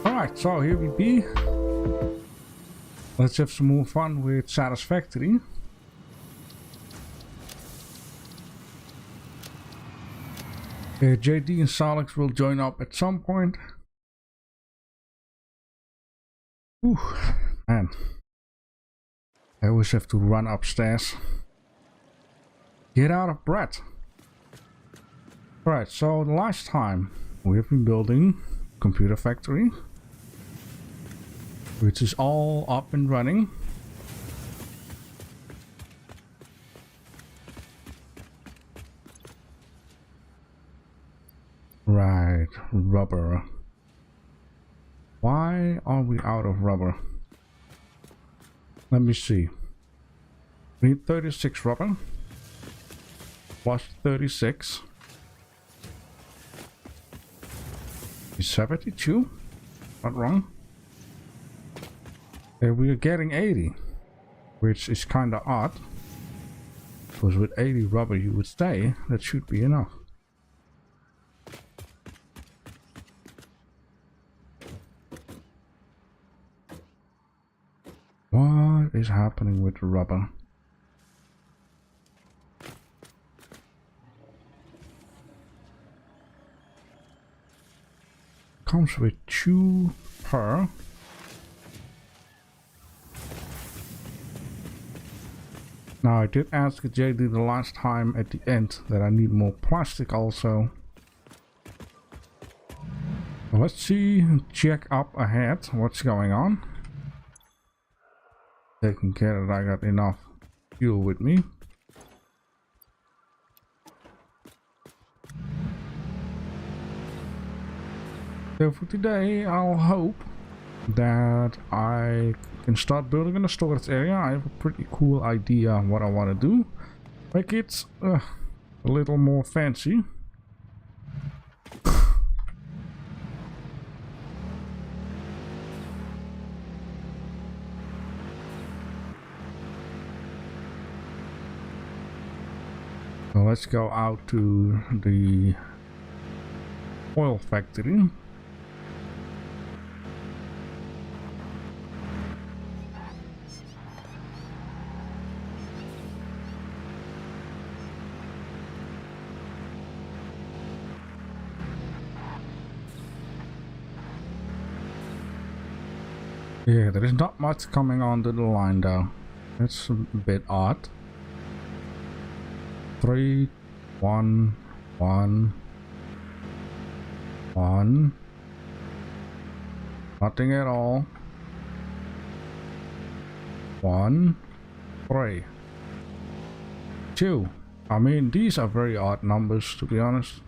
Alright, so here we be. Let's have some more fun with Satisfactory. JD and Salix will join up at some point. Ooh, man. I always have to run upstairs. Get out of breath. Alright, so the last time we have been building Computer Factory, which is all up and running. Right, rubber. Why are we out of rubber? Let me see. We need 36 rubber. Plus 36. Is 72? Not wrong. And we are getting 80. Which is kinda odd. Because with 80 rubber you would say that should be enough. What is happening with the rubber? Comes with 2 per. Now I did ask JD the last time at the end that I need more plastic also. Well, let's see, check up ahead what's going on. Taking care that I got enough fuel with me. So for today I'll hope that I can start building in the storage area. I have a pretty cool idea on what I want to do. Make it a little more fancy. let's go out to the oil factory. Yeah, there is not much coming onto the line though. That's a bit odd. 3, 1, 1, 1. Nothing at all. 1, 3, 2. I mean, these are very odd numbers, to be honest.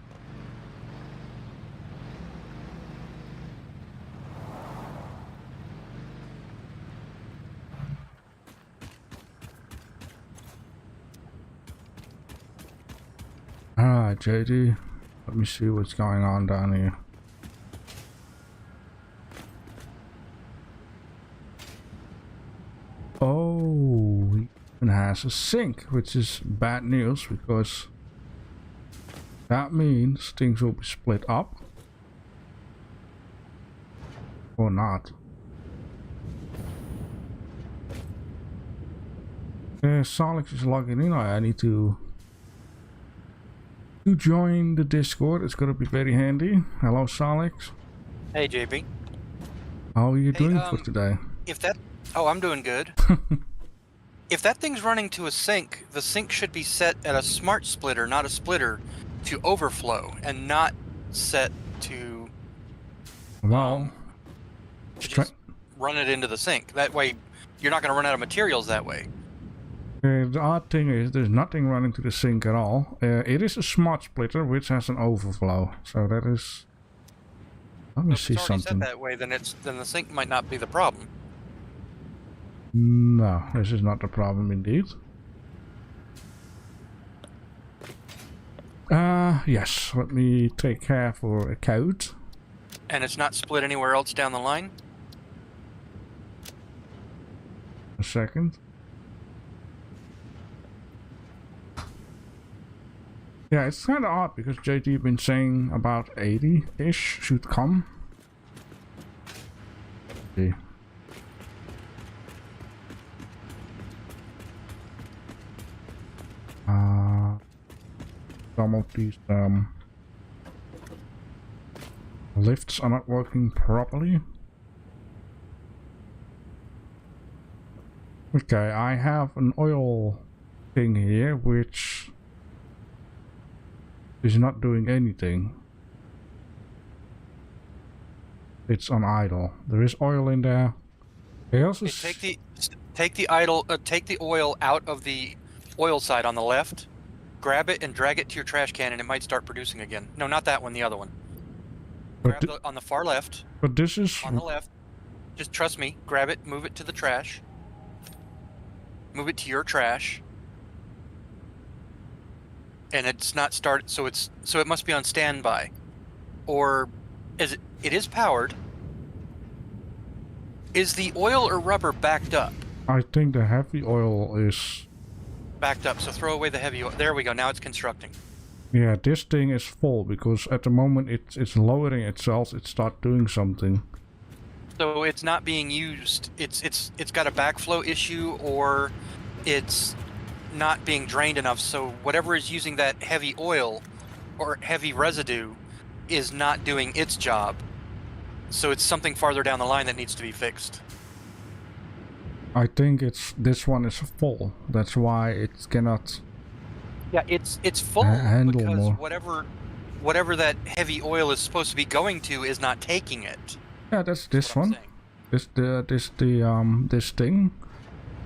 Alright, JD, let me see what's going on down here. Oh, he even has a sink, which is bad news because that means things will be split up. Or not. Salix is logging in. I need to join the Discord. It's gonna be very handy. Hello, Salix. Hey, JB. How are you doing for today? Oh, I'm doing good. If that thing's running to a sink, the sink should be set at a smart splitter, not a splitter, to overflow, and not set to. Well, just run it into the sink. That way, you're not going to run out of materials that way. The odd thing is there's nothing running to the sink at all. It is a smart splitter which has an overflow, so that is. Let me see something. If it's already set that way, then the sink might not be the problem. No, this is not the problem indeed. Yes, let me take care for a code. And it's not split anywhere else down the line? A second. Yeah, it's kind of odd because JT been saying about 80-ish should come. Okay. Some of these lifts are not working properly. Okay, I have an oil thing here which is not doing anything. It's on idle. There is oil in there. They also take the oil out of the oil side on the left. Grab it and drag it to your trash can, and it might start producing again. No, not that one. The other one. Grab on the far left. But this is on the left. Just trust me. Grab it. Move it to the trash. Move it to your trash. And it's not started, so it must be on standby, or is it is powered? Is the oil or rubber backed up? I think the heavy oil is backed up. So throw away the heavy oil. There we go. Now it's constructing. Yeah, this thing is full because at the moment it's lowering itself. It starts doing something. So it's not being used. It's got a backflow issue, or it's not being drained enough, so whatever is using that heavy oil or heavy residue is not doing its job. So it's something farther down the line that needs to be fixed. I think this one is full. That's why it cannot. Yeah, it's full because more. whatever that heavy oil is supposed to be going to is not taking it. Yeah, that's this one. This thing.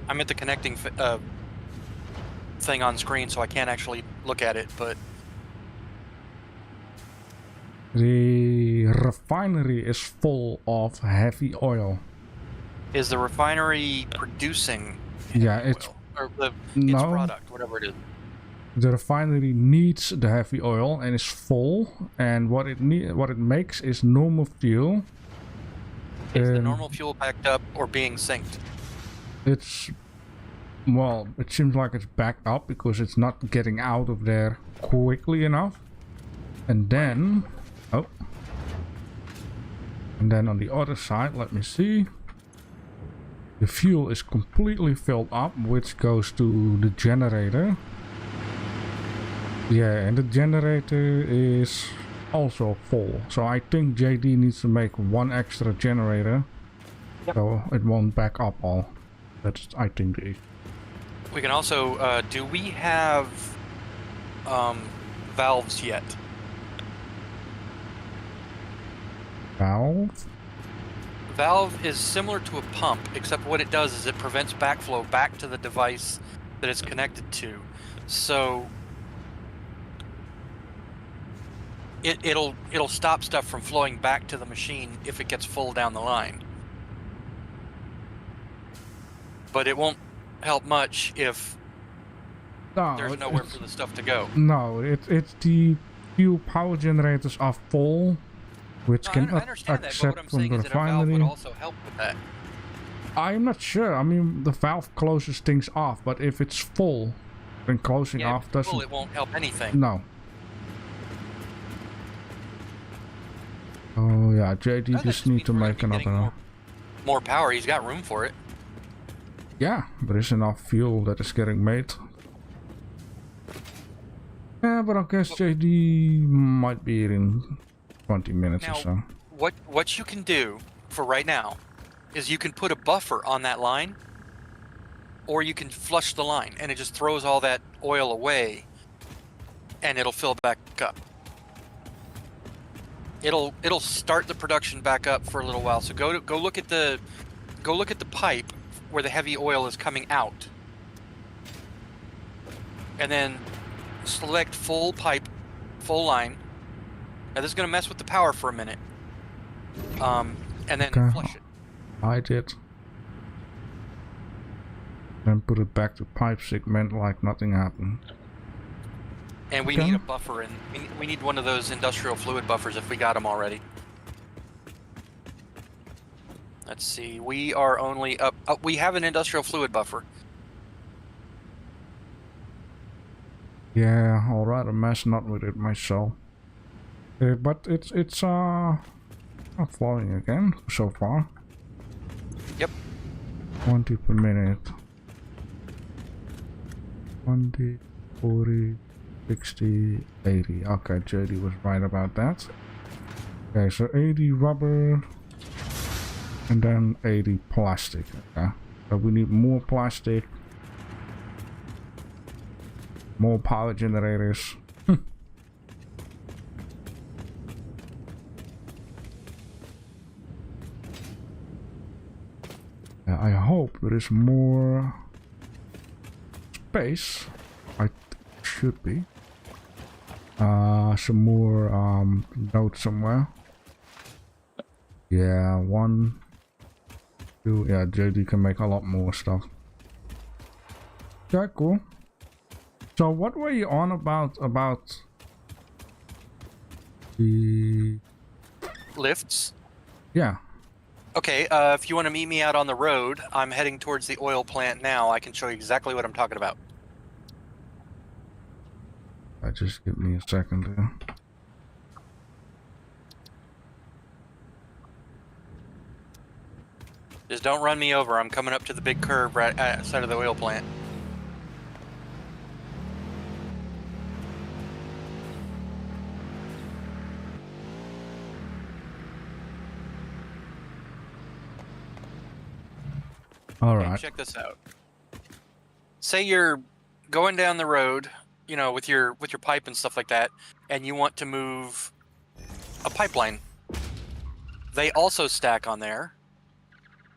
I'm at the connecting thing on screen, so I can't actually look at it, but the refinery is full of heavy oil. Is the refinery producing its product, whatever it is? The refinery needs the heavy oil and is full, and what it makes is normal fuel. Is the normal fuel backed up or being synced? It's Well, it seems like it's backed up because it's not getting out of there quickly enough. And then... Oh. And then on the other side, let me see. The fuel is completely filled up, which goes to the generator. Yeah, and the generator is also full. So I think JD needs to make one extra generator. Yep. So it won't back up all. That's, I think, the issue. We can also, do we have valves yet? Valve? Valve is similar to a pump, except what it does is it prevents backflow back to the device that it's connected to. So it'll stop stuff from flowing back to the machine if it gets full down the line. But it won't help much if there's nowhere for the stuff to go. No, it's the few power generators are full, which can accept from the refinery. Would also help with that. I'm not sure. I mean, the valve closes things off, but if it's full, then closing off doesn't. Full, it won't help anything. No. Oh yeah, JD just need to make another. More power. He's got room for it. Yeah, there is enough fuel that is getting made. Yeah, but I guess JD might be here in 20 minutes or so. What you can do for right now is you can put a buffer on that line, or you can flush the line, and it just throws all that oil away, and it'll fill back up. It'll start the production back up for a little while. So go look at the pipe where the heavy oil is coming out, and then select full pipe, full line. Now this is going to mess with the power for a minute, and then flush it. I did. Then put it back to pipe segment like nothing happened. And we need a buffer, and we need one of those industrial fluid buffers if we got them already. Let's see, we are only up. Oh, we have an industrial fluid buffer. Yeah, I'll rather mess not with it myself. But it's not flowing again so far. Yep. 20 per minute. 20, 40, 60, 80. Okay, JD was right about that. Okay, so 80 rubber. And then 80 plastic. Okay. So we need more plastic. More power generators. I hope there is more space. I should be. Some more notes somewhere. Yeah, 1, 2. Yeah, JD can make a lot more stuff. Okay, cool. So what were you on about the lifts? Yeah. Okay, if you want to meet me out on the road, I'm heading towards the oil plant now. I can show you exactly what I'm talking about. Just give me a second here. Just don't run me over. I'm coming up to the big curve right outside of the oil plant. All right. Check this out. Say you're going down the road, you know, with your pipe and stuff like that, and you want to move a pipeline. They also stack on there,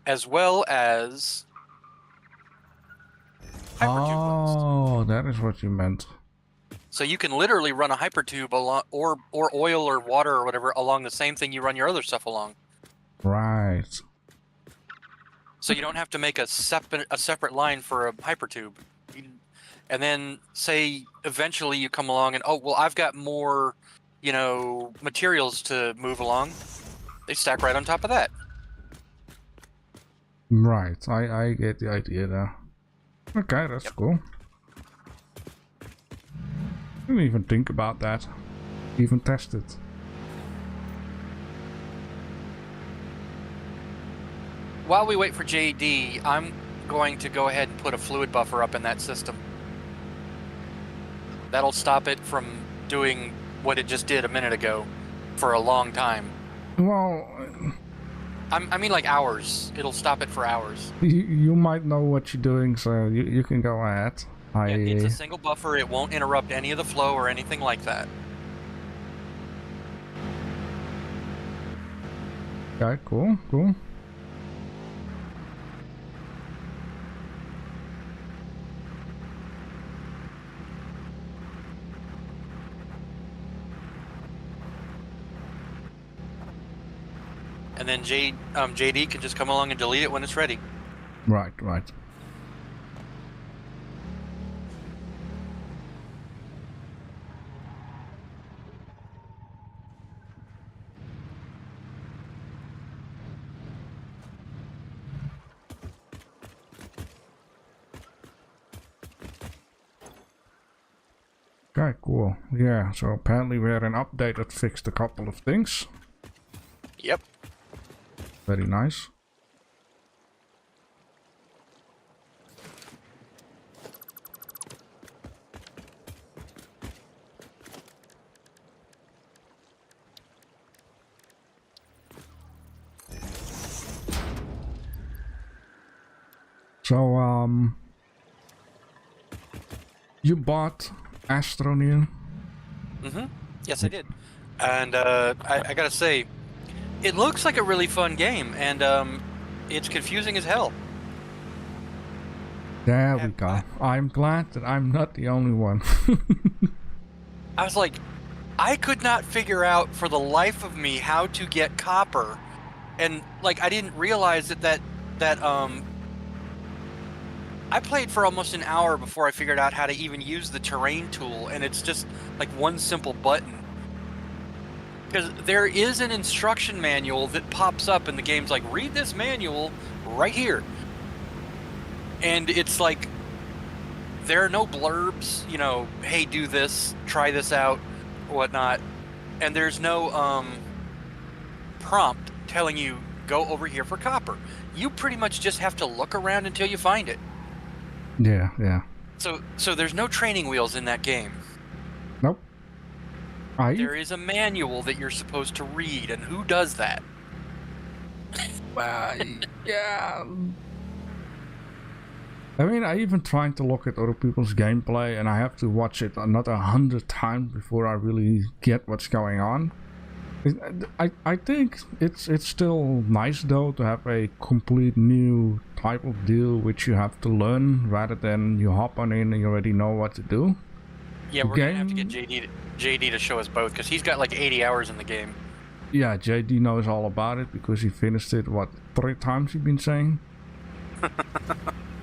as well as hypertube ones. That is what you meant. So you can literally run a hypertube along, or oil or water or whatever along the same thing you run your other stuff along. Right. So you don't have to make a separate line for a hypertube. And then say eventually you come along and, oh, well, I've got more, you know, materials to move along. They stack right on top of that. Right. I get the idea there. Okay, that's Yep. cool. Didn't even think about that. Even test it. While we wait for JD, I'm going to go ahead and put a fluid buffer up in that system. That'll stop it from doing what it just did a minute ago for a long time. Well, I mean like hours. It'll stop it for hours. you might know what you're doing, so you can go ahead. Yeah, it's a single buffer. It won't interrupt any of the flow or anything like that. Okay, cool. And then JD can just come along and delete it when it's ready. Right. Okay, cool. Yeah, so apparently we had an update that fixed a couple of things. Yep. Very nice. So, you bought Astroneer? Mm-hmm. Yes, I did. And I gotta say, it looks like a really fun game, and it's confusing as hell. There we go. I'm glad that I'm not the only one. I was like, I could not figure out for the life of me how to get copper, and like I didn't realize that I played for almost an hour before I figured out how to even use the terrain tool, and it's just like one simple button. Because there is an instruction manual that pops up in the game's like, read this manual right here. And it's like, there are no blurbs, you know, hey, do this, try this out, whatnot. And there's no prompt telling you, go over here for copper. You pretty much just have to look around until you find it. Yeah. So there's no training wheels in that game. Nope. There is a manual that you're supposed to read, and who does that? Yeah. I mean, I even tried to look at other people's gameplay, and I have to watch it another 100 times before I really get what's going on. I think it's still nice though to have a complete new type of deal which you have to learn rather than you hop on in and you already know what to do. Yeah, we're gonna have to get JD to show us both because he's got like 80 hours in the game. Yeah, JD knows all about it because he finished it, what, 3 times you've been saying?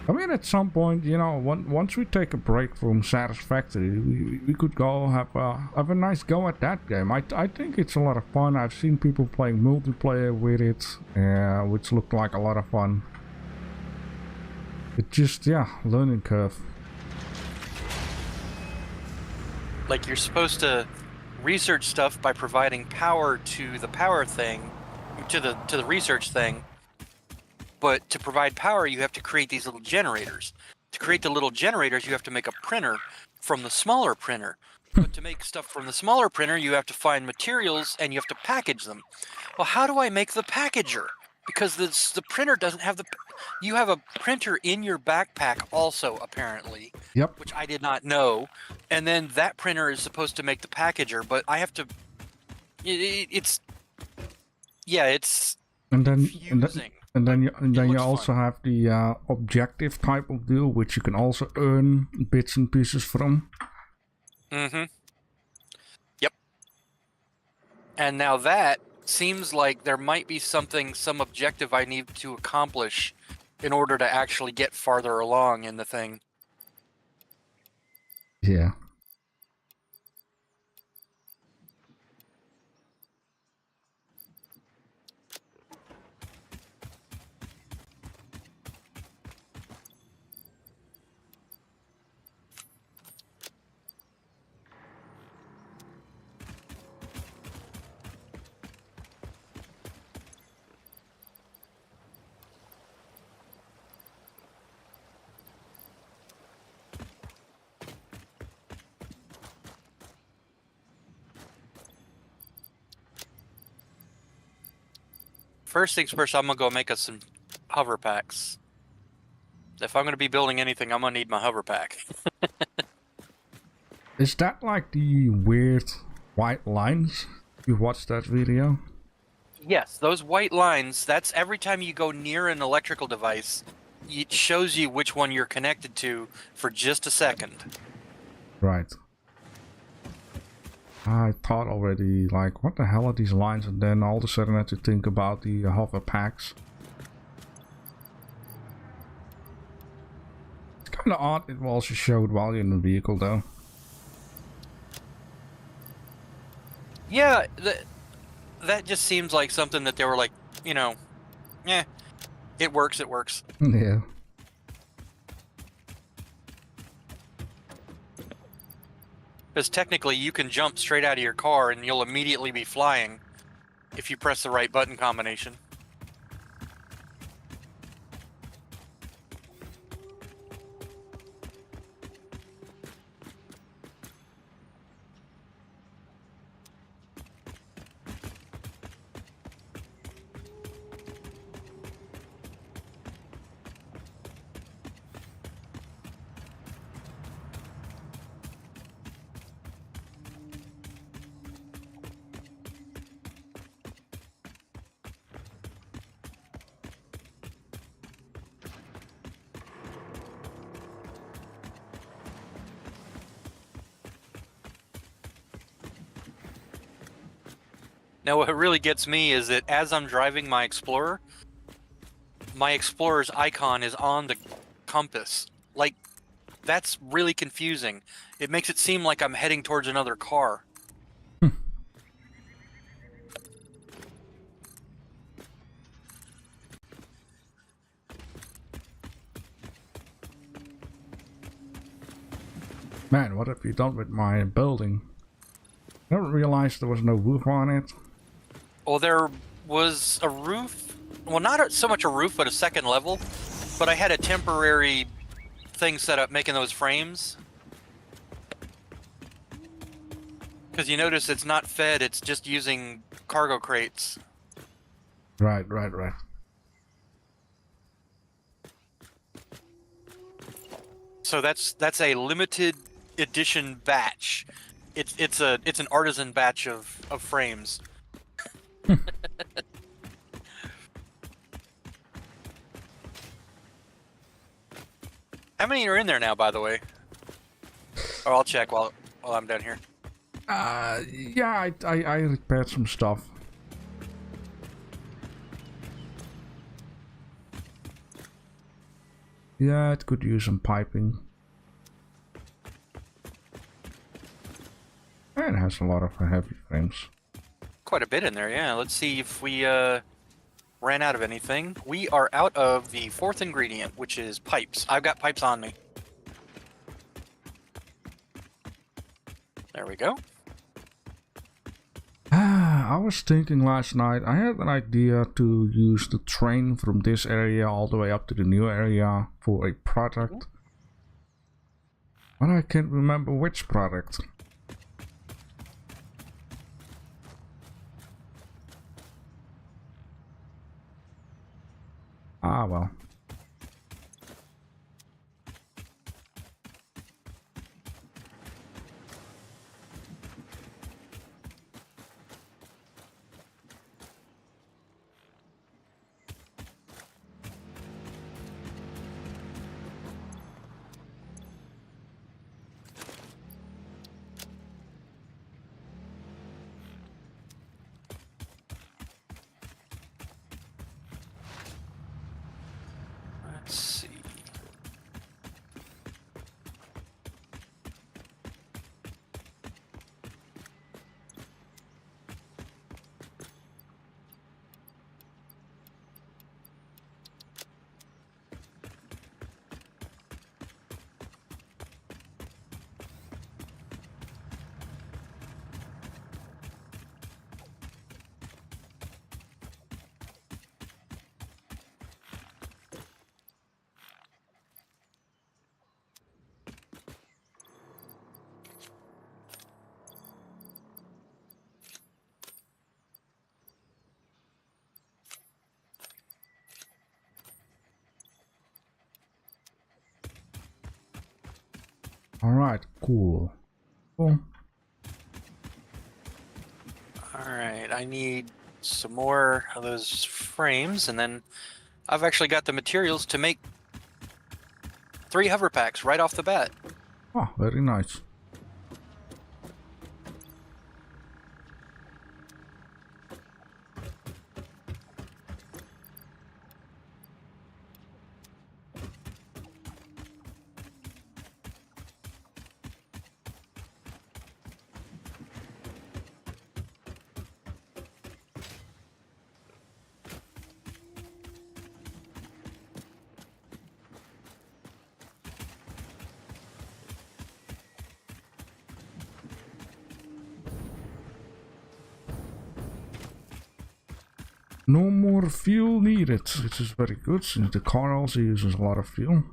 I mean, at some point, you know, once we take a break from Satisfactory, we could go have a nice go at that game. I think it's a lot of fun. I've seen people playing multiplayer with it, which looked like a lot of fun. It just, yeah, learning curve. Like, you're supposed to research stuff by providing power to the power thing, to the research thing. But to provide power, you have to create these little generators. To create the little generators, you have to make a printer from the smaller printer. But to make stuff from the smaller printer, you have to find materials and you have to package them. Well, how do I make the packager? Because the printer doesn't have the... You have a printer in your backpack also, apparently. Yep. Which I did not know. And then that printer is supposed to make the packager, but I have to... It's... Yeah, it's confusing. And then you also have the objective type of deal, which you can also earn bits and pieces from. Mm-hmm. Yep. And now that seems like there might be some objective I need to accomplish in order to actually get farther along in the thing. Yeah. First things first, I'm gonna go make us some hover packs. If I'm gonna be building anything, I'm gonna need my hover pack. Is that like the weird white lines? You watched that video? Yes, those white lines, that's every time you go near an electrical device, it shows you which one you're connected to for just a second. Right. I thought already, like, what the hell are these lines? And then all of a sudden I had to think about the hover packs. It's kind of odd it also showed while you're in the vehicle, though. Yeah, that just seems like something that they were like, you know, it works, it works. Yeah. Because technically you can jump straight out of your car and you'll immediately be flying if you press the right button combination. Now, what really gets me is that as I'm driving my Explorer's icon is on the compass. Like, that's really confusing. It makes it seem like I'm heading towards another car. Man, what have you done with my building? I didn't realize there was no roof on it. Well, there was a roof. Well, not so much a roof, but a second level. But I had a temporary thing set up making those frames. Because you notice it's not fed, it's just using cargo crates. Right. So that's a limited edition batch. It's an artisan batch of frames. How many are in there now, by the way? Or I'll check while I'm down here. Yeah, I repaired some stuff. Yeah, it could use some piping. And it has a lot of heavy frames. Quite a bit in there, yeah. Let's see if we ran out of anything. We are out of the fourth ingredient, which is pipes. I've got pipes on me. There we go. I was thinking last night, I had an idea to use the train from this area all the way up to the new area for a product. But I can't remember which product. Ah, well. Alright, cool. Cool. Alright, I need some more of those frames, and then I've actually got the materials to make 3 hover packs right off the bat. Oh, very nice. No more fuel needed, which is very good since the car also uses a lot of fuel.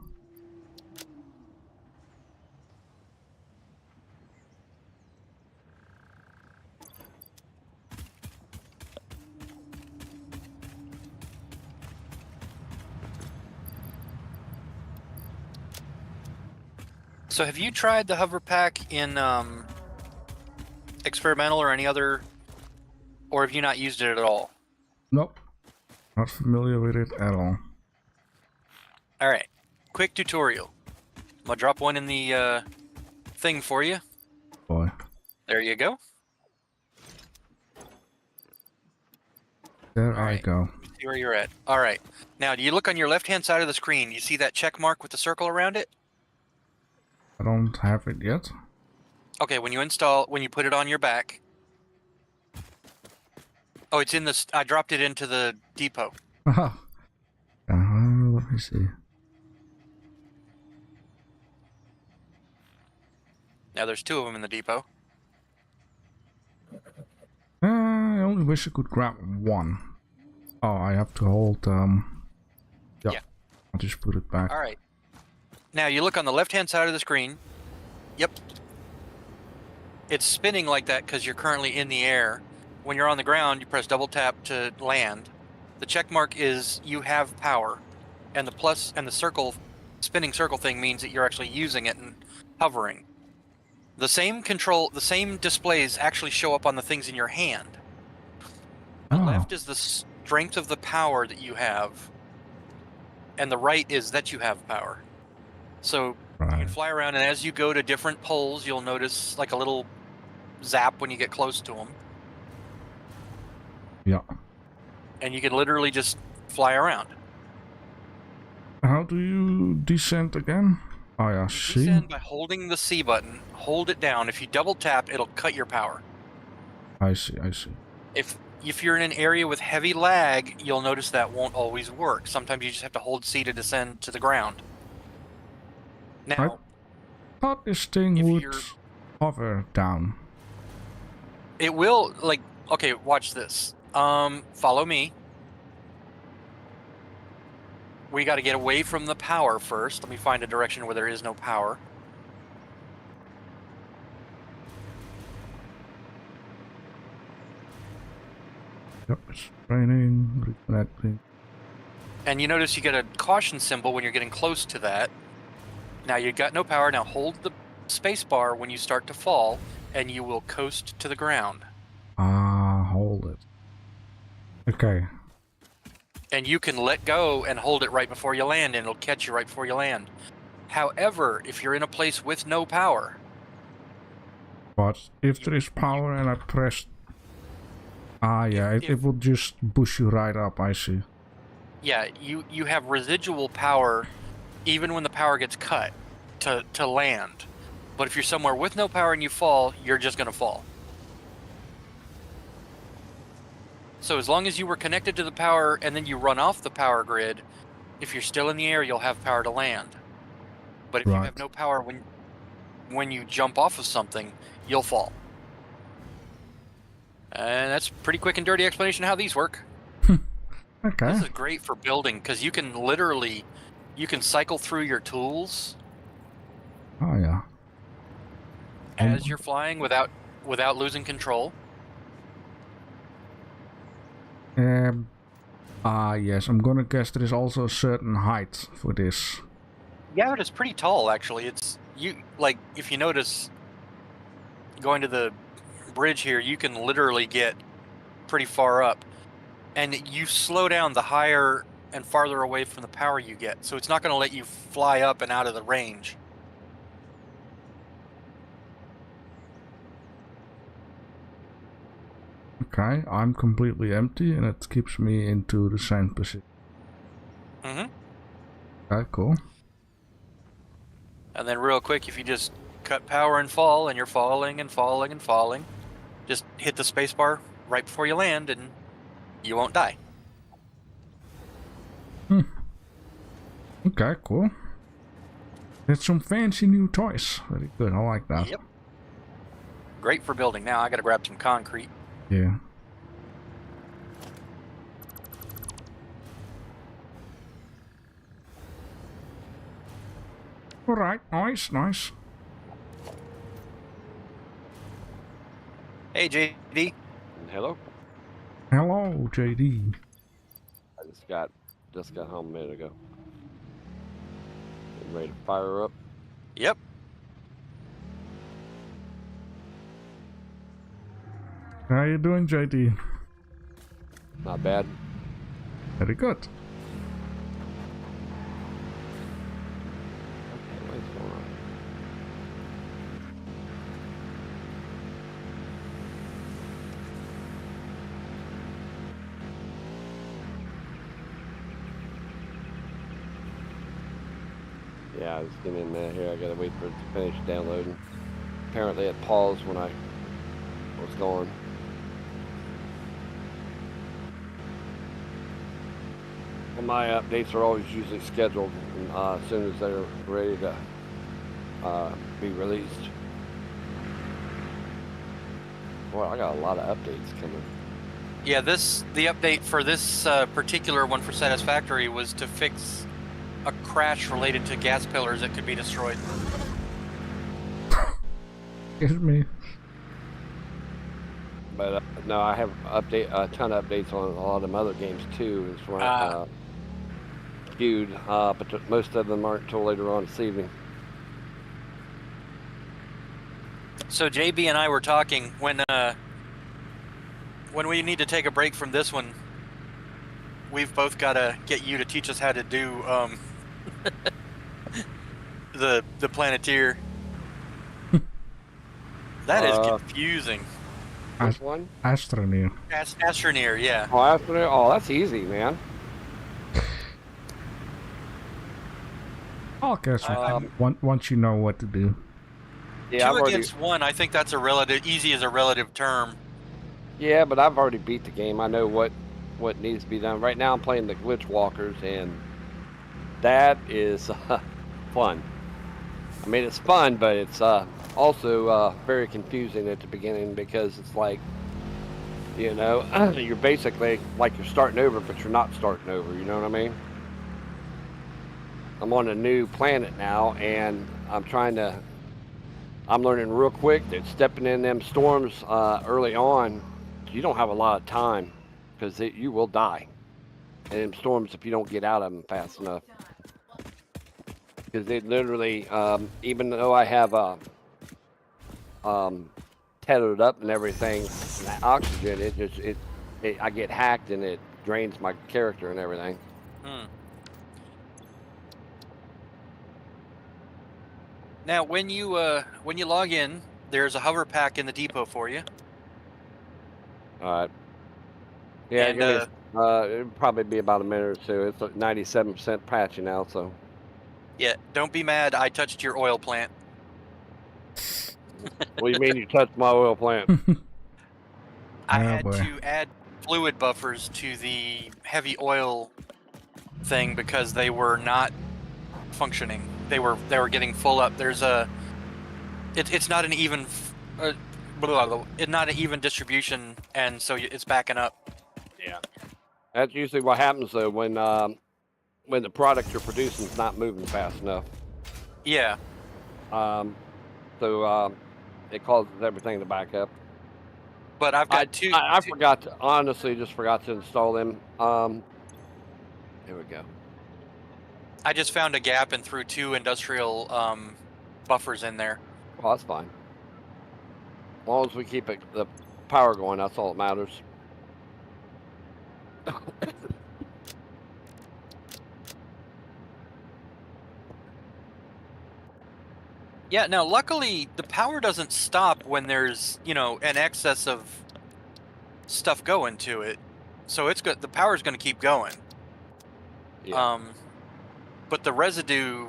So have you tried the hover pack in experimental or any other, or have you not used it at all? Nope. Not familiar with it at all. Alright, quick tutorial. I'm gonna drop one in the thing for you. Boy. There you go. There All I right. go. See where you're at. Alright. Now, do you look on your left-hand side of the screen? You see that check mark with the circle around it? I don't have it yet. Okay, when you put it on your back. Oh, it's in this. I dropped it into the depot. Haha. Let me see. Now there's 2 of them in the depot. I only wish I could grab one. Oh, I have to hold, yeah. I'll just put it back. Alright. Now you look on the left-hand side of the screen. Yep. It's spinning like that because you're currently in the air. When you're on the ground, you press double tap to land. The check mark is you have power. And the plus and the circle, spinning circle thing means that you're actually using it and hovering. The same displays actually show up on the things in your hand. The left is the strength of the power that you have. And the right is that you have power. So you can fly around, and as you go to different poles, you'll notice like a little zap when you get close to them. Yeah. And you can literally just fly around. How do you descend again? Oh yeah, C. Descend by holding the C button. Hold it down. If you double tap, it'll cut your power. I see, I see. If you're in an area with heavy lag, you'll notice that won't always work. Sometimes you just have to hold C to descend to the ground. Now, I thought this thing would hover down. It will, like, okay, watch this. Follow me. We got to get away from the power first. Let me find a direction where there is no power. Yep, it's raining, reconnecting. And you notice you get a caution symbol when you're getting close to that. Now you got no power. Now hold the space bar when you start to fall, and you will coast to the ground. Hold it. Okay. And you can let go and hold it right before you land, and it'll catch you right before you land. However, if you're in a place with no power... But if there is power and I press... yeah, it will just push you right up, I see. Yeah, you have residual power even when the power gets cut to land. But if you're somewhere with no power and you fall, you're just going to fall. So as long as you were connected to the power and then you run off the power grid, if you're still in the air, you'll have power to land. But if you have no power when you jump off of something, you'll fall. And that's a pretty quick and dirty explanation of how these work. Okay. This is great for building because you can literally, you can cycle through your tools. Oh yeah. As you're flying without losing control. Yes, I'm gonna guess there is also a certain height for this. Yeah, but it's pretty tall actually. It's like if you notice going to the bridge here, you can literally get pretty far up, and you slow down the higher and farther away from the power you get, so it's not going to let you fly up and out of the range. Okay, I'm completely empty and it keeps me into the same position. Mm-hmm. Okay, cool. And then real quick, if you just cut power and fall, and you're falling and falling and falling, just hit the space bar right before you land and you won't die. Okay, cool. It's some fancy new toys. Very good, I like that. Yep. Great for building. Now I gotta grab some concrete. Yeah. Alright, nice. Hey, JD. Hello. Hello, JD. I just got home a minute ago. Getting ready to fire up. Yep. How you doing, JD? Not bad. Very good. What's going on? Yeah, I was getting in there here. I gotta wait for it to finish downloading. Apparently it paused when I was going. Well, my updates are always usually scheduled as soon as they're ready to be released. Well, I got a lot of updates coming. Yeah, the update for this particular one for Satisfactory was to fix a crash related to gas pillars that could be destroyed. Excuse me. But no, I have a ton of updates on a lot of them other games too. It's skewed, but most of them aren't until later on this evening. So JB and I were talking when we need to take a break from this one, we've both got to get you to teach us how to do the Planeteer. That is confusing. Which one? Astroneer. Astroneer, yeah. Oh, Astroneer. Oh, that's easy, man. I'll guess once you know what to do. Yeah, Two against one, I think that's easy as a relative term. Yeah, but I've already beat the game. I know what needs to be done. Right now I'm playing the glitch walkers, and that is fun. I mean, it's fun, but it's also very confusing at the beginning because it's like, you know, you're basically like you're starting over, but you're not starting over. You know what I mean? I'm on a new planet now, and I'm learning real quick that stepping in them storms early on, you don't have a lot of time because you will die in them storms if you don't get out of them fast enough. Because they literally, even though I have tethered up and everything, and that oxygen, I get hacked and it drains my character and everything. Now, when you log in, there's a hover pack in the depot for you. All right. Yeah, and, it'll probably be about a minute or two. It's 97% patchy now, so. Yeah, don't be mad. I touched your oil plant. What do you mean you touched my oil plant? I had to add fluid buffers to the heavy oil thing because they were not functioning. They were getting full up. There's it's not an even not an even distribution, and so it's backing up. Yeah, that's usually what happens though when the product you're producing is not moving fast enough. Yeah. So it causes everything to back up. But I've got two. I forgot to, honestly, just forgot to install them. Here we go. I just found a gap and threw two industrial buffers in there. Well, that's fine. As long as we keep the power going, that's all that matters. Yeah, now luckily the power doesn't stop when there's, you know, an excess of stuff going to it. So it's good. The power's going to keep going. Yeah. But the residue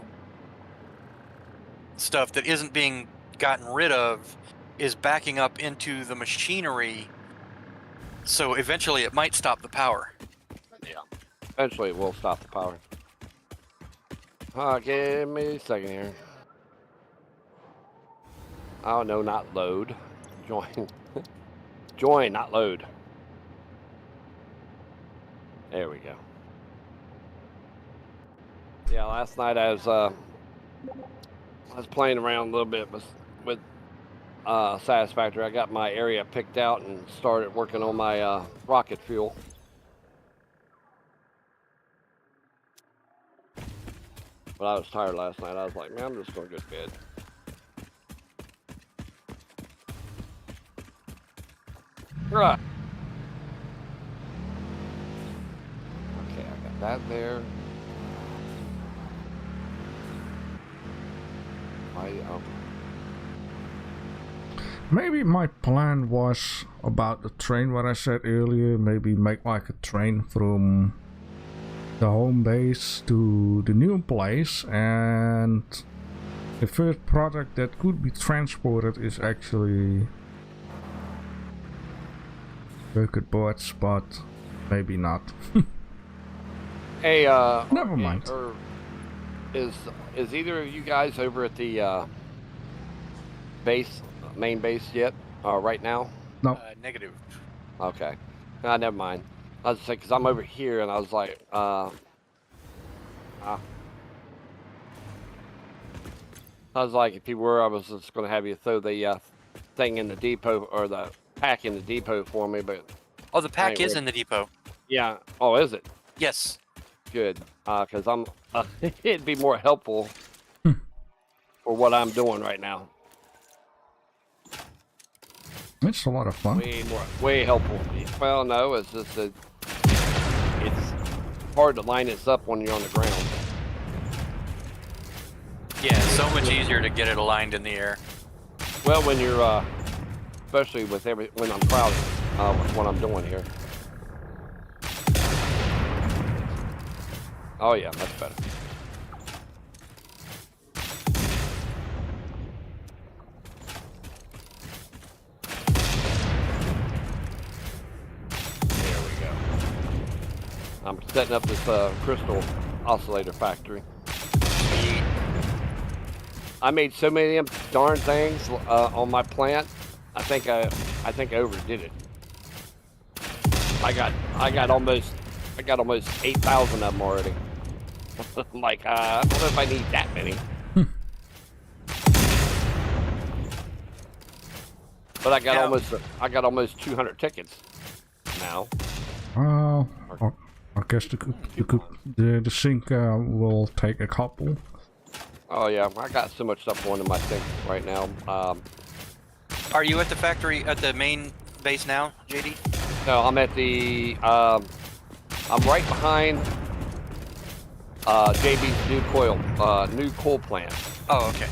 stuff that isn't being gotten rid of is backing up into the machinery. So eventually it might stop the power. Yeah. Eventually it will stop the power. Give me a second here. Oh, no, not load. Join. Join, not load. There we go. Yeah, last night I was playing around a little bit with Satisfactory. I got my area picked out and started working on my rocket fuel. But I was tired last night. I was like, man, I'm just going to go to bed. Right. Okay, I got that there. Maybe my plan was about the train, what I said earlier. Maybe make like a train from the home base to the new place, and the first product that could be transported is actually circuit boards, but maybe not. Hey, never mind. Is either of you guys over at the main base yet? Right now? No. Negative. Okay. Never mind. I was saying, because I'm over here, and I was like, I was like, if you were, I was just going to have you throw the thing in the depot, or the pack in the depot for me, but... Oh, the pack is in the depot. Yeah. Oh, is it? Yes. Good. Because I'm... it'd be more helpful for what I'm doing right now. It's a lot of fun. Way helpful. Well, no, it's just that it's hard to line this up when you're on the ground. Yeah, it's so much easier to get it aligned in the air. Well, when you're, especially with when I'm crowded, with what I'm doing here. Oh yeah, much better. There we go. I'm setting up this crystal oscillator factory. I made so many of them darn things on my plant. I think I overdid it. I got almost 8,000 of them already. Like I don't know if I need that many. But I got almost 200 tickets now. I guess the sync will take a couple. Oh yeah, I got so much stuff going in my sync right now. Are you at the factory, at the main base now, JD? No, I'm at the, I'm right behind JB's new coal plant. Oh, okay.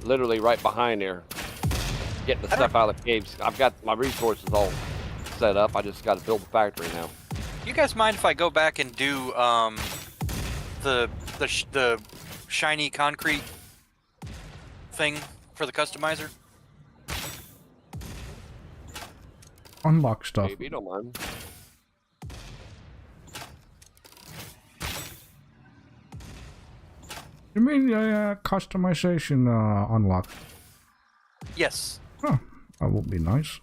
Literally right behind there, getting the stuff out of the caves. I've got my resources all set up. I just got to build the factory now. You guys mind if I go back and do the shiny concrete thing for the customizer? Unlock stuff. Maybe, don't mind. You mean customization unlock? Yes. Oh, that would be nice.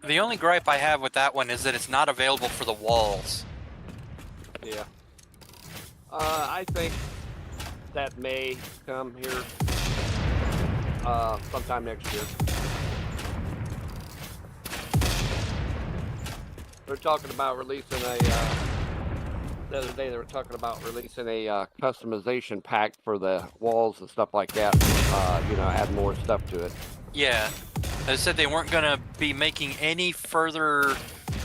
The only gripe I have with that one is that it's not available for the walls. Yeah. I think that may come here sometime next year. They're talking about releasing a. The other day they were talking about releasing a customization pack for the walls and stuff like that. You know, add more stuff to it. Yeah. They said they weren't going to be making any further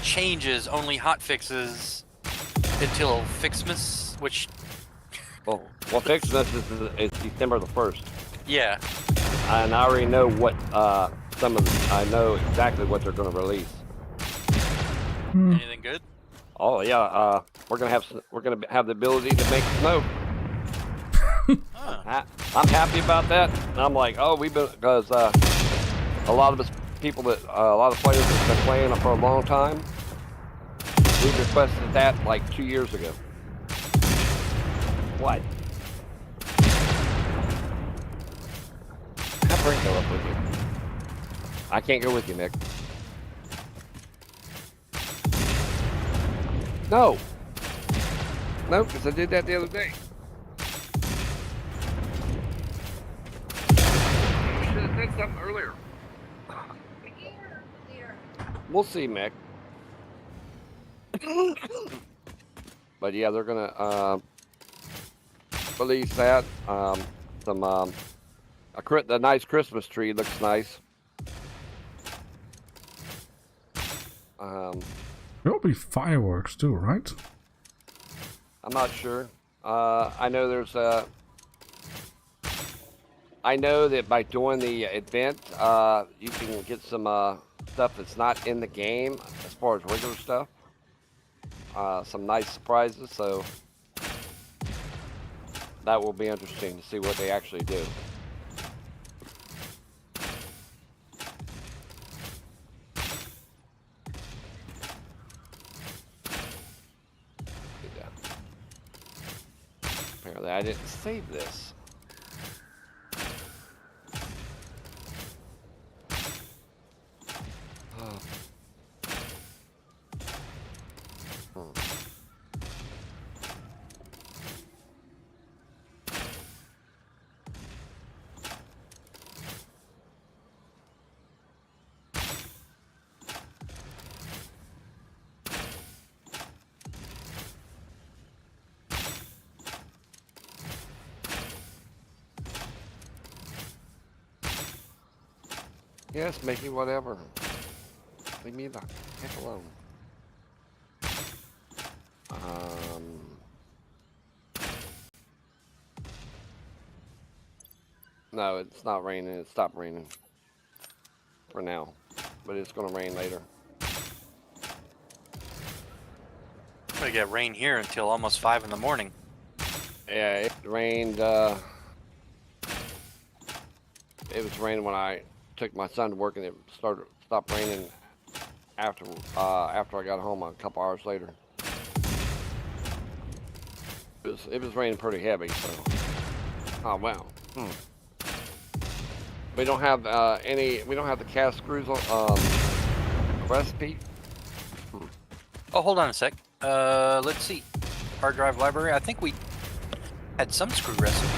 changes, only hot fixes until Fixmas, which... Well, Fixmas is December the 1st. Yeah. And I already know what I know exactly what they're going to release. Anything good? Oh yeah, we're gonna have the ability to make snow. I'm happy about that. And I'm like, oh, because a lot of us people that a lot of players have been playing for a long time. We requested that like 2 years ago. What? Have Brent go up with you. I can't go with you, Nick. No. No, because I did that the other day. You should have said something earlier. We'll see, Mick. But yeah, they're gonna release that. The nice Christmas tree looks nice. There'll be fireworks too, right? I'm not sure. I know there's I know that by doing the event, you can get some stuff that's not in the game as far as regular stuff. Some nice surprises, so that will be interesting to see what they actually do. Apparently I didn't save this. Yes, Mickey, whatever. Leave me the heck alone. No, it's not raining. It stopped raining for now, but it's going to rain later. It's gonna get rain here until almost 5 in the morning. Yeah, it rained. It was raining when I took my son to work, and it stopped raining after I got home a couple hours later. It was raining pretty heavy, so. Oh wow. We don't have we don't have the cast screws on recipe. Oh, hold on a sec. Let's see. Hard drive library. I think we had some screw recipe.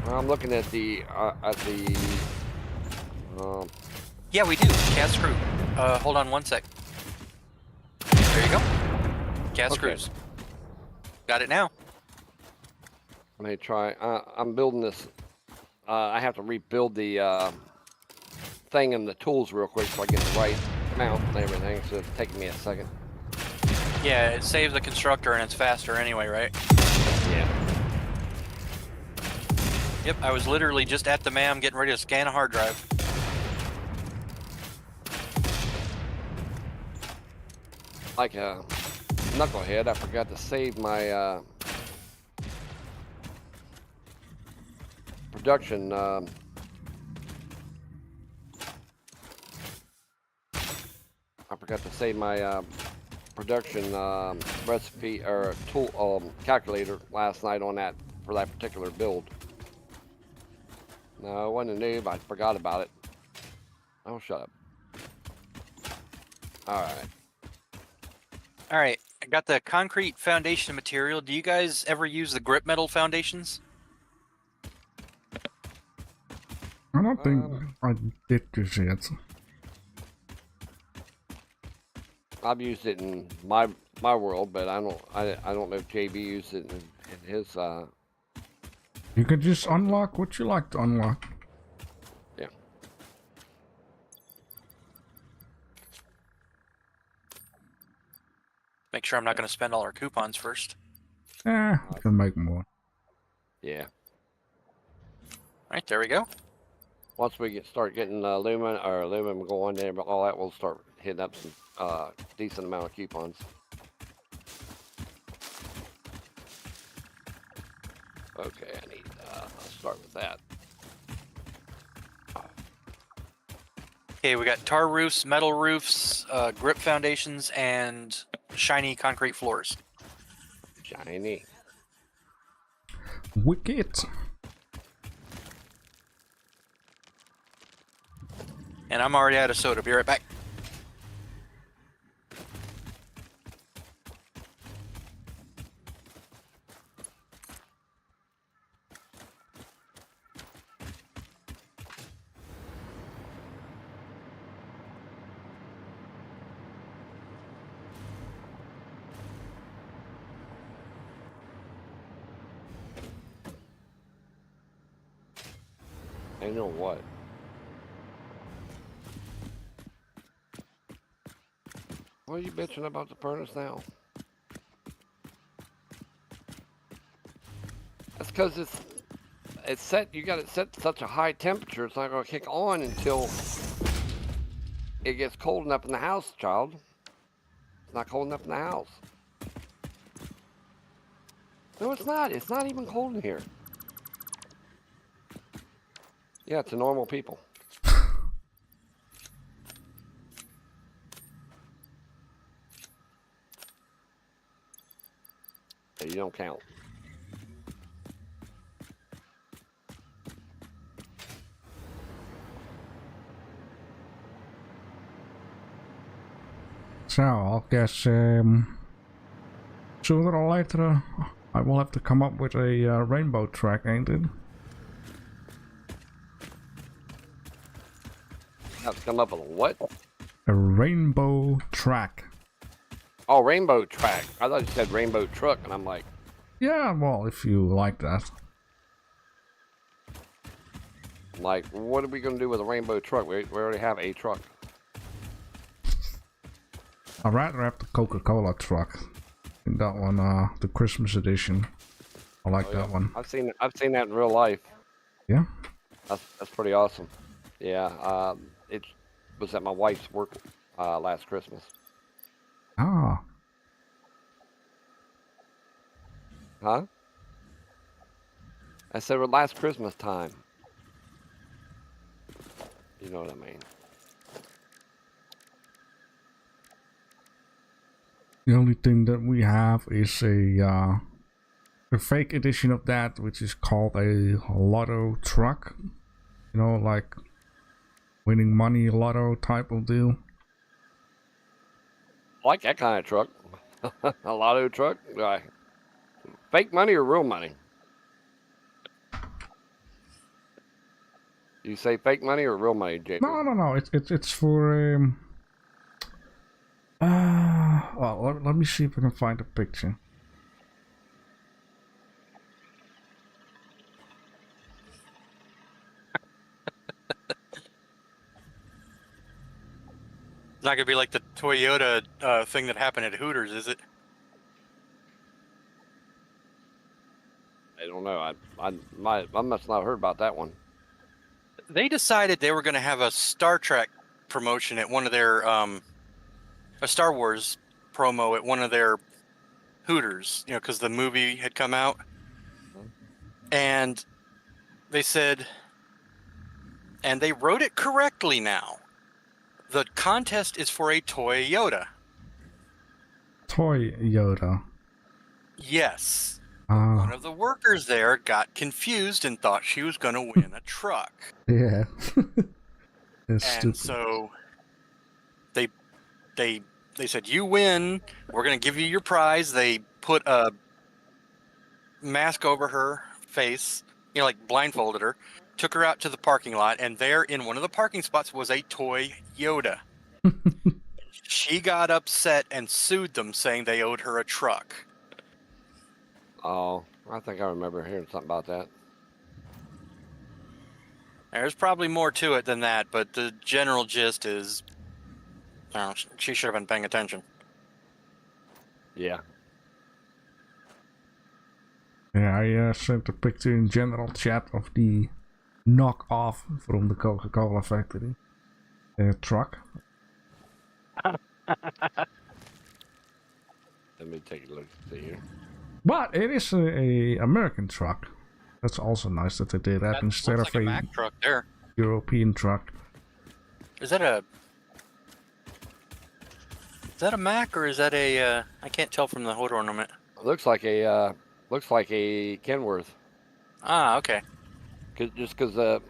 I'm looking at the Yeah, we do. Cast screw. Hold on one sec. There you go. Cast screws. Got it now. Let me try. I'm building this. I have to rebuild the thing and the tools real quick so I get the right mount and everything. So it's taking me a second. Yeah, it saves the constructor and it's faster anyway, right? Yeah. Yep, I was literally just at the MAM getting ready to scan a hard drive. Like a knucklehead, I forgot to save my production. I forgot to save my production recipe or tool calculator last night on that for that particular build. No, it wasn't a noob. I forgot about it. Oh, shut up. All right. All right, I got the concrete foundation material. Do you guys ever use the grip metal foundations? I don't think I did this yet. I've used it in my world, but I don't know if JB used it in his. You can just unlock what you like to unlock. Yeah. Make sure I'm not going to spend all our coupons first. You can make more. Yeah. All right, there we go. Once we start getting aluminum going there, but all that, we'll start hitting up some decent amount of coupons. Okay, I need. I'll start with that. Okay, we got tar roofs, metal roofs, grip foundations, and shiny concrete floors. Shiny. Wicked. And I'm already out of soda. Be right back. I know what. What are you bitching about the furnace now? That's because it's set. You got it set to such a high temperature. It's not going to kick on until it gets cold enough in the house, child. It's not cold enough in the house. No, it's not. It's not even cold in here. Yeah, it's a normal people. You don't count. So, I guess sooner or later I will have to come up with a rainbow track, ain't it? Have to come up with a what? A rainbow track. Oh, rainbow track. I thought you said rainbow truck, and I'm like... Yeah, well, if you like that. Like, what are we going to do with a rainbow truck? We already have a truck. I'd rather have the Coca-Cola truck. In that one, the Christmas edition. I like that one. I've seen that in real life. Yeah? That's pretty awesome. Yeah, it was at my wife's work last Christmas. Ah. Huh? I said last Christmas time. You know what I mean. The only thing that we have is a fake edition of that, which is called a lotto truck. You know, like winning money lotto type of deal. I like that kind of truck. A lotto truck. Fake money or real money? You say fake money or real money, JP? No. It's for well, let me see if I can find a picture. It's not gonna be like the Toyota thing that happened at Hooters, is it? I don't know. I must not have heard about that one. They decided they were going to have a Star Trek promotion at one of their a Star Wars promo at one of their Hooters, you know, because the movie had come out. And they said, and they wrote it correctly now. The contest is for a Toyota. Toyota. Yes. One of the workers there got confused and thought she was going to win a truck. Yeah. And Stupid. so they they said, you win. We're going to give you your prize. They put a mask over her face, you know, like blindfolded her, took her out to the parking lot, and there in one of the parking spots was a toy Yoda. She got upset and sued them, saying they owed her a truck. Oh, I think I remember hearing something about that. There's probably more to it than that, but the general gist is, oh, she should have been paying attention. Yeah. Yeah, I sent a picture in general chat of the knockoff from the Coca-Cola factory truck. Let me take a look see here. But it is a American truck. That's also nice that they did that instead looks of like a Mack truck there. European truck. Is that a Mack or is that a? I can't tell from the hood ornament. Looks like a Kenworth. Ah, okay. Just because the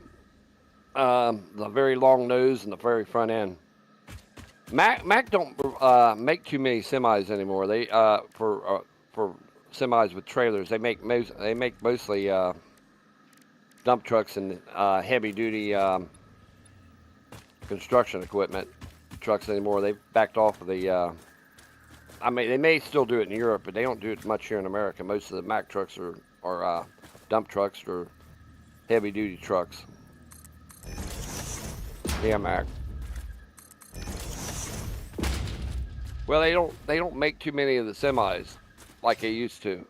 very long nose and the very front end. Mack don't make too many semis anymore. They for semis with trailers. They make mostly dump trucks and heavy duty construction equipment trucks anymore. They've backed off of the. I mean, they may still do it in Europe, but they don't do it much here in America. Most of the Mack trucks are dump trucks or heavy duty trucks. Yeah, Mack. Well, they don't make too many of the semis like they used to.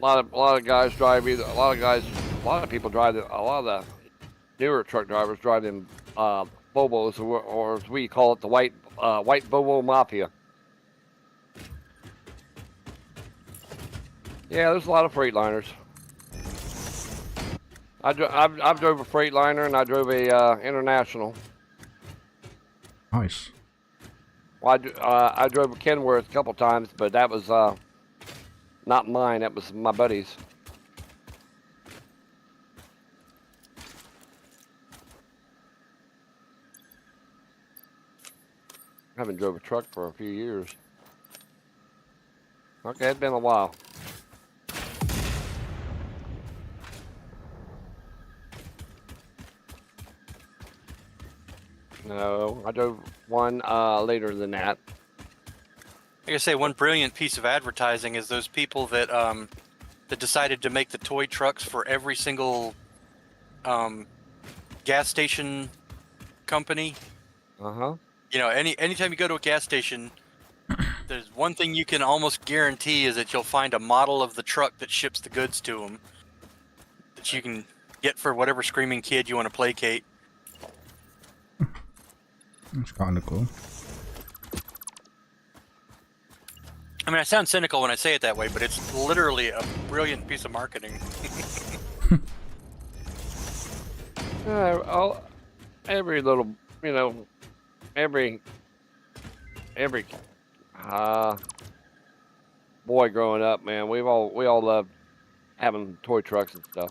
A lot of guys drive either. A lot of people drive. A lot of the newer truck drivers drive them Bobos, or as we call it, the white Bobo Mafia. Yeah, there's a lot of Freightliners. I drove a Freightliner and I drove a International. Nice. Well, I drove a Kenworth a couple times, but that was not mine. That was my buddy's. I haven't drove a truck for a few years. Okay, it's been a while. No, I drove one later than that. Like I say, one brilliant piece of advertising is those people that that decided to make the toy trucks for every single gas station company. Uh-huh. You know, anytime you go to a gas station, there's one thing you can almost guarantee is that you'll find a model of the truck that ships the goods to them that you can get for whatever screaming kid you want to placate. That's kind of cool. I mean, I sound cynical when I say it that way, but it's literally a brilliant piece of marketing. Every little, you know, every boy growing up, man, we all loved having toy trucks and stuff.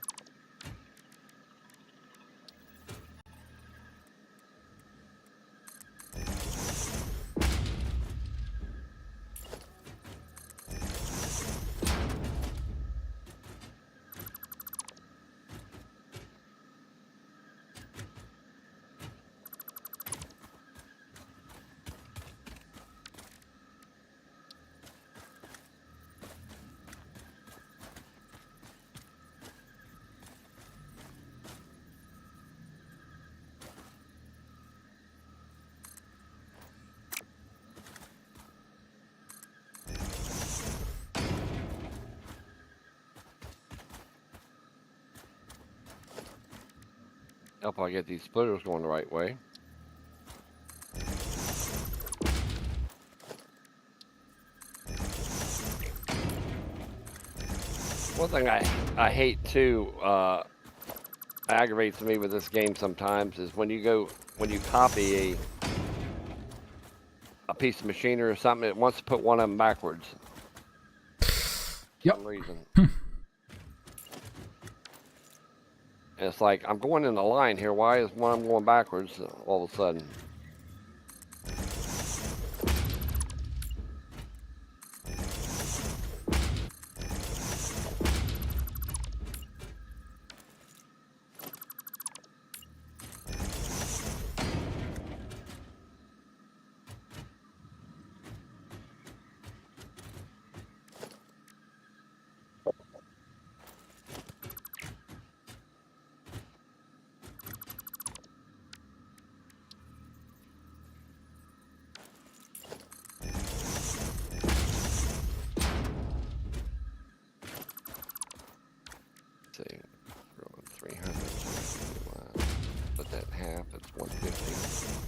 Hope I get these splitters going the right way. One thing I hate too, aggravates me with this game sometimes is when you copy a piece of machinery or something, it wants to put one of them backwards. Yep. For some reason. And it's like, I'm going in the line here. Why is one I'm going backwards all of a sudden? See, 300. Put that in half. It's 150.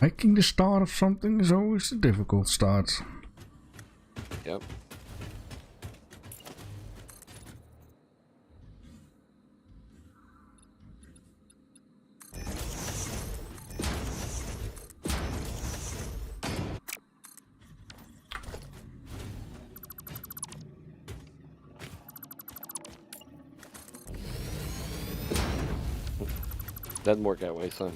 Making the start of something is always a difficult start. Yep. Doesn't work that way, son.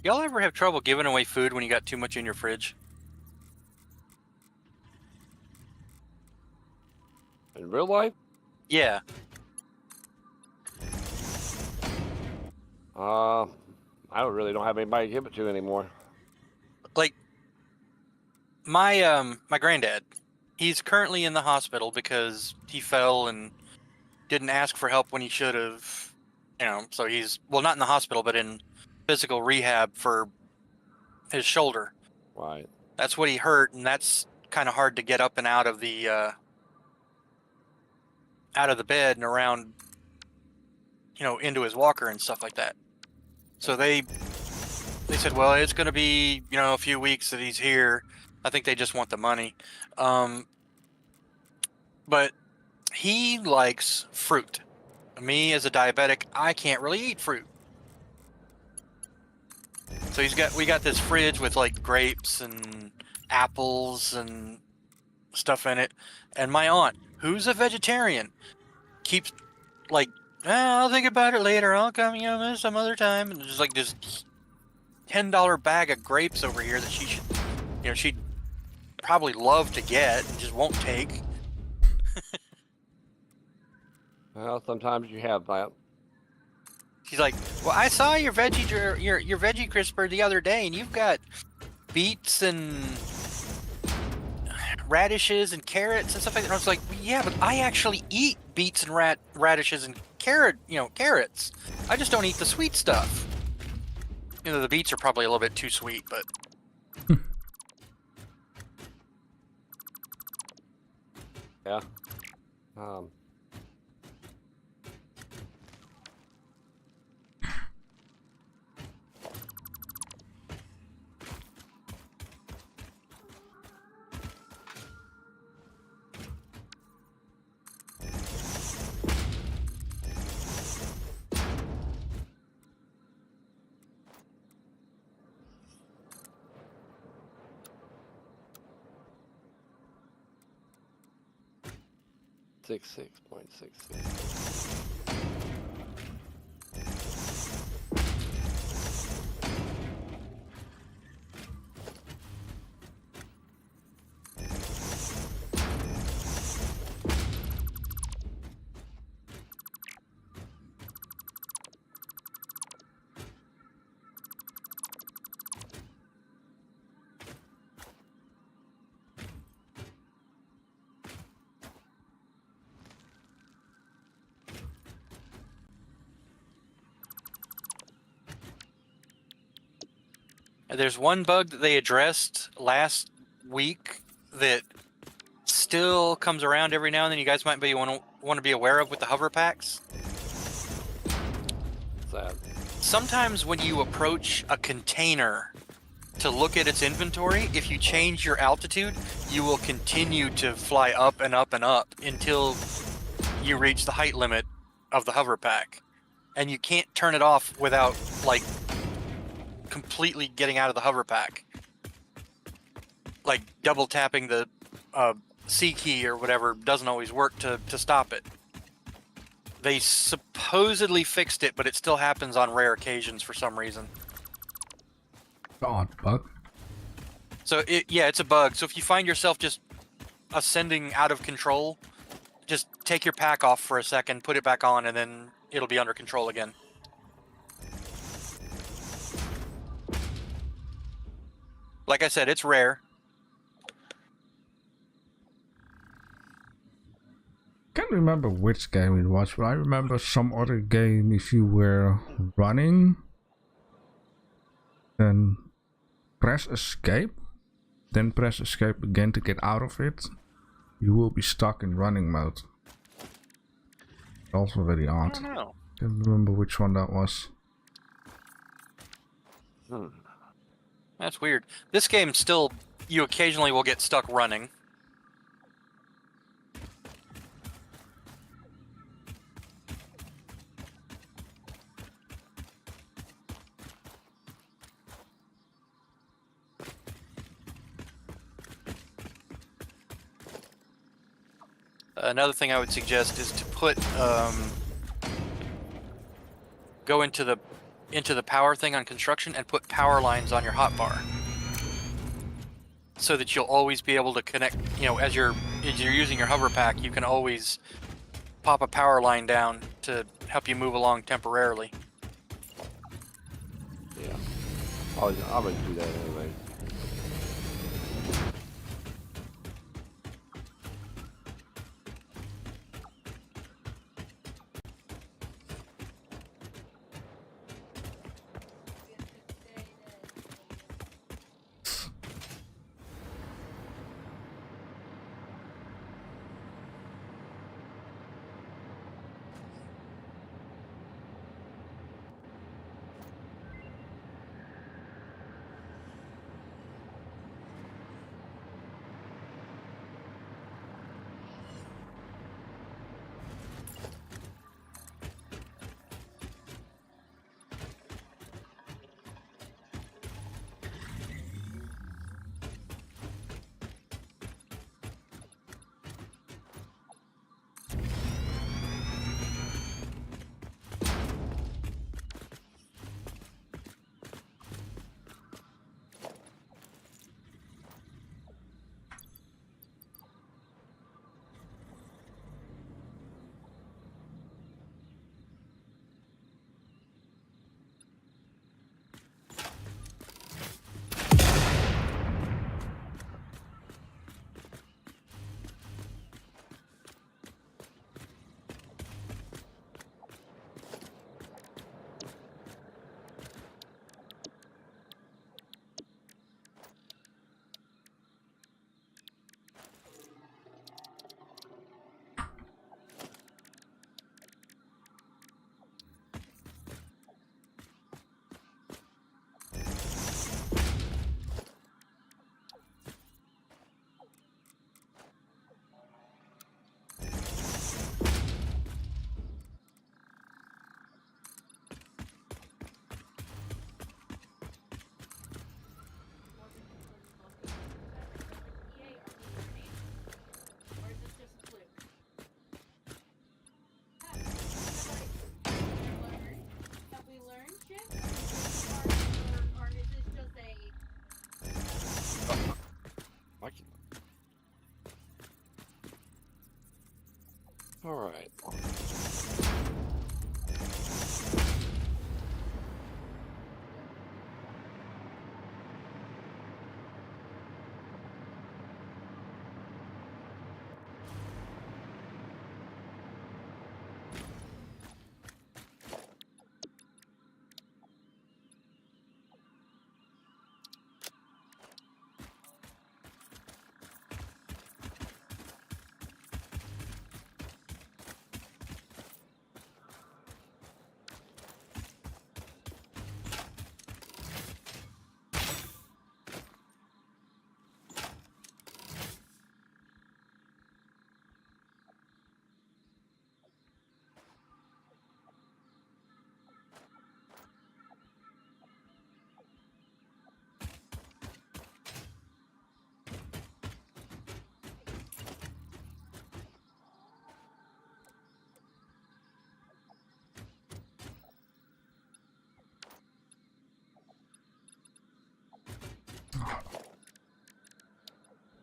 Y'all ever have trouble giving away food when you got too much in your fridge? In real life? Yeah. I don't have anybody to give it to anymore. Like my granddad, he's currently in the hospital because he fell and didn't ask for help when he should have. You know, so he's not in the hospital, but in physical rehab for his shoulder. Right. That's what he hurt, and that's kind of hard to get up and out of the bed and around, into his walker and stuff like that. So they said, well, it's going to be, a few weeks that he's here. I think they just want the money. But he likes fruit. Me as a diabetic, I can't really eat fruit. So we got this fridge with like grapes and apples and stuff in it. And my aunt, who's a vegetarian, keeps like, I'll think about it later. I'll come, some other time. And just like this $10 bag of grapes over here that she should, she'd probably love to get and just won't take. Well, sometimes you have that. She's like, well, I saw your veggie crisper the other day, and you've got beets and radishes and carrots and stuff like that. And I was like, well, yeah, but I actually eat beets and radishes and carrots. I just don't eat the sweet stuff. The beets are probably a little bit too sweet, but. Yeah. 66.66. There's one bug that they addressed last week that still comes around every now and then. You guys might want to be aware of with the hover packs. What's that? Sometimes when you approach a container to look at its inventory, if you change your altitude, you will continue to fly up and up and up until you reach the height limit of the hover pack. And you can't turn it off without, like, completely getting out of the hover pack. Like, double tapping the C key or whatever doesn't always work to stop it. They supposedly fixed it, but it still happens on rare occasions for some reason. Odd bug. So, it's a bug. So if you find yourself just ascending out of control, just take your pack off for a second, put it back on, and then it'll be under control again. Like I said, it's rare. Can't remember which game it was, but I remember some other game. If you were running, then press escape, then press escape again to get out of it. You will be stuck in running mode. Also very odd. I don't know. Can't remember which one that was. That's weird. This game still, you occasionally will get stuck running. Another thing I would suggest is to put, go into the power thing on construction and put power lines on your hotbar, so that you'll always be able to connect. As you're using your hover pack, you can always pop a power line down to help you move along temporarily. Yeah. I would do that anyway.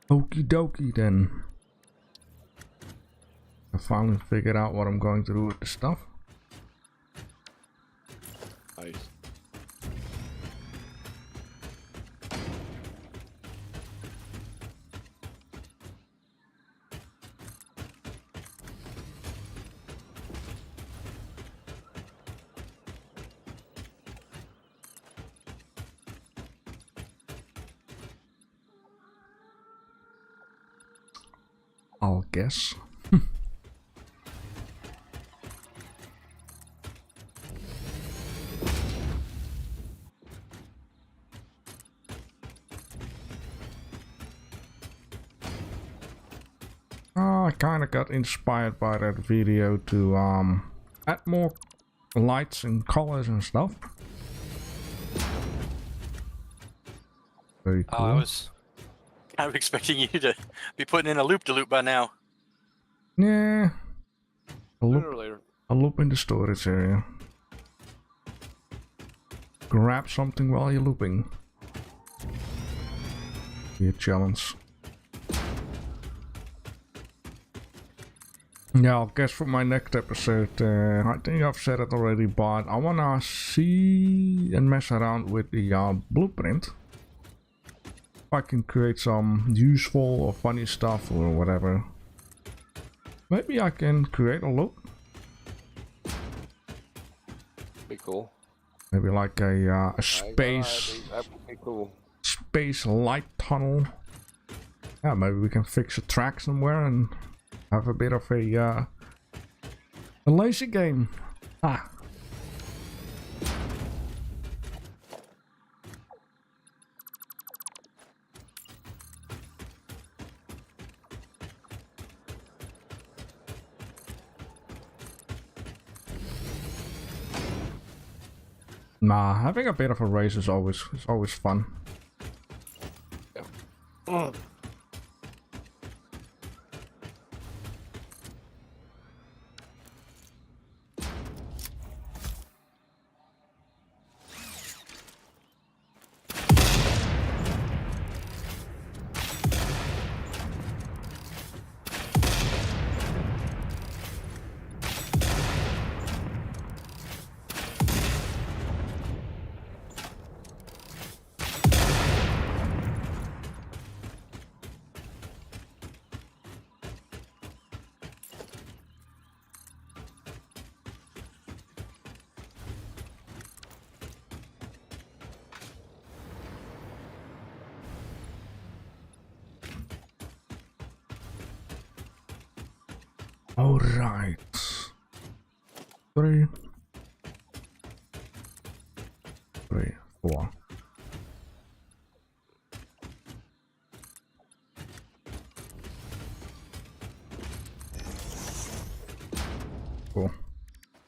Okie dokie then. I finally figured out what I'm going to do with the stuff. Nice. I'll guess. I kinda got inspired by that video to add more lights and colors and stuff. Very cool. I was kind of expecting you to be putting in a loop-de-loop by now. Yeah. Sooner or later. A loop in the storage area. Grab something while you're looping. Be a challenge. Yeah, I'll guess for my next episode, I think I've said it already, but I wanna see and mess around with the blueprint. If I can create some useful or funny stuff or whatever. Maybe I can create a loop. Be cool. Maybe like a space, That would be cool. space light tunnel. Yeah, maybe we can fix a track somewhere and have a bit of a lazy game. Ah. Nah, having a bit of a race is always fun. Yeah. All right. 3, 4. Cool.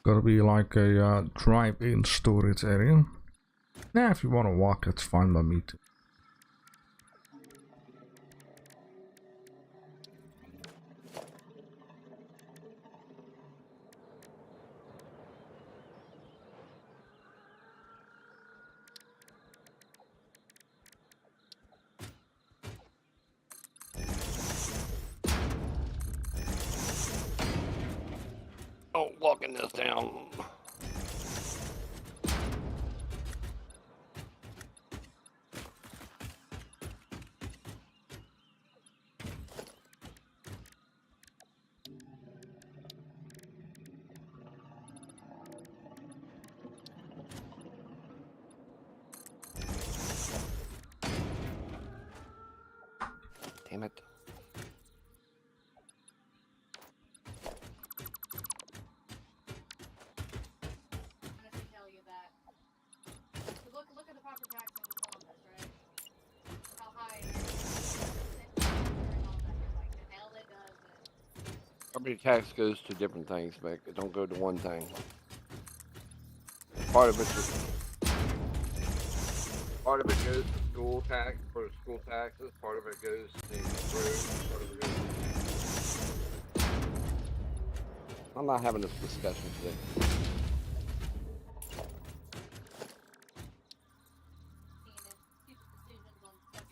Gotta be like a drive-in storage area. Nah, if you want to walk, that's fine by me too. Oh, walking this down. Damn it. Look at the proper tax on the cylinders, right? How high the hell it does it. Property tax goes to different things, but it don't go to one thing. Part of it goes to school tax for the school taxes. Part of it goes to roads. Part of it goes. I'm not having this discussion today. Stupid decisions on stuff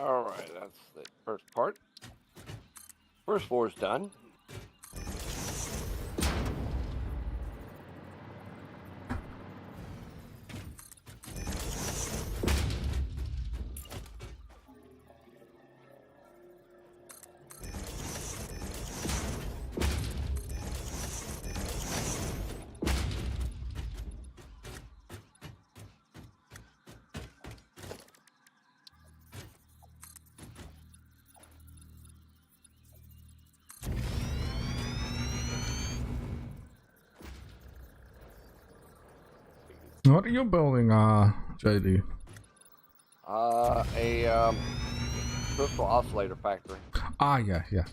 Alright, that's the first part. First floor is done. What are you building, JD? A crystal oscillator factory. Ah, yeah, yeah.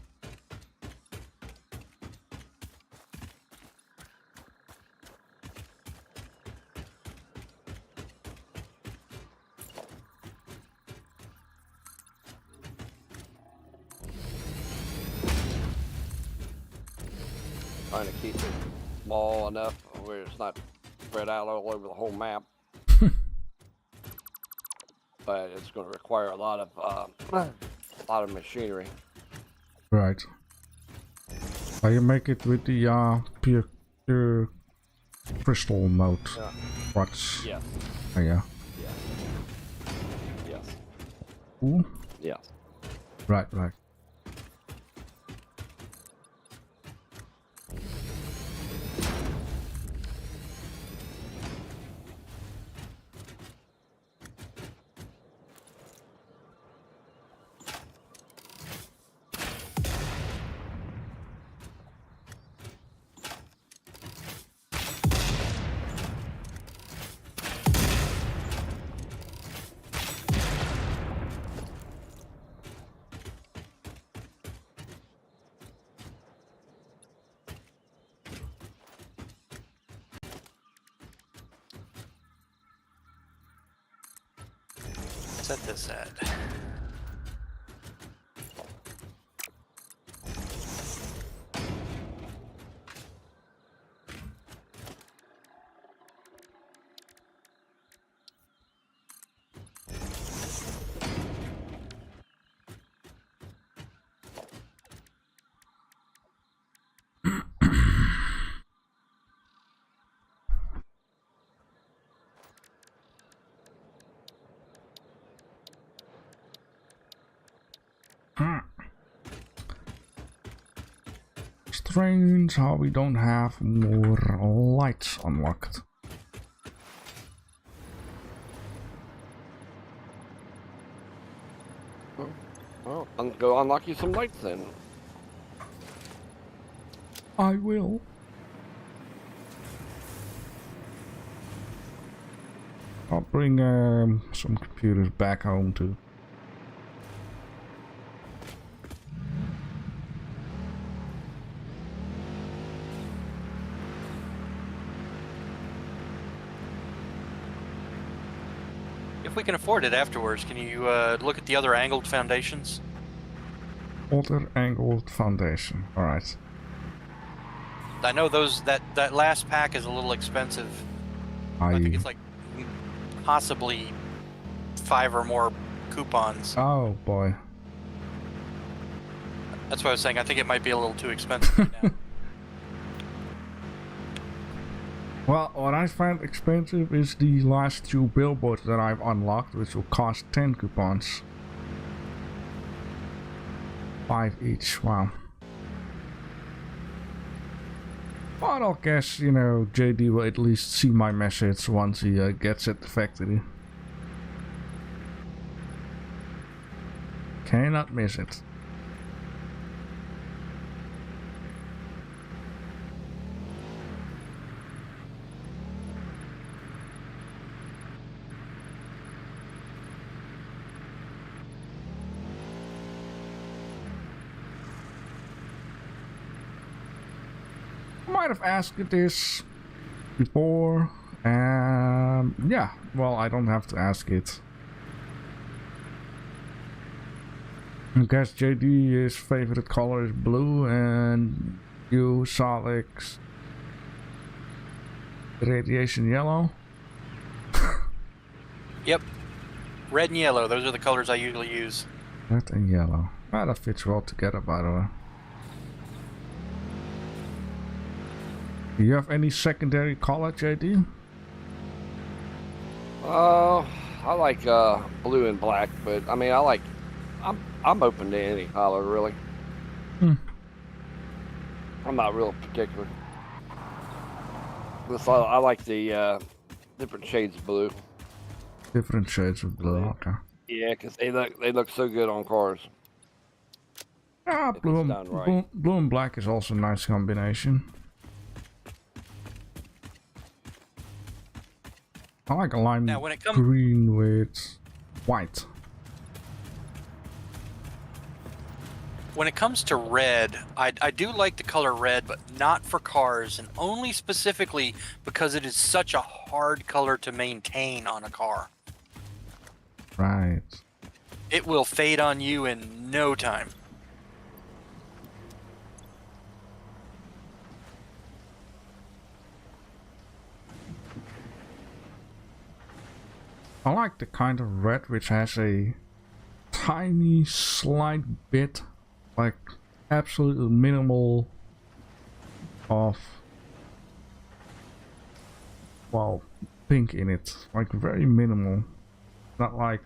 Trying to keep it small enough where it's not spread out all over the whole map. But it's going to require a lot of machinery. Right. You make it with the pure crystal mode. Yeah. What's? Yes. Oh, yeah. Yes. Yes. Ooh. Yes. Right, right. Set this at. Strange how we don't have more lights unlocked. Well, go unlock you some lights then. I will. I'll bring some computers back home too. If we can afford it afterwards, can you look at the other angled foundations? Other angled foundation. Alright. I know that last pack is a little expensive. I think it's like possibly 5 or more coupons. Oh boy. That's what I was saying. I think it might be a little too expensive right now. Well, what I find expensive is the last 2 billboards that I've unlocked, which will cost 10 coupons. 5 each, wow. But I guess, you know, JD will at least see my message once he gets at the factory. Cannot miss it. Might have asked this before, and yeah, well, I don't have to ask it. I guess JD's favorite color is blue, and you, Salix, radiation yellow. Yep. Red and yellow, those are the colors I usually use. Red and yellow. Ah, that fits well together, by the way. Do you have any secondary color, JD? I like blue and black, but I mean, I'm open to any color really. Hmm. I'm not real particular. I like the different shades of blue. Different shades of blue, okay. Yeah, because they look so good on cars. Ah, If blue it's and, done right. blue and black is also a nice combination. I like a lime Now, when it comes green with white. When it comes to red, I do like the color red, but not for cars, and only specifically because it is such a hard color to maintain on a car. Right. It will fade on you in no time. I like the kind of red which has a tiny slight bit, like absolutely minimal of, well, pink in it. Like very minimal. Not like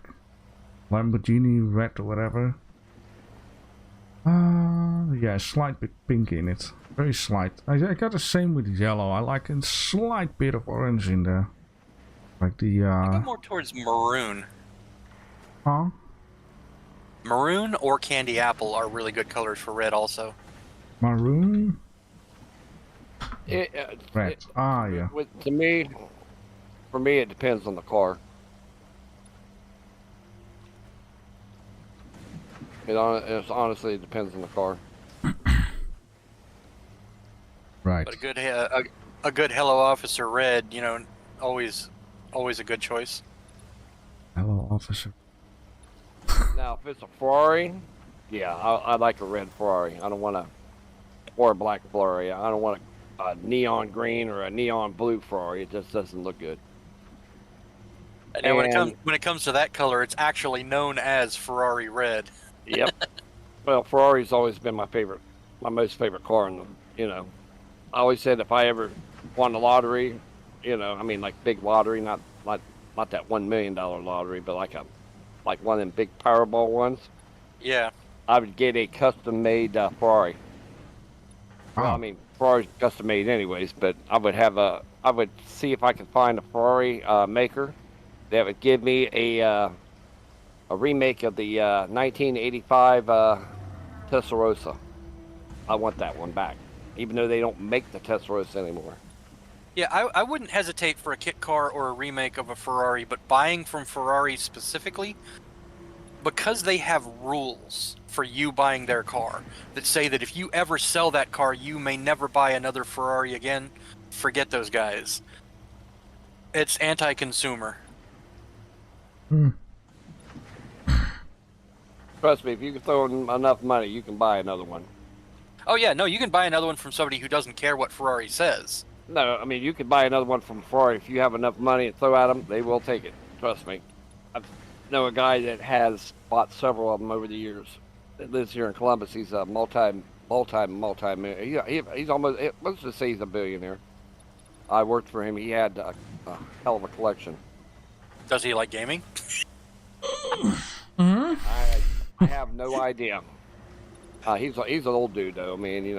Lamborghini red or whatever. Yeah, slight bit pink in it. Very slight. I got the same with yellow. I like a slight bit of orange in there. Like the I go more towards maroon. huh? Maroon or candy apple are really good colors for red also. Maroon? Red. Yeah. For me, it depends on the car. It honestly depends on the car. Right. But a good Hello Officer red, you know, always a good choice. Hello, officer. Now, if it's a Ferrari, yeah, I like a red Ferrari. I don't want or a black Ferrari. I don't want a neon green or a neon blue Ferrari. It just doesn't look good. And when it comes to that color, it's actually known as Ferrari red. Yep. Well, Ferrari's always been my most favorite car. I always said if I ever won the lottery, I mean like big lottery, not that $1 million lottery, but like one of them big Powerball ones. Yeah. I would get a custom-made Ferrari. Oh. Well, I mean, Ferrari's custom-made anyways, but I would see if I could find a Ferrari maker that would give me a remake of the 1985 Testarossa. I want that one back, even though they don't make the Testarossa anymore. Yeah, I wouldn't hesitate for a kit car or a remake of a Ferrari, but buying from Ferrari specifically, because they have rules for you buying their car that say that if you ever sell that car, you may never buy another Ferrari again, forget those guys. It's anti-consumer. Trust me, if you can throw in enough money, you can buy another one. Oh yeah, no, you can buy another one from somebody who doesn't care what Ferrari says. No, I mean, you could buy another one from Ferrari. If you have enough money to throw at them, they will take it. Trust me. I know a guy that has bought several of them over the years. That lives here in Columbus. He's a multi-millionaire. He's almost, let's just say he's a billionaire. I worked for him. He had a hell of a collection. Does he like gaming? I have no idea. He's an old dude, though. I mean,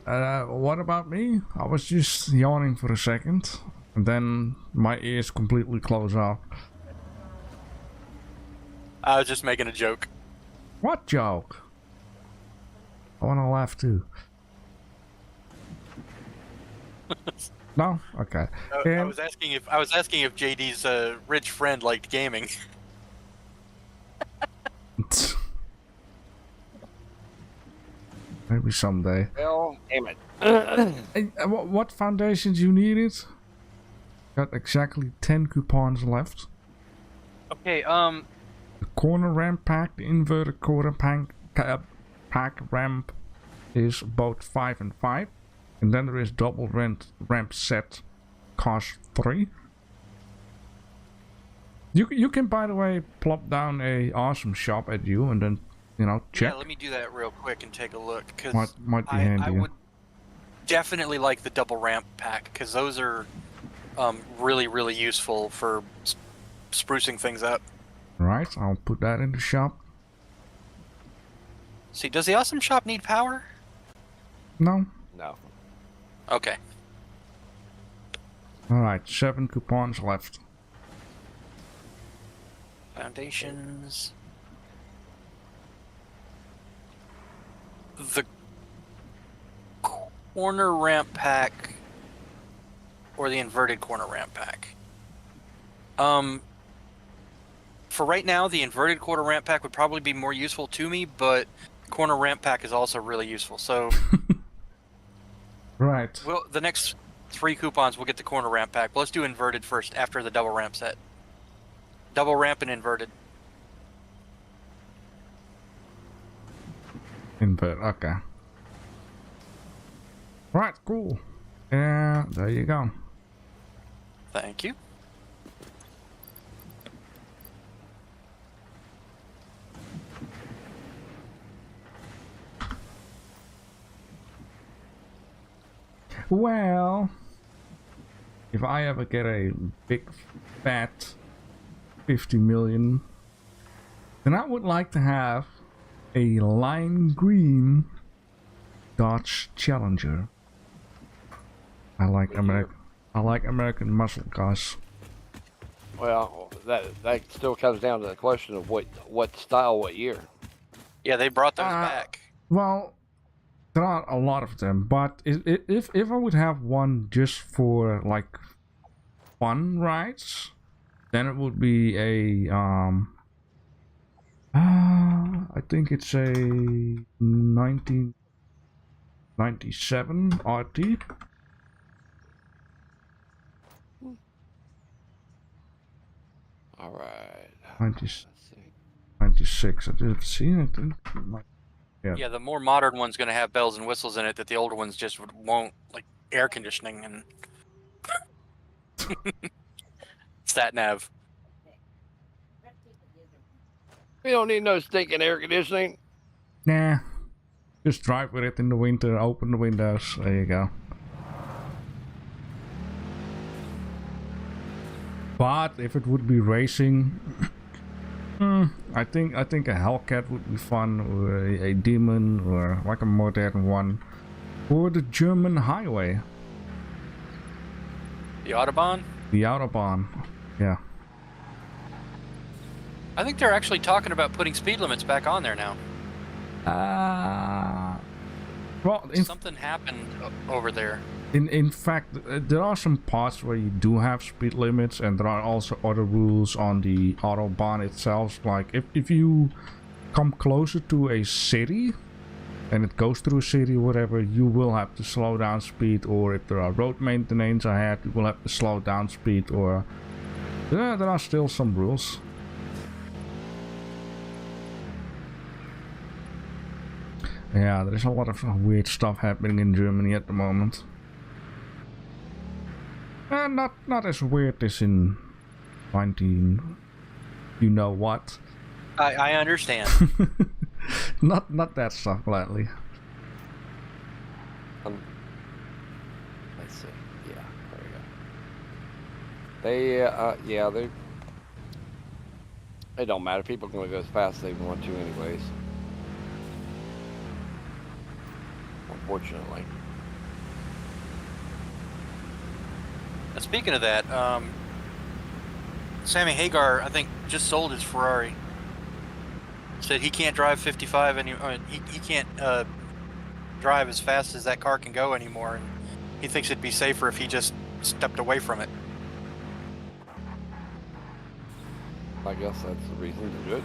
What about me? I was just yawning for a second, and then my ears completely close off. I was just making a joke. What joke? I want to laugh too. No? Okay. I was asking if JD's rich friend liked gaming. Maybe someday. well, damn it. Hey, what foundations you needed? Got exactly 10 coupons left. Okay, The corner ramp pack, the inverted corner pack ramp is both 5 and 5. And then there is double ramp set, cost 3. You can, by the way, plop down a awesome shop at you and then, you know, check. Yeah, let me do that real quick and take a look, because Might be I handy. would definitely like the double ramp pack, because those are really, really useful for sprucing things up. Right, I'll put that in the shop. See, does the awesome shop need power? No. No. Okay. Alright, 7 coupons left. Foundations. The corner ramp pack or the inverted corner ramp pack. For right now, the inverted corner ramp pack would probably be more useful to me, but corner ramp pack is also really useful. So, Right. well, the next 3 coupons we'll get the corner ramp pack. But let's do inverted first after the double ramp set. Double ramp and inverted. Invert, okay. Right, cool. Yeah, there you go. Thank you. Well, if I ever get a big fat 50 million, then I would like to have a lime green Dodge Challenger. I like American muscle cars. Well, that still comes down to the question of what style, what year. Yeah, they brought those back. Well, there are a lot of them, but if I would have one just for like fun rides, then it would be a I think it's a 1997 RT. All right. 96. I did see. I think. Yeah, the more modern one's going to have bells and whistles in it that the older ones just won't, like air conditioning and stat nav. We don't need no stinking air conditioning. Nah, just drive with it in the winter. Open the windows. There you go. But if it would be racing, I think a Hellcat would be fun, or a Demon, or like a modern one, or the German highway. The Autobahn? The Autobahn, yeah. I think they're actually talking about putting speed limits back on there now. Well, Something happened over there. in fact, there are some parts where you do have speed limits, and there are also other rules on the Autobahn itself. Like if you come closer to a city, and it goes through a city or whatever, you will have to slow down speed, or if there are road maintenance ahead, you will have to slow down speed, or yeah, there are still some rules. Yeah, there is a lot of weird stuff happening in Germany at the moment. And not as weird as in 19... you know what? I understand. not that stuff, gladly. Let's see. Yeah, there we go. They don't matter. People are going to go as fast as they want to anyways. Unfortunately. Speaking of that, Sammy Hagar, I think, just sold his Ferrari. Said he can't drive 55 anymore. He can't drive as fast as that car can go anymore, and he thinks it'd be safer if he just stepped away from it. I guess that's the reason to do it.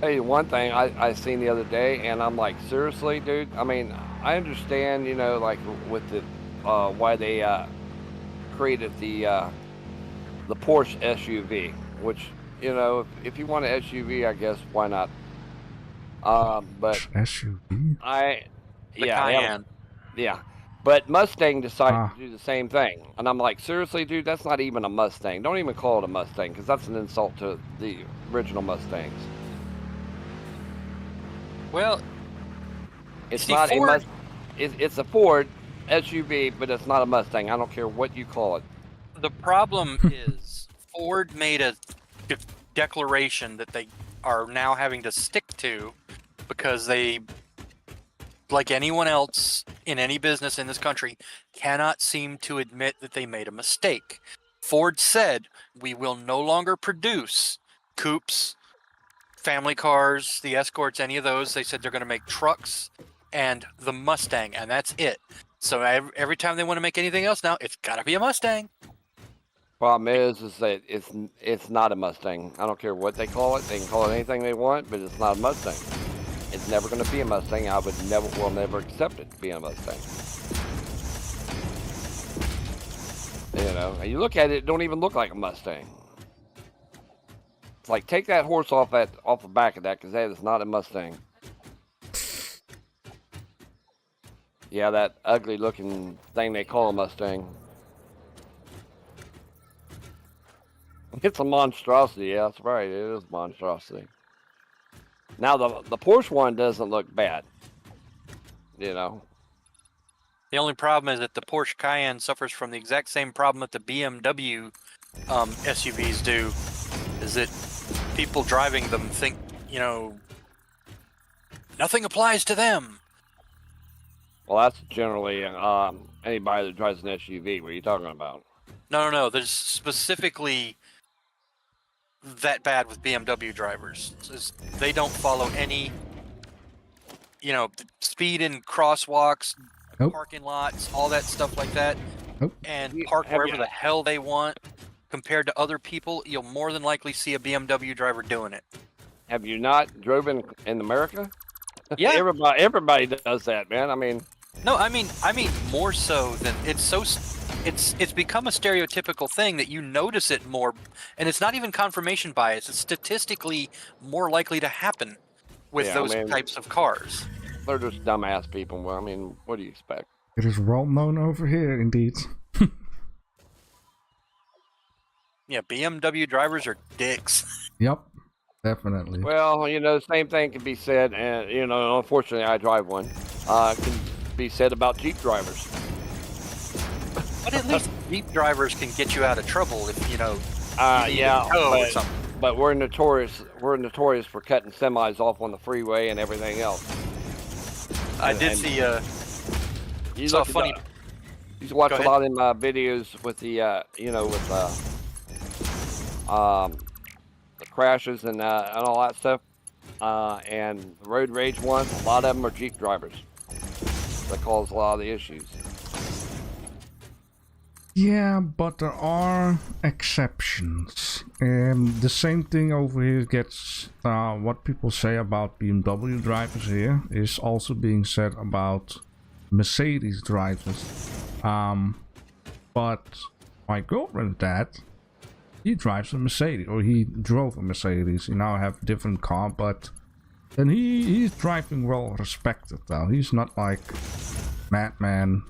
Hey, one thing I seen the other day, and I'm like, seriously, dude? I mean, I understand, you know, like with the why they created the Porsche SUV, which, you know, if you want an SUV, I guess why not? But SUV? The Cayenne. yeah, But Mustang decided to do the same thing. And I'm like, seriously, dude, that's not even a Mustang. Don't even call it a Mustang, because that's an insult to the original Mustangs. Well, It's see, not Ford, a it's a Ford SUV, but it's not a Mustang. I don't care what you call it. the problem is Ford made a declaration that they are now having to stick to because they, like anyone else in any business in this country, cannot seem to admit that they made a mistake. Ford said, we will no longer produce coupes, family cars, the Escorts, any of those. They said they're going to make trucks and the Mustang, and that's it. So every time they want to make anything else now, it's got to be a Mustang. Problem is that it's not a Mustang. I don't care what they call it. They can call it anything they want, but it's not a Mustang. It's never going to be a Mustang. I will never accept it being a Mustang. You know, and you look at it, it don't even look like a Mustang. It's like, take that horse off the back of that, because that is not a Mustang. Yeah, that ugly looking thing they call a Mustang. It's a monstrosity. Yeah, that's right. It is a monstrosity. Now the Porsche one doesn't look bad. You know. The only problem is that the Porsche Cayenne suffers from the exact same problem that the BMW SUVs do, is that people driving them think, you know, nothing applies to them. Well, that's generally anybody that drives an SUV. What are you talking about? No. There's specifically that bad with BMW drivers. They don't follow any, you know, speed in crosswalks, parking lots, all that stuff like that, and park wherever the hell they want. Compared to other people, you'll more than likely see a BMW driver doing it. Have you not driven in America? Yeah, everybody does that, man. I mean, no, I mean more so than it's become a stereotypical thing that you notice it more, and it's not even confirmation bias. It's statistically more likely to happen with those types of cars. They're just dumbass people. Well, I mean, what do you expect? It is well known over here, indeed. Yeah, BMW drivers are dicks. Yep, definitely. Well, you know, the same thing can be said, and you know, unfortunately, I drive one. Can be said about Jeep drivers. But at least Jeep drivers can get you out of trouble if you know. But we're notorious for cutting semis off on the freeway and everything else. I did see. You saw funny. You watch a lot of my videos with the the crashes and all that stuff, and the road rage ones. A lot of them are Jeep drivers that cause a lot of the issues. Yeah, but there are exceptions. The same thing over here gets what people say about BMW drivers here is also being said about Mercedes drivers. But my girlfriend's dad, he drives a Mercedes, or he drove a Mercedes. He now have a different car, but then he's driving well respected though. He's not like madman.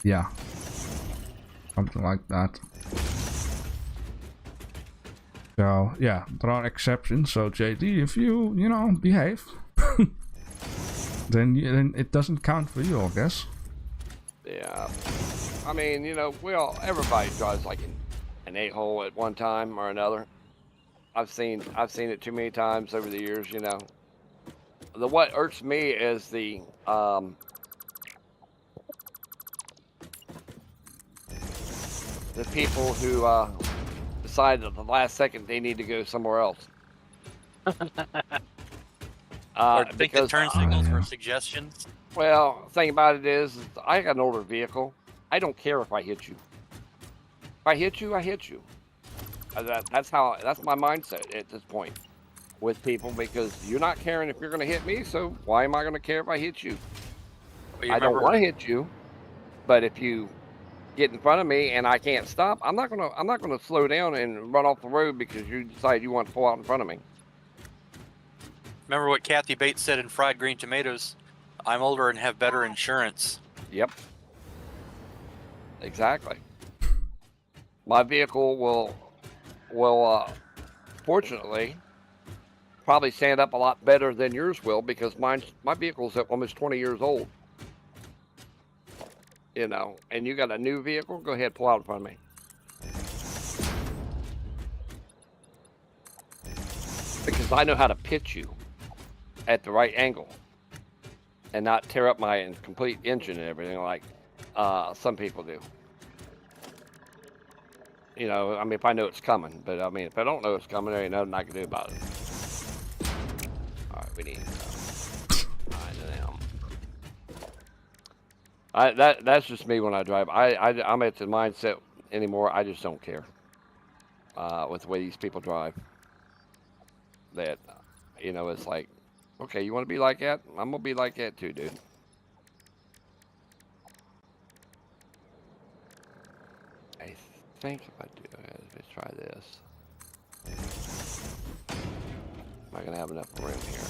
Yeah, something like that. So yeah, there are exceptions. So JD, if you behave, then it doesn't count for you, I guess. Yeah, I mean, you know, everybody drives like an a-hole at one time or another. I've seen it too many times over the years. You know, what irks me is the people who decide at the last second they need to go somewhere else. Or think that turn signals were suggestions. Well, the thing about it is I got an older vehicle. I don't care if I hit you. If I hit you, I hit you. That's my mindset at this point with people, because you're not caring if you're going to hit me, so why am I going to care if I hit you? I don't want to hit you, but if you get in front of me and I can't stop, I'm not gonna slow down and run off the road because you decide you want to pull out in front of me. Remember what Kathy Bates said in Fried Green Tomatoes? I'm older and have better insurance. Yep. Exactly. My vehicle will fortunately probably stand up a lot better than yours will, because my vehicle's almost 20 years old. You know, and you got a new vehicle, go ahead, pull out in front of me. Because I know how to pitch you at the right angle and not tear up my complete engine and everything like some people do. You know, I mean, if I know it's coming, but I mean, if I don't know it's coming, there ain't nothing I can do about it. All right, we need 9 of them. That's just me when I drive. I'm at the mindset anymore. I just don't care with the way these people drive. That, you know, it's like, okay, you want to be like that? I'm gonna be like that too, dude. I think if I do, let's try this. Am I gonna have enough room here?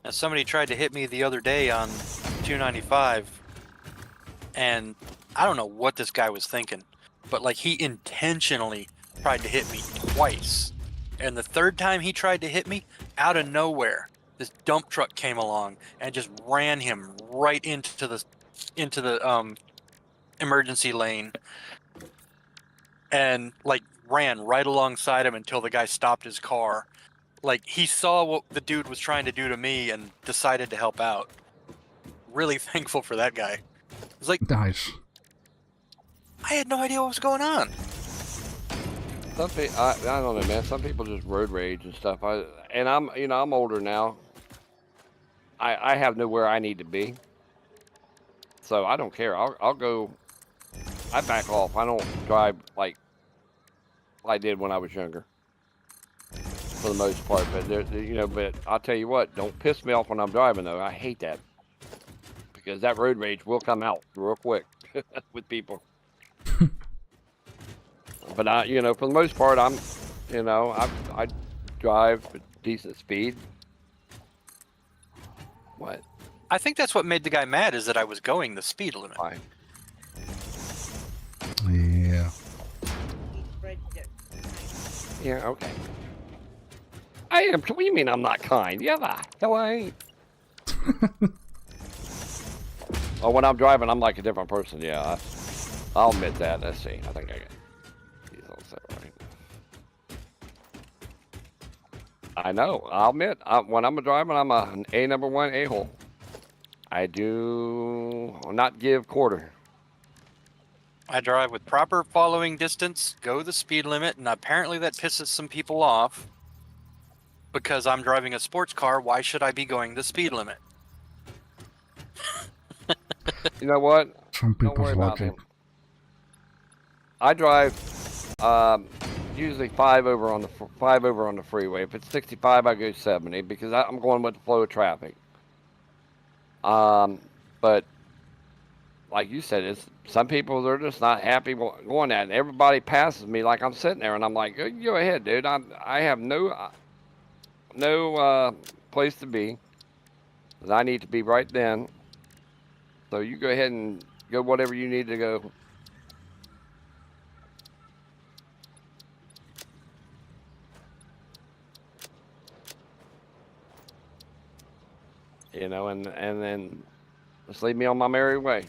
Now, somebody tried to hit me the other day on 295, and I don't know what this guy was thinking, but like he intentionally tried to hit me twice. And the third time he tried to hit me, out of nowhere, this dump truck came along and just ran him right into the emergency lane, and like ran right alongside him until the guy stopped his car. Like he saw what the dude was trying to do to me and decided to help out. Really thankful for that guy. It's like, Nice. I had no idea what was going on. Some people, I don't know, man. Some people just road rage and stuff. I'm older now. I have nowhere I need to be, so I don't care. I'll go. I back off. I don't drive like I did when I was younger, for the most part. But but I'll tell you what, don't piss me off when I'm driving though. I hate that, because that road rage will come out real quick with people. But for the most part, I drive at decent speed. What? I think that's what made the guy mad, is that I was going the speed limit. Fine. Yeah. Yeah, okay. I am. What do you mean I'm not kind? Yeah, the hell I ain't. Oh, when I'm driving, I'm like a different person. Yeah, I'll admit that. Let's see. I think I got these all set right. I know. I'll admit. When I'm driving, I'm an number one a-hole. I do not give quarter. I drive with proper following distance, go the speed limit, and apparently that pisses some people off. Because I'm driving a sports car, why should I be going the speed limit? You know what? Some Don't people's worry about logic. him. I drive usually 5 over on the freeway. If it's 65, I go 70 because I'm going with the flow of traffic. But like you said, some people, they're just not happy going that, and everybody passes me like I'm sitting there, and I'm like, go ahead, dude. I have no place to be, 'cause I need to be right then. So you go ahead and go whatever you need to go. And then just leave me on my merry way.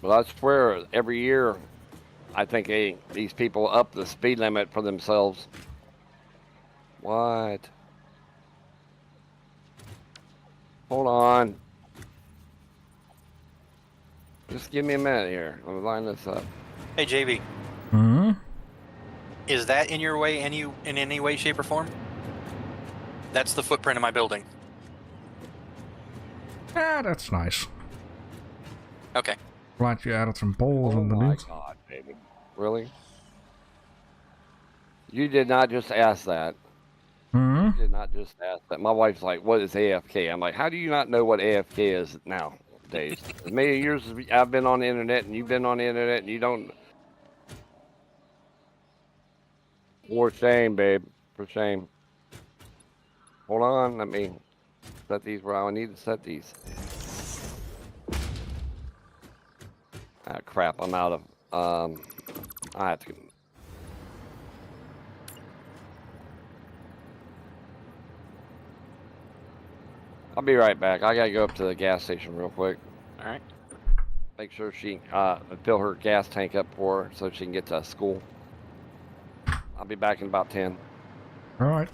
Well, that's where every year I think these people up the speed limit for themselves. What? Hold on. Just give me a minute here. Let me line this up. Hey, JB, Hmm? is that in your way, in any way, shape, or form? That's the footprint of my building. Yeah, that's nice. Okay. Glad you added some poles Oh my underneath. god, baby. Really? You did not just ask that. Hmm? You did not just ask that. My wife's like, what is AFK? I'm like, how do you not know what AFK is nowadays? As many years as I've been on the internet and you've been on the internet and you don't. For shame, babe. For shame. Hold on. Let me set these where I need to set these. Ah, crap. I'm out of. I have to. I'll be right back. I gotta go up to the gas station real quick. All right. Make sure she fill her gas tank up for her so she can get to school. I'll be back in about 10. Alright.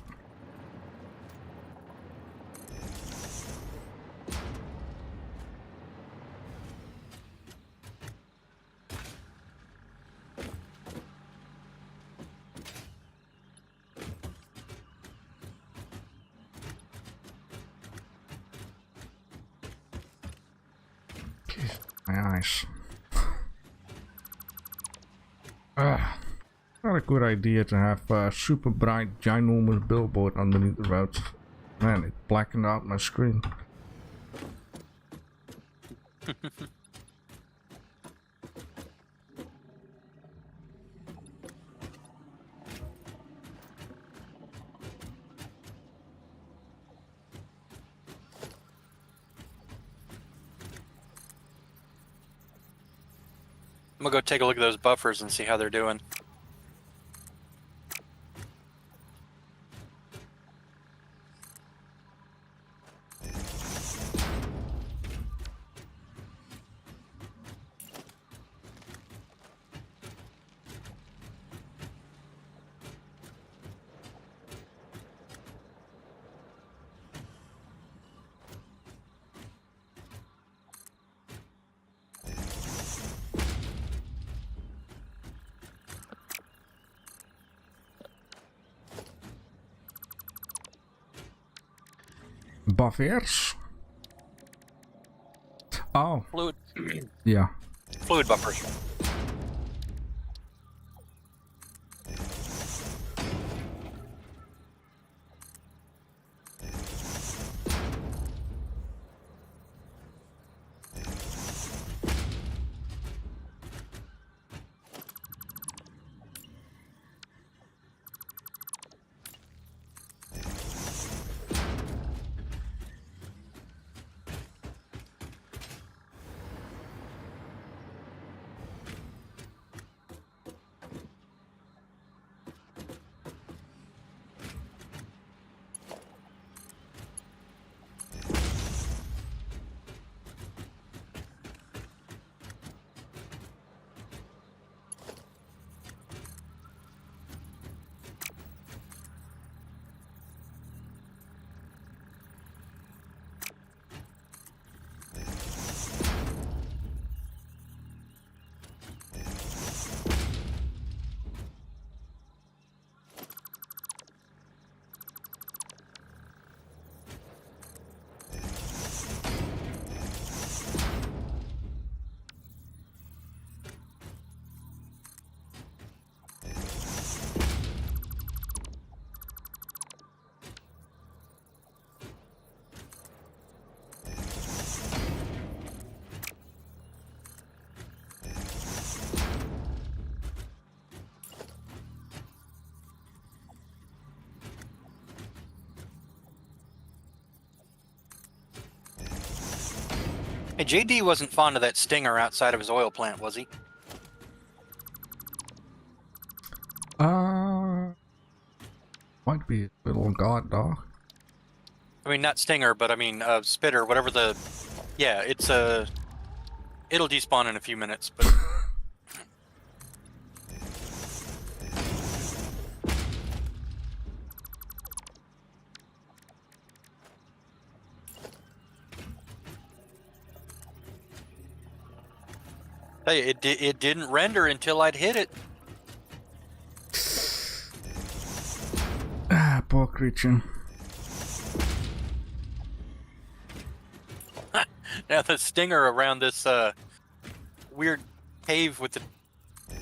My eyes. Not a good idea to have a super bright, ginormous billboard underneath the road. Man, it blackened out my screen. I'm gonna go take a look at those buffers and see how they're doing. Buffers? Oh, Fluid, yeah. fluid buffers. Hey, JD wasn't fond of that stinger outside of his oil plant, was he? Might be a little guard dog. I mean, not stinger, but I mean, spitter, whatever the... Yeah, it's it'll despawn in a few minutes, but... Hey, it didn't render until I'd hit it. Ah, poor creature. Now the stinger around this weird cave with the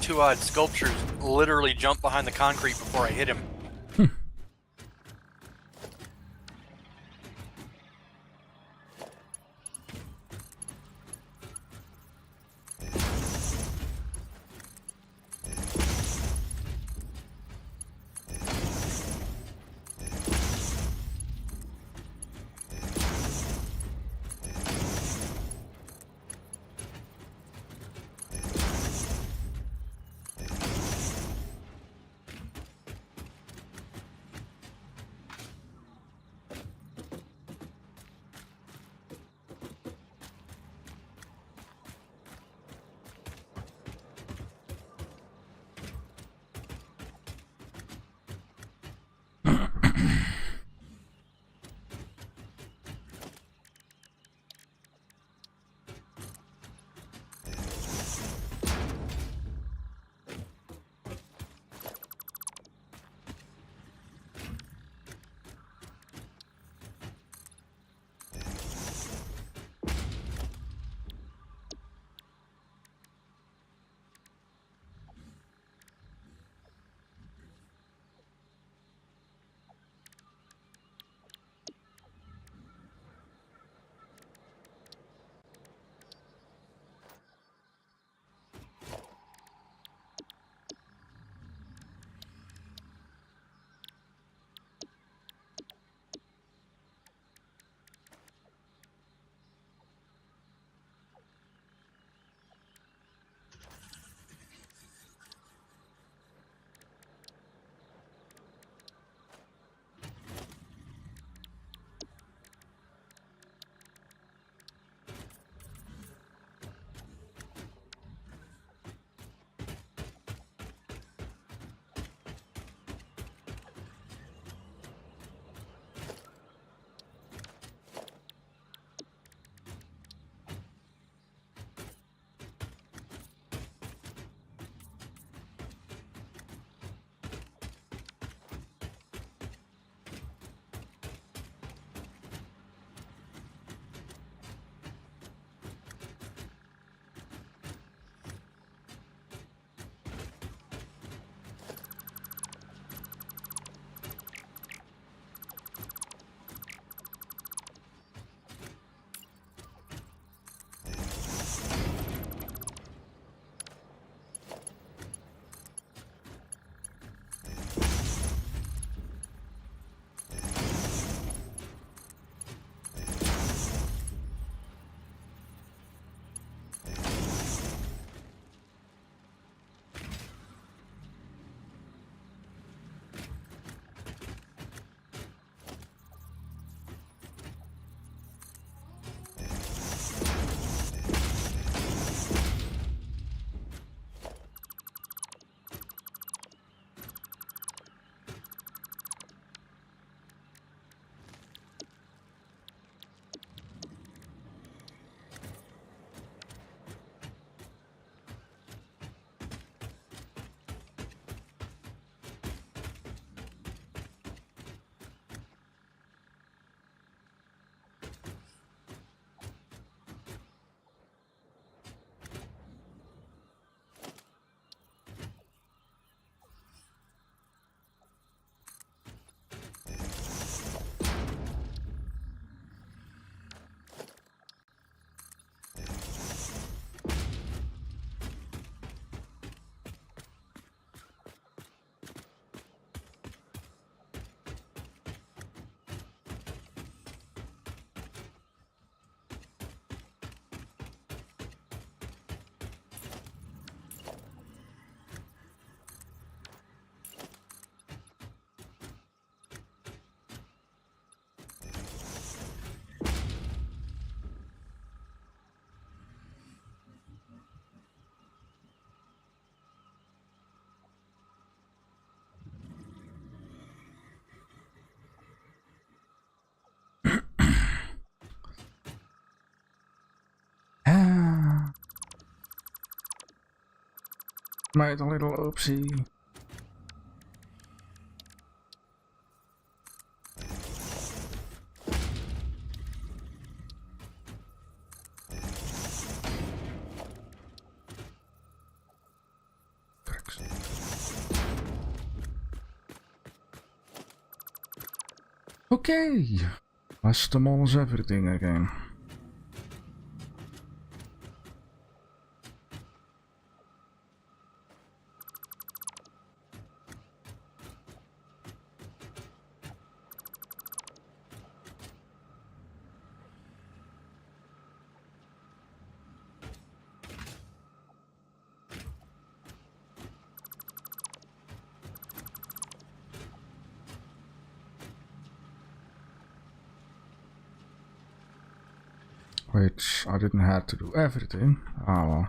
two odd sculptures literally jumped behind the concrete before I hit him. Made a little oopsie. Okay, let's demolish everything again. Which I didn't have to do everything. Ah well.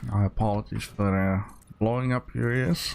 My apologies for blowing up your ears.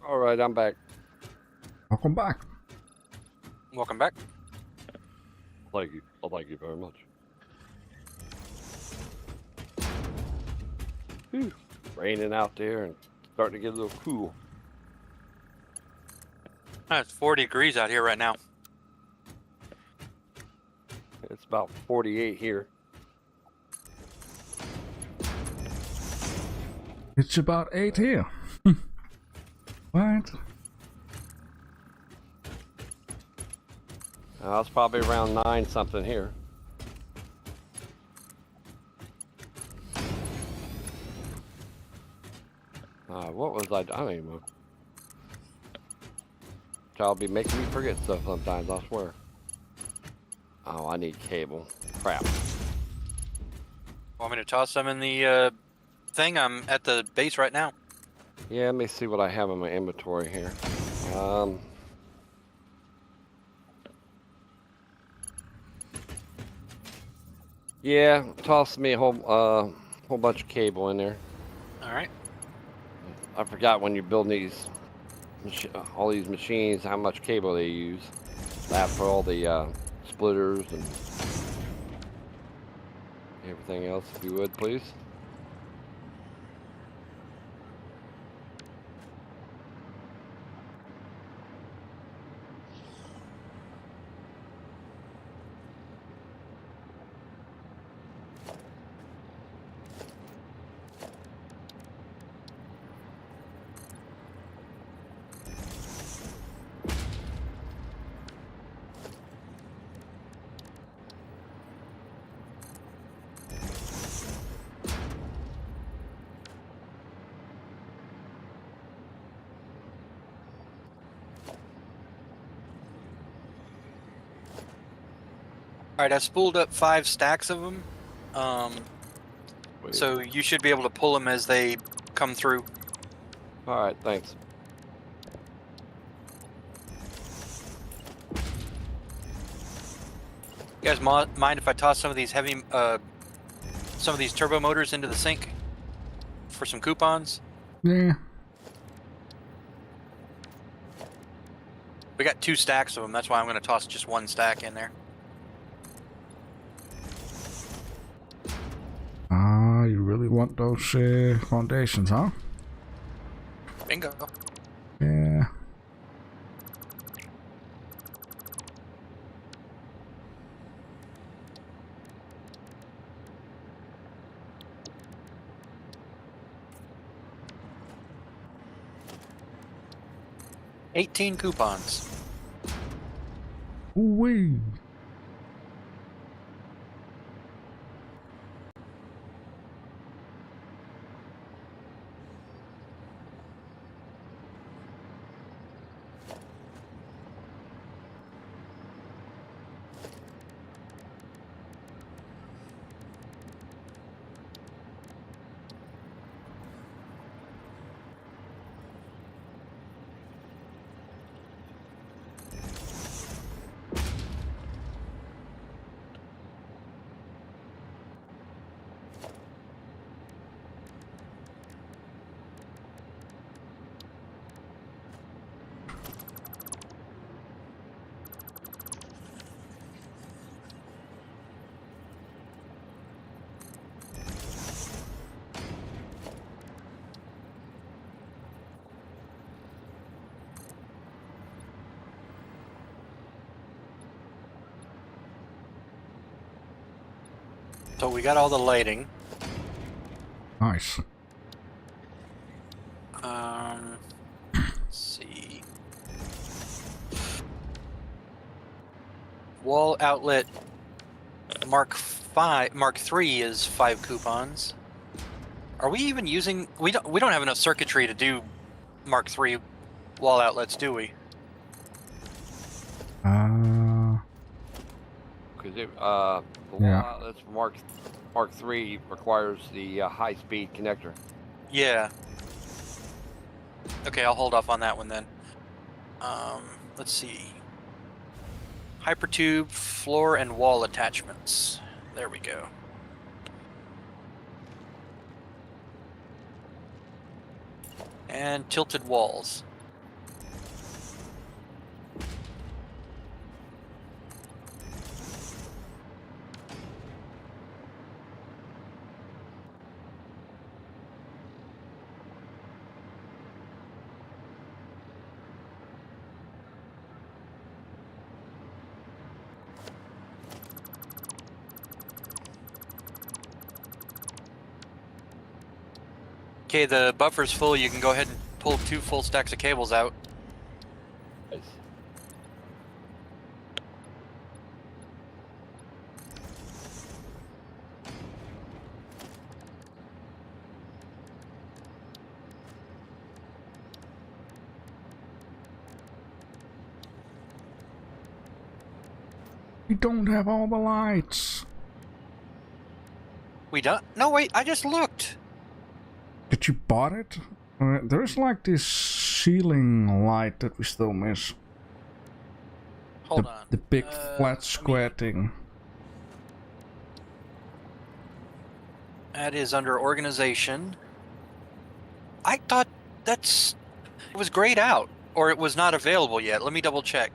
All right, I'm back. Welcome back. Welcome back. Thank you. Oh, thank you very much. Whew. Raining out there and starting to get a little cool. It's 40 degrees out here right now. It's about 48 here. It's about 8 here. What? It's probably around 9 something here. What was I don't even know. Child be making me forget stuff sometimes, I swear. Oh, I need cable. Crap. Want me to toss some in the thing? I'm at the base right now. Yeah, let me see what I have in my inventory here. Yeah, toss me a whole bunch of cable in there. All right. I forgot when you're building these, all these machines, how much cable they use. That for all the splitters and everything else, if you would, please. All right, I spooled up 5 stacks of them. Wait. So you should be able to pull them as they come through. All right, thanks. You guys mind if I toss some of these some of these turbo motors into the sink for some coupons? Yeah. We got 2 stacks of them. That's why I'm going to toss just 1 stack in there. You really want those foundations, huh? Bingo. Yeah. $18 coupons. Ooh-wee. So we got all the lighting. Nice. Let's see. Wall outlet Mark 3 is 5 coupons. Are we even using? We don't have enough circuitry to do Mark 3 wall outlets, do we? Because the wall outlets for Mark 3 requires the high-speed connector. Yeah. Okay, I'll hold off on that one then. Let's see. Hypertube, floor, and wall attachments. There we go. And tilted walls. Okay, the buffer's full. You can go ahead and pull 2 full stacks of cables out. Nice. We don't have all the lights. We don't? No, wait, I just looked. Did you bought it? There's like this ceiling light that we still miss. Hold on. The big flat let square me- thing. That is under organization. I thought it was grayed out, or it was not available yet. Let me double check.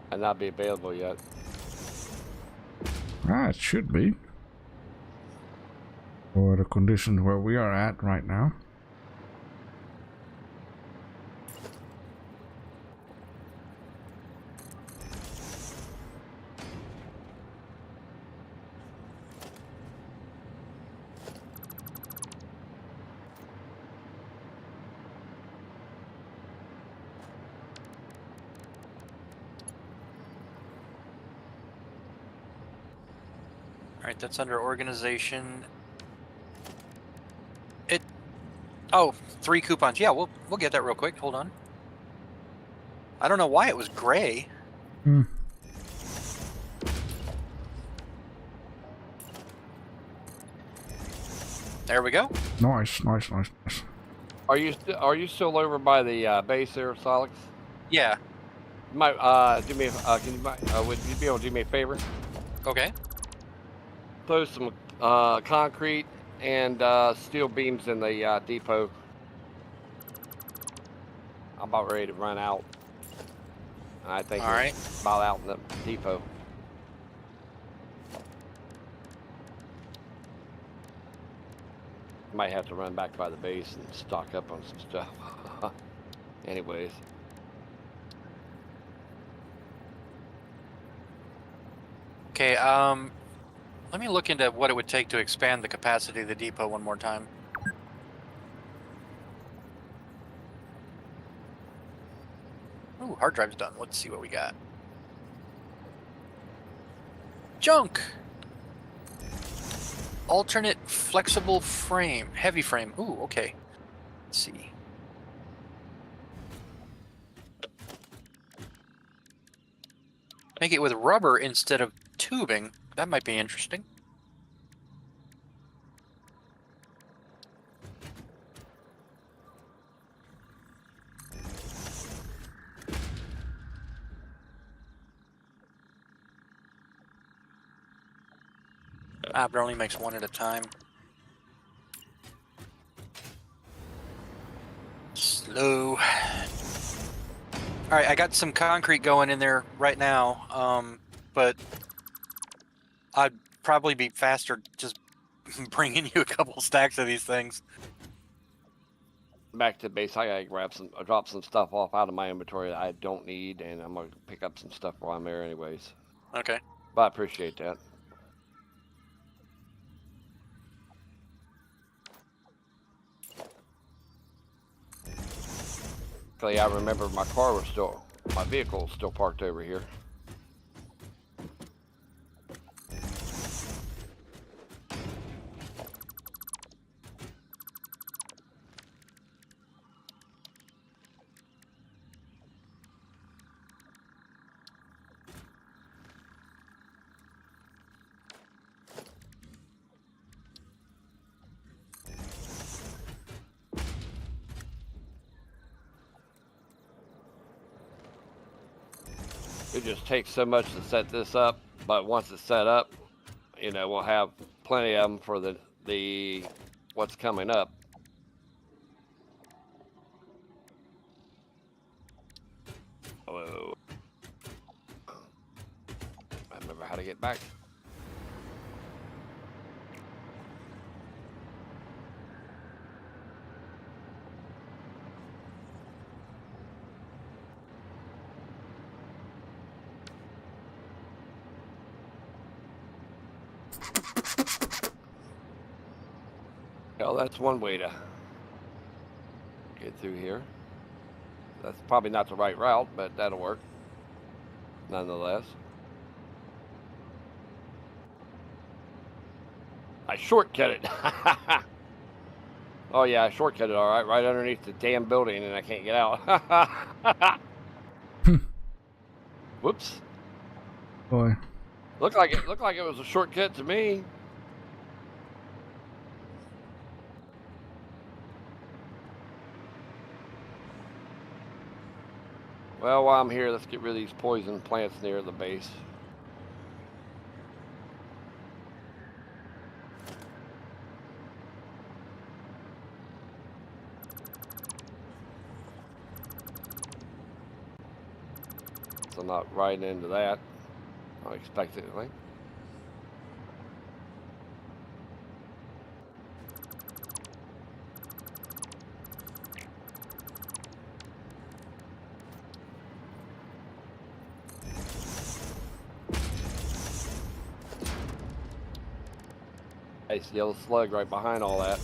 And not be available yet. Ah, it should be. For the conditions where we are at right now. Alright, that's under organization. Oh, 3 coupons. Yeah, we'll get that real quick. Hold on. I don't know why it was gray. Hmm. There we go. Nice. Are you still over by the base there, Salix? Yeah. Do me. Would you be able to do me a favor? Okay. Throw some concrete and steel beams in the depot. I'm about ready to run out. I think All right. we're about out in the depot. Might have to run back by the base and stock up on some stuff. Anyways. Okay, let me look into what it would take to expand the capacity of the depot one more time. Ooh, hard drive's done. Let's see what we got. Junk! Alternate flexible frame. Heavy frame. Ooh, okay. Let's see. Make it with rubber instead of tubing. That might be interesting. Ah, but it only makes one at a time. Slow. Alright, I got some concrete going in there right now, but I'd probably be faster just bringing you a couple stacks of these things. Back to base, I gotta drop some stuff off out of my inventory that I don't need, and I'm gonna pick up some stuff while I'm there anyways. Okay. But I appreciate that. Luckily, I remember my vehicle was still parked over here. It just takes so much to set this up, but once it's set up, you know, we'll have plenty of them for the what's coming up. Oh, I remember how to get back. Well, that's one way to through here. That's probably not the right route, but that'll work. Nonetheless. I shortcut it. Oh yeah, I shortcut it all right, right underneath the damn building, and I can't get out. Whoops. Boy. Looked like it was a shortcut to me. Well, while I'm here, let's get rid of these poison plants near the base. So I'm not riding into that unexpectedly. Nice yellow slug right behind all that.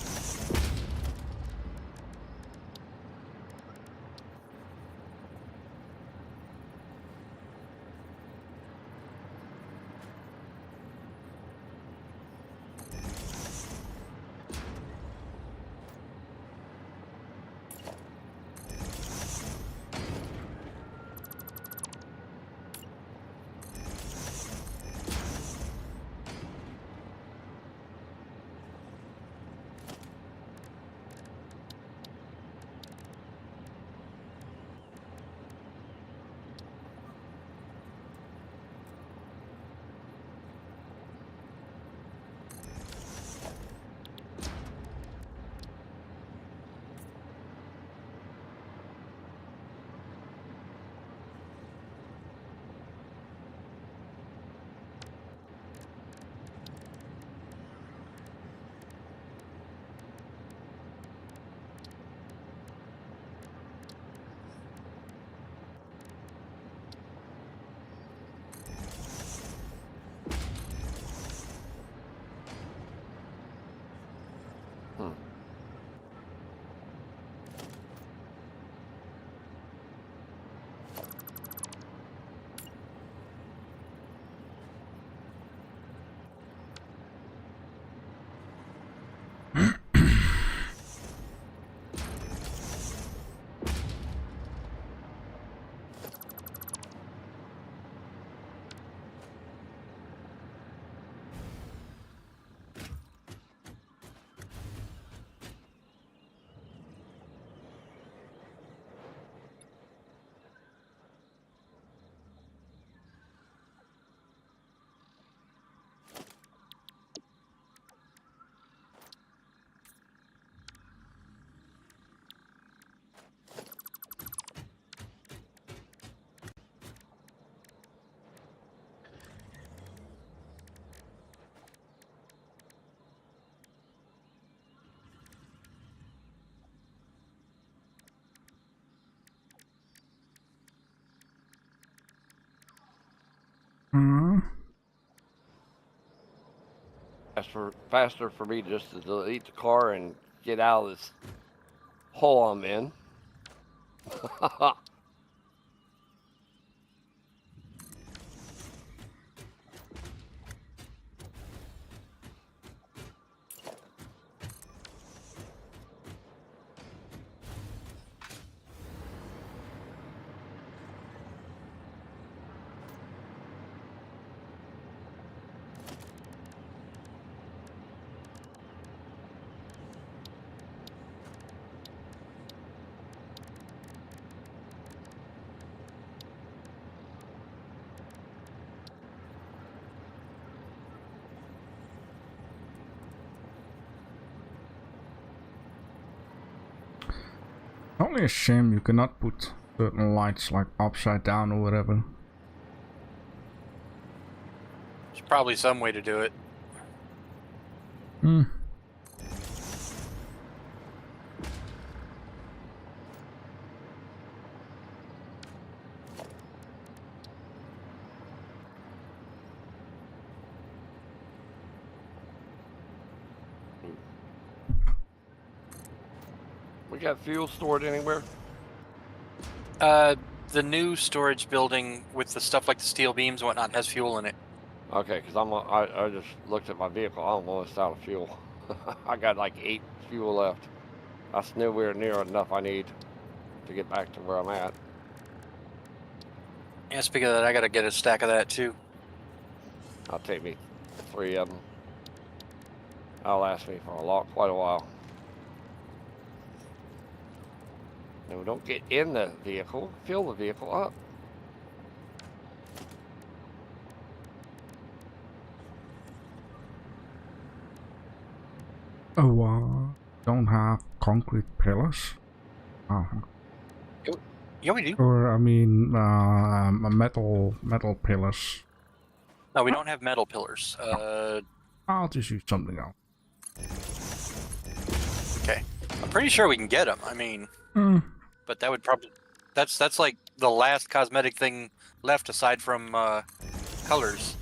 Faster for me just to delete the car and get out of this hole I'm in. Only a shame you cannot put certain lights like upside down or whatever. There's probably some way to do it. Hmm. We got fuel stored anywhere? The new storage building with the stuff like the steel beams and whatnot has fuel in it. Okay, because I just looked at my vehicle. I'm almost out of fuel. I got like 8 fuel left. That's nowhere near enough I need to get back to where I'm at. Yeah, speaking of that, I gotta get a stack of that too. I'll take me 3 of them. That'll last me for quite a while. No, don't get in the vehicle. Fill the vehicle up. Oh, don't have concrete pillars. Oh. Yeah, we do. Or I mean, metal pillars. No, we don't have metal pillars. I'll just use something else. Okay. I'm pretty sure we can get them. I mean, but that would probably that's like the last cosmetic thing left aside from colors.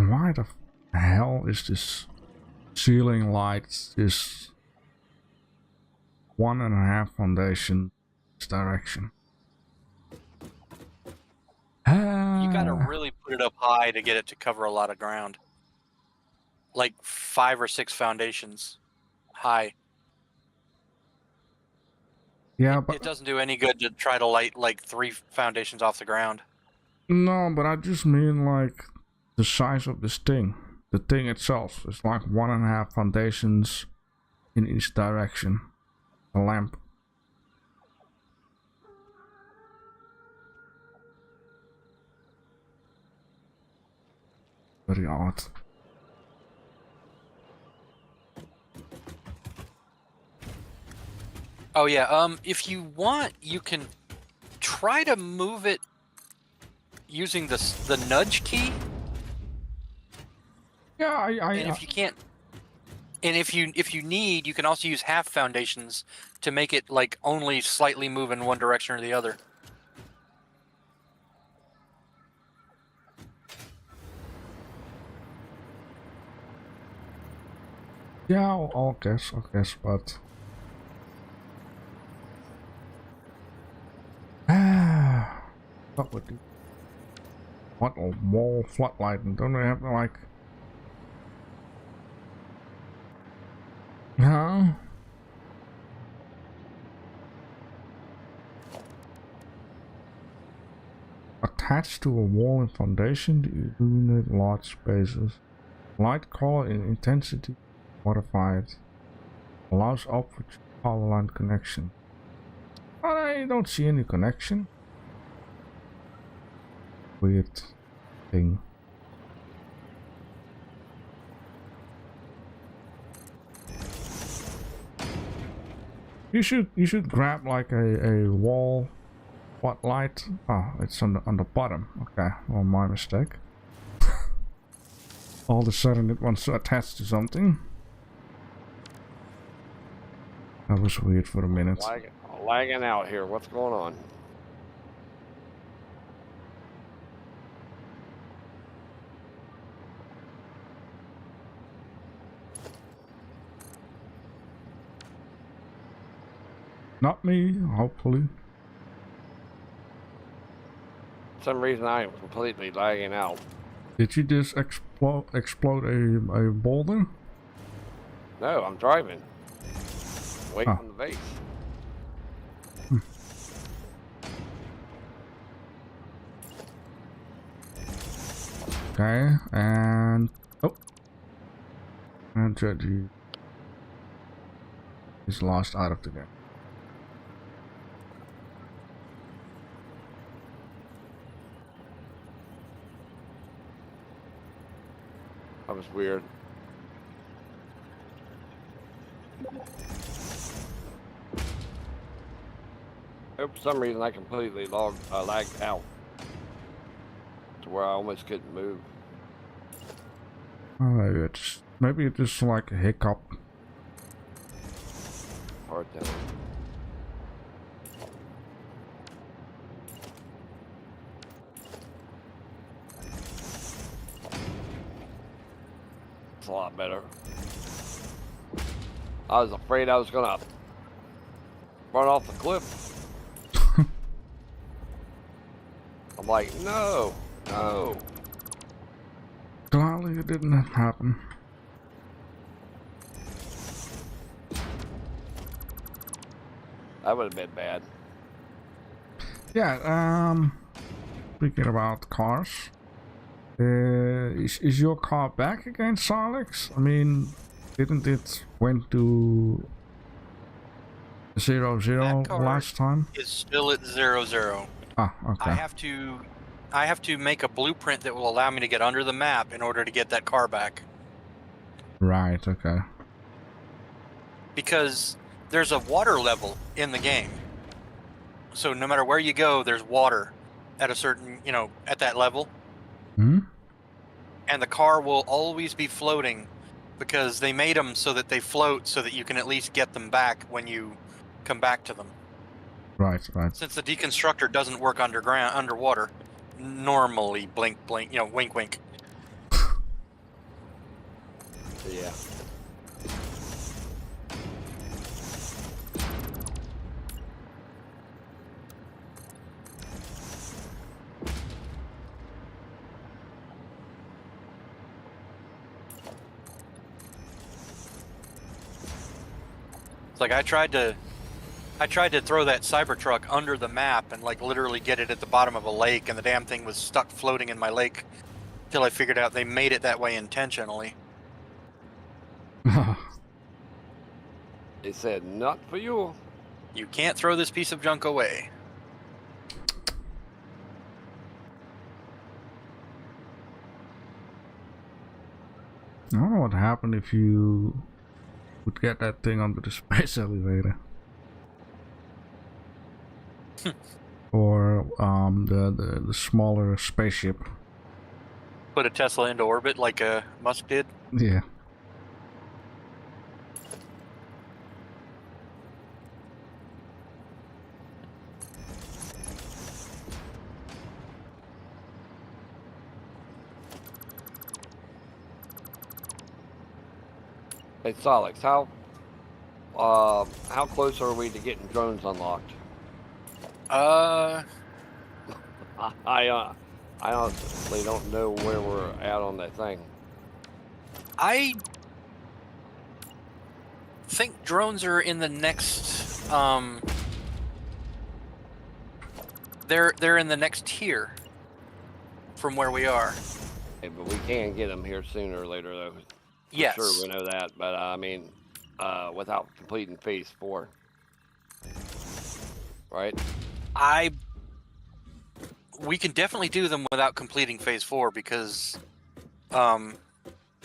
Why the hell is this ceiling light this 1.5 foundation this direction? You gotta really put it up high to get it to cover a lot of ground. Like 5 or 6 foundations high. Yeah, but It doesn't do any good to try to light like 3 foundations off the ground. no, but I just mean like the size of this thing. The thing itself is like 1.5 foundations in each direction. A lamp. Very odd. Oh yeah, if you want, you can try to move it using the nudge key. Yeah, And if you can't, and if you need, you can also use half foundations to make it like only slightly move in one direction or the other. yeah, I'll guess, but what would do? What a wall floodlighting? Don't they have like? Huh? Attached to a wall and foundation to illuminate large spaces. Light color and intensity modified. Allows output power line connection. I don't see any connection. Weird thing. You should grab like a wall spotlight. Oh, it's on the bottom. Okay, well, my mistake. All of a sudden it wants to attach to something. That was weird for a minute. Lagging out here. What's going on? Not me, hopefully. For some reason I am completely lagging out. Did you just explode a boulder? No, I'm driving. Waiting on the base. Okay, and And Judgy is lost out of the game. That was weird. For some reason, I completely lagged out to where I almost couldn't move. Maybe it's just like a hiccup. Hard to. It's a lot better. I was afraid I was gonna run off the cliff. I'm like, no, no. Gladly it didn't happen. That would have been bad. Yeah, speaking about cars, is your car back again, Salix? I mean, didn't it went to 0-0 last time? It's still at 0-0. Ah, okay. I have to make a blueprint that will allow me to get under the map in order to get that car back. Right, okay. Because there's a water level in the game. So no matter where you go, there's water at a certain, at that level. Hmm? And the car will always be floating because they made them so that they float so that you can at least get them back when you come back to them. Right, right. Since the deconstructor doesn't work underwater, normally blink, wink, wink. Yeah. It's like I tried to throw that Cybertruck under the map and like literally get it at the bottom of a lake, and the damn thing was stuck floating in my lake till I figured out they made it that way intentionally. They said, not for you. You can't throw this piece of junk away. I don't know what happened if you would get that thing onto the space elevator. Or the smaller spaceship. Put a Tesla into orbit like Musk did. Yeah. Hey, Salix, how close are we to getting drones unlocked? Uh, I honestly don't know where we're at on that thing. I think drones are in the next they're in the next tier from where we are. Okay, but we can get them here sooner or later, though. Yes. Sure, we know that, but I mean, without completing phase 4, right? We can definitely do them without completing phase 4 because Well,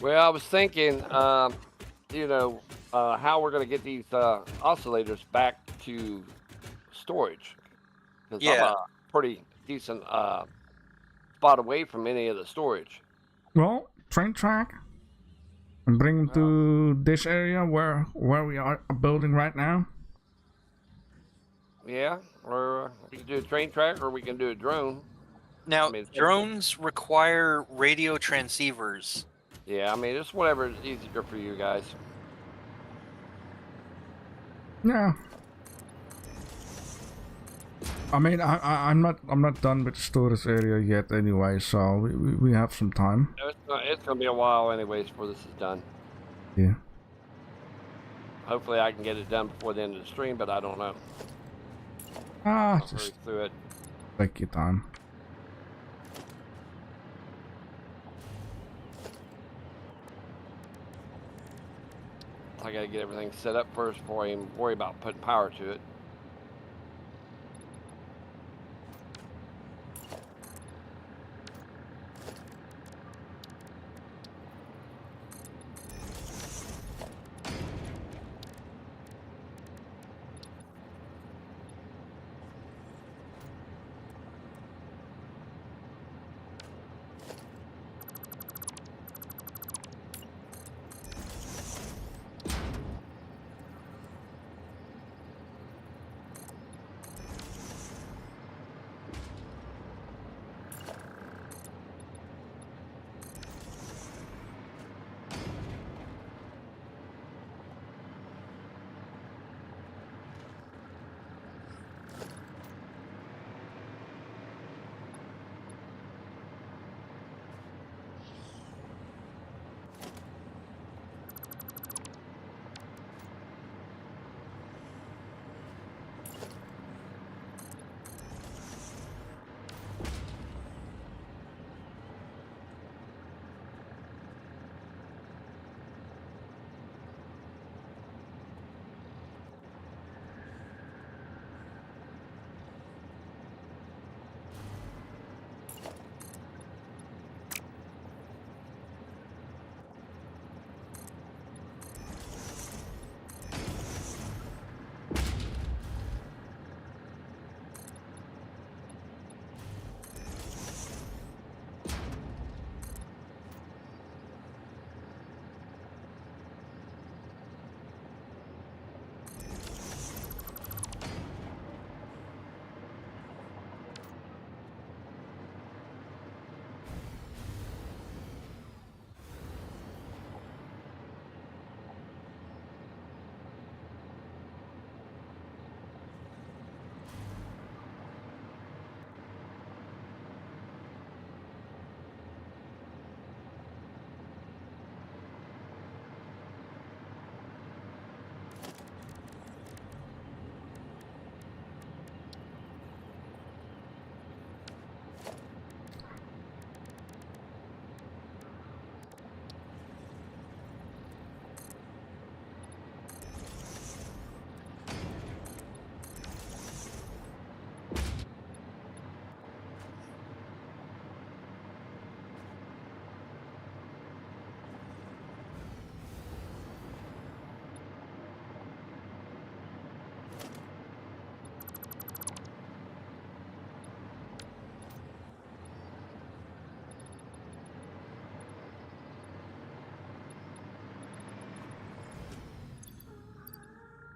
I was thinking, how we're going to get these oscillators back to storage. Because Yeah. I'm a pretty decent spot away from any of the storage. Well, train track and bring them to this area where we are building right now. Yeah, or we can do a train track, or we can do a drone. now I mean, drones require radio transceivers. Yeah, I mean, it's whatever is easier for you guys. Yeah. I mean, I'm not done with the storage area yet anyway, so we have some time. It's going to be a while anyways before this is done. Yeah. Hopefully I can get it done before the end of the stream, but I don't know. Ah, I'll just hurry through it. take your time. I gotta get everything set up first before I even worry about putting power to it.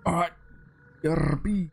Alright, Yerby.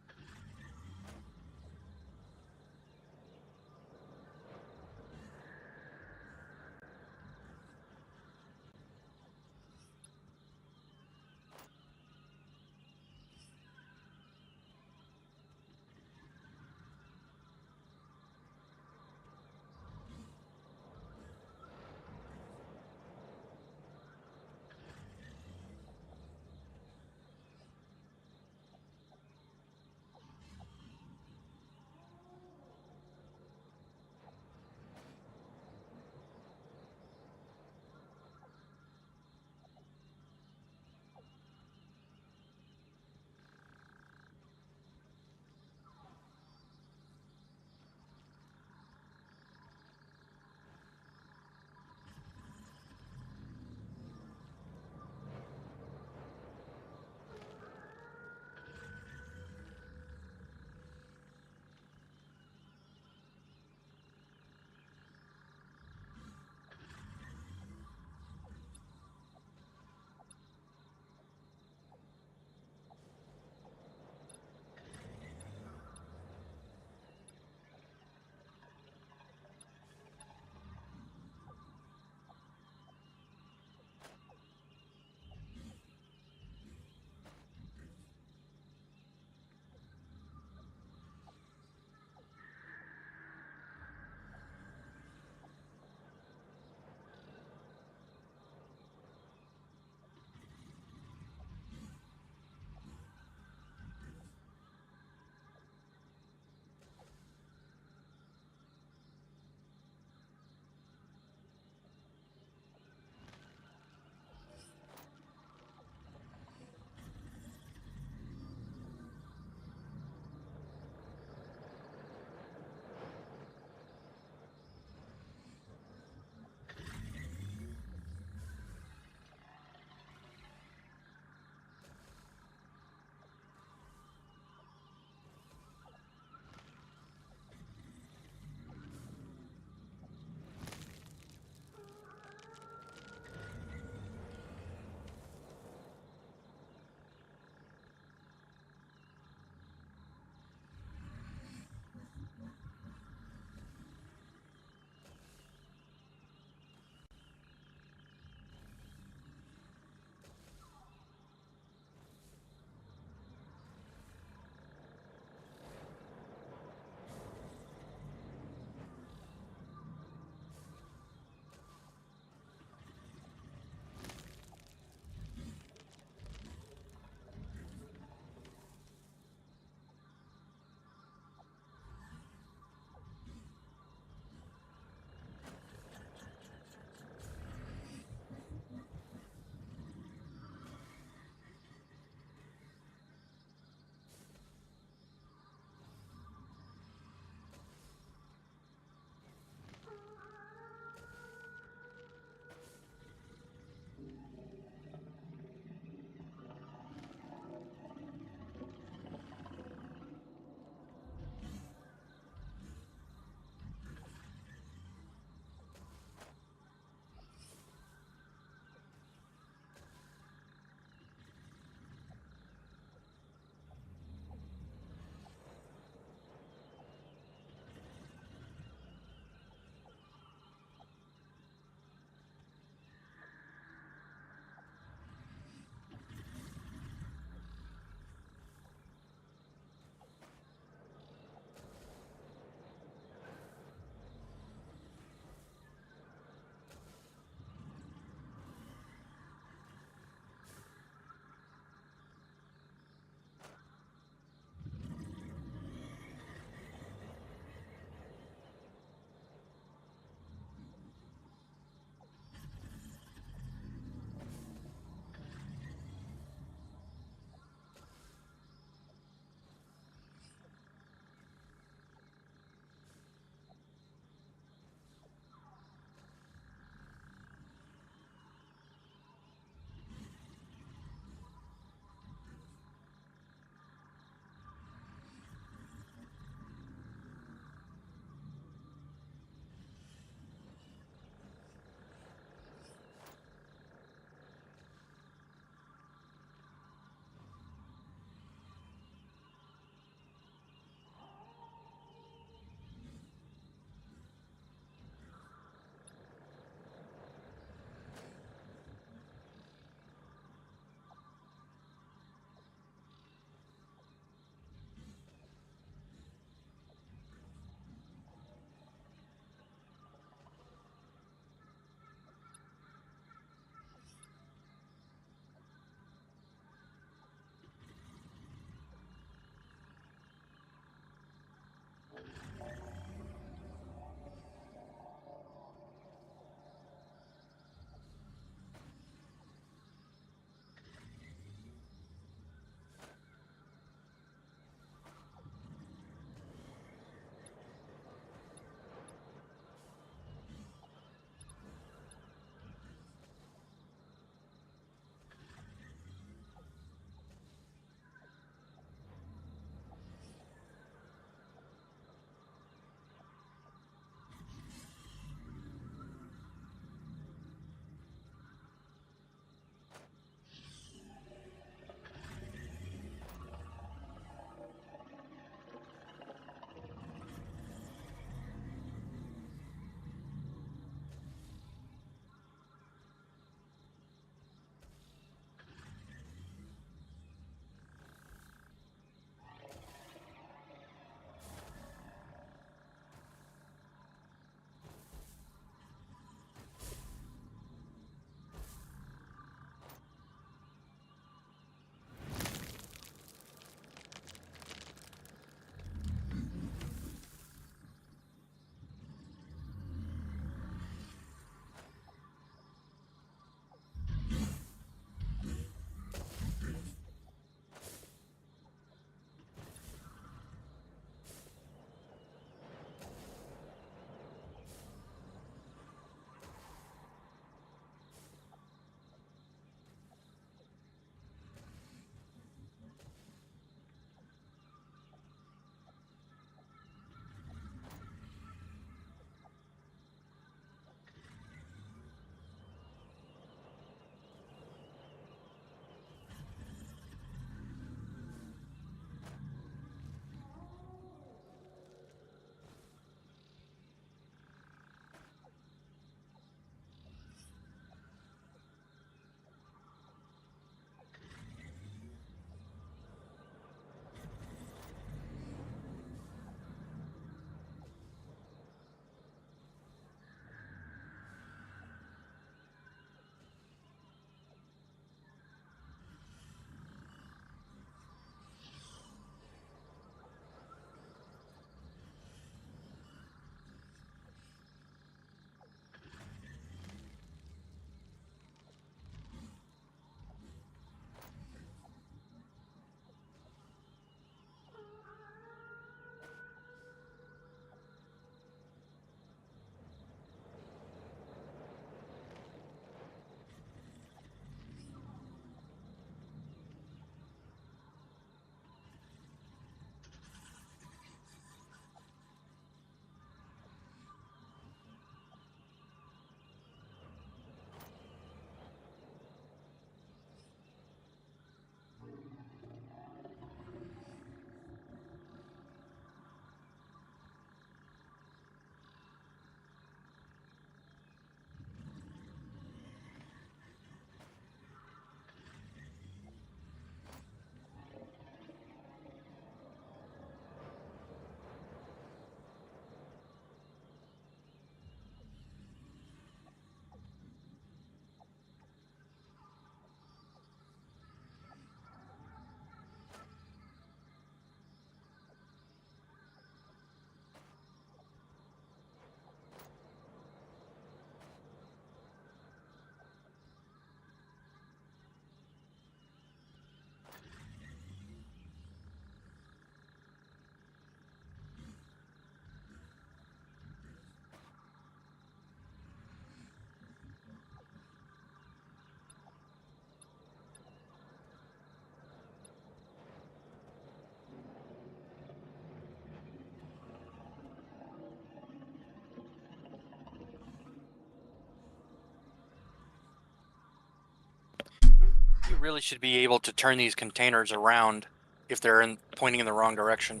really should be able to turn these containers around if they're pointing in the wrong direction.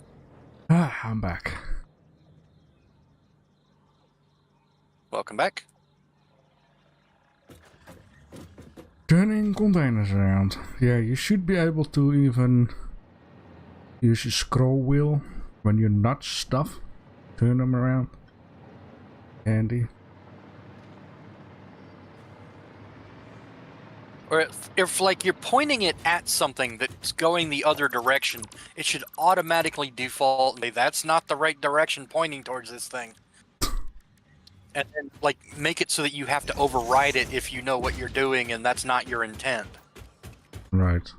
Ah, I'm back. Welcome back. Turning containers around. Yeah, you should be able to even use a scroll wheel when you nudge stuff. Turn them around. Handy. Or if like you're pointing it at something that's going the other direction, it should automatically default and say that's not the right direction pointing towards this thing. And then like make it so that you have to override it if you know what you're doing and that's not your intent. Right.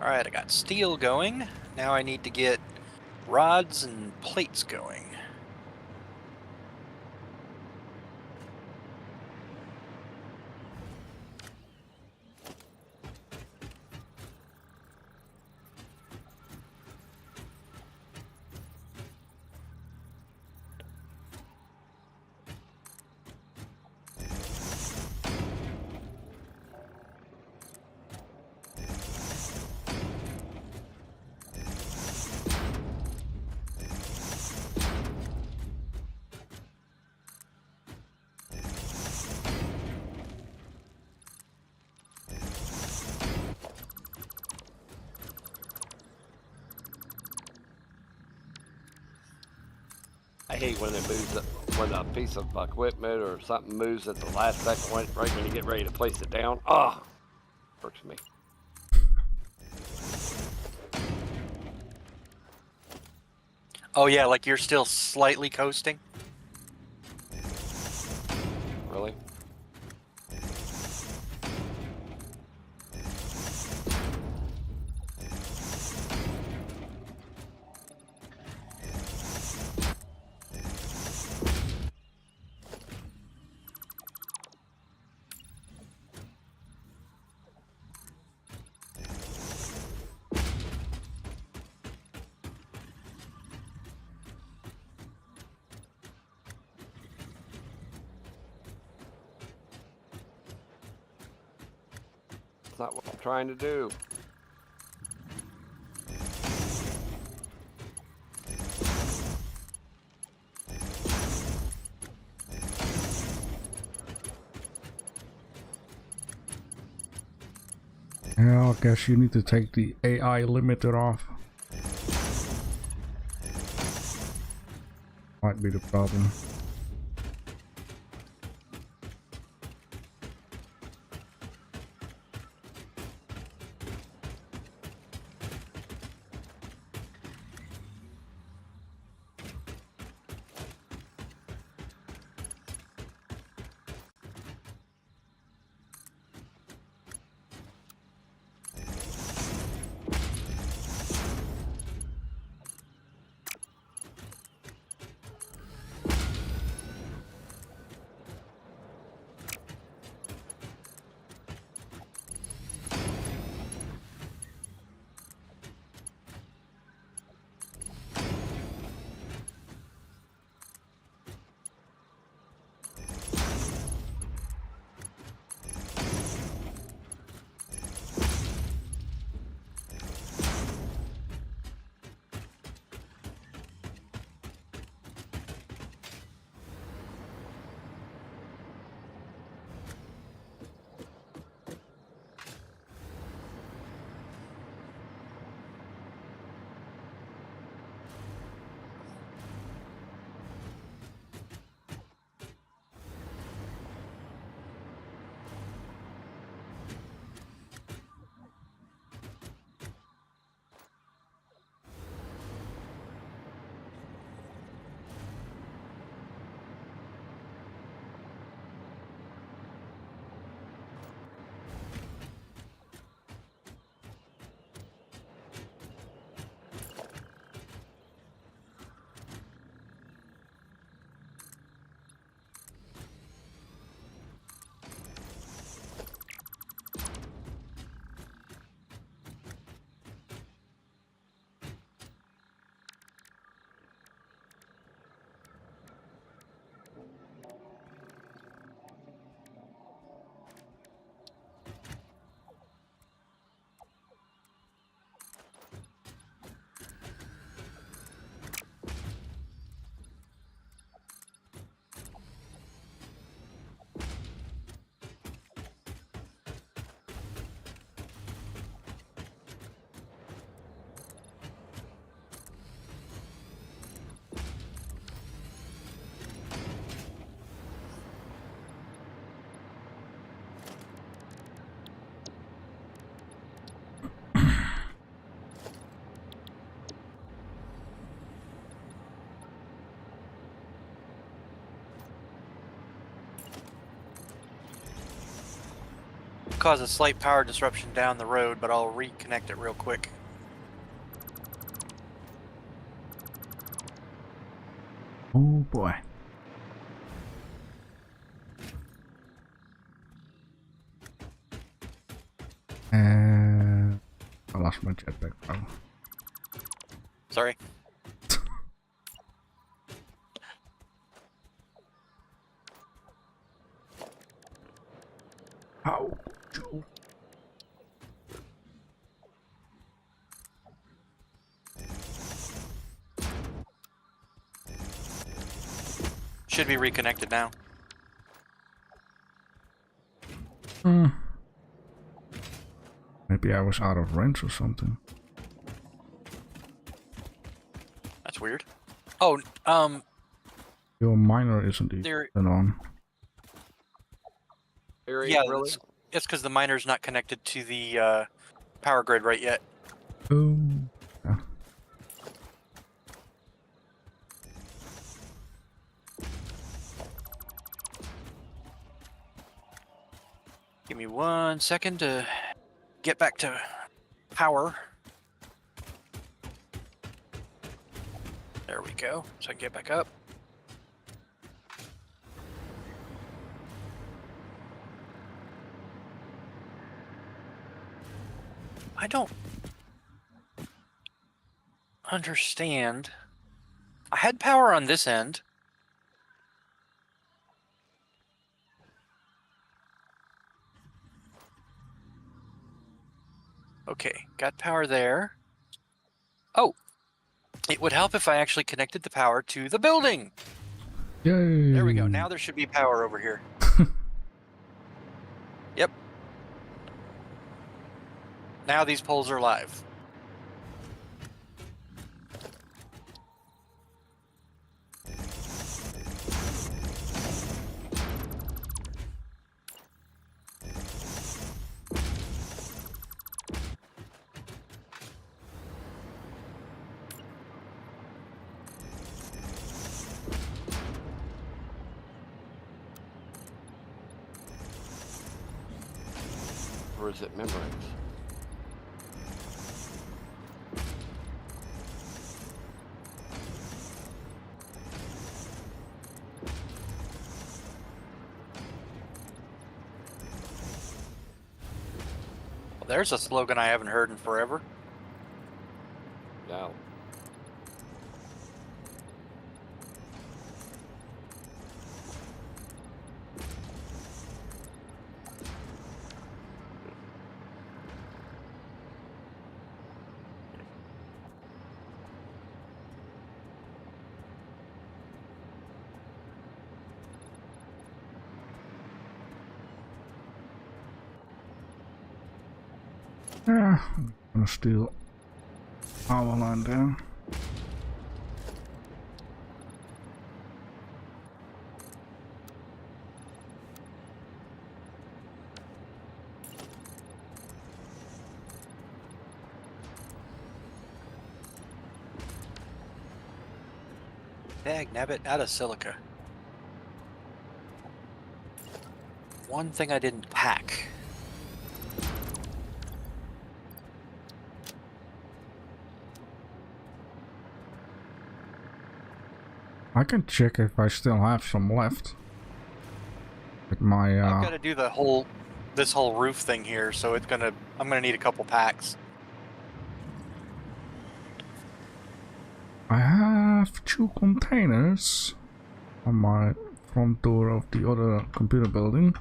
Alright, I got steel going. Now I need to get rods and plates going. I hate when it moves, when a piece of equipment or something moves at the last second, right when you get ready to place it down. Ah, hurts me. Oh yeah, like you're still slightly coasting? Really? That's not what I'm trying to do. Yeah, I guess you need to take the AI limiter off. Might be the problem. cause a slight power disruption down the road, but I'll reconnect it real quick. Oh boy. I lost my jetpack. Oh. Sorry. How could you? Should be reconnected now. Maybe I was out of range or something. That's weird. Oh, Your miner isn't there. even on. Very, Yeah, really? it's because the miner's not connected to the power grid right yet. Oh. Yeah. Give me 1 second to get back to power. There we go. So I can get back up. I don't understand. I had power on this end. Okay, got power there. Oh, it would help if I actually connected the power to the building. Yay! There we go. Now there should be power over here. Yep. Now these poles are live. Or is it membranes? Well, there's a slogan I haven't heard in forever. No. Yeah, I'm gonna steal power line down. Dag nabbit out of silica. One thing I didn't pack. I can check if I still have some left. With my I've got to do this whole roof thing here, so I'm gonna need a couple packs. I have 2 containers on my front door of the other computer building.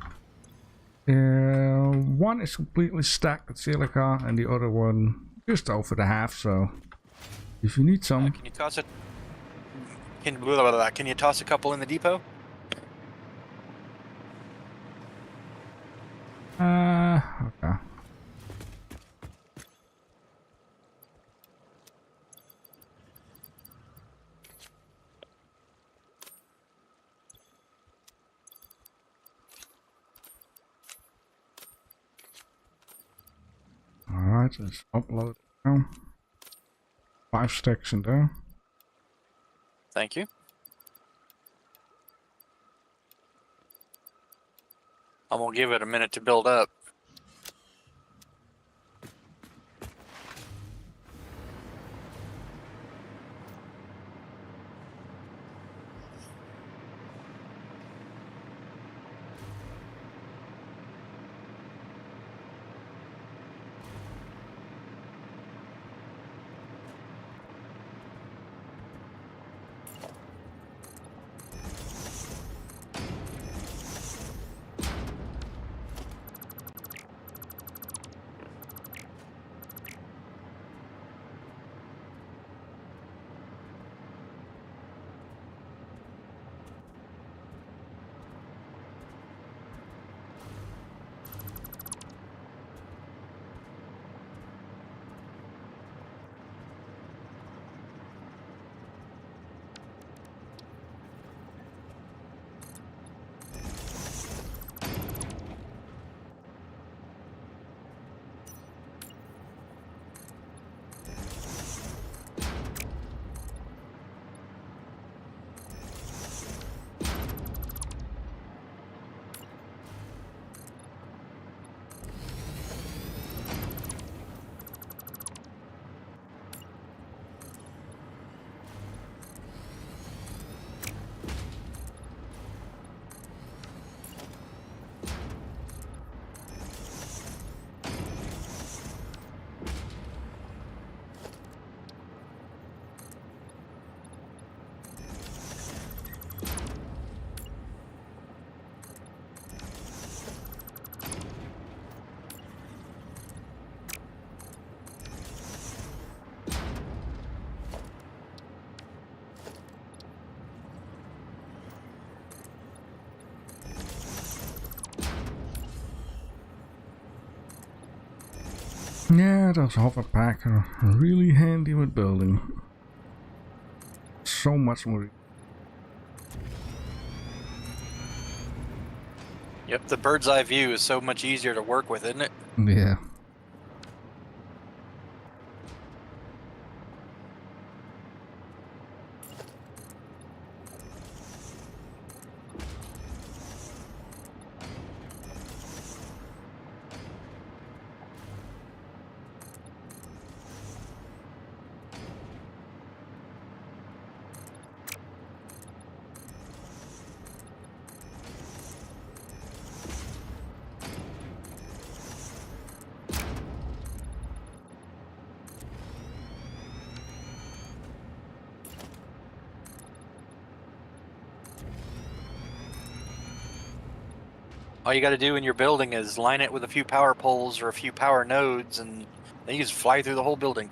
One is completely stacked with silica and the other one just over the half, so if you need some... Can you toss it? Can you toss a couple in the depot? Okay. Alright, let's upload now. 5 stacks in there. Thank you. I'm gonna give it a minute to build up. Yeah, those hover packs are really handy with building. So much more. Yep, the bird's eye view is so much easier to work with, isn't it? Yeah. All you got to do in your building is line it with a few power poles or a few power nodes, and then you just fly through the whole building.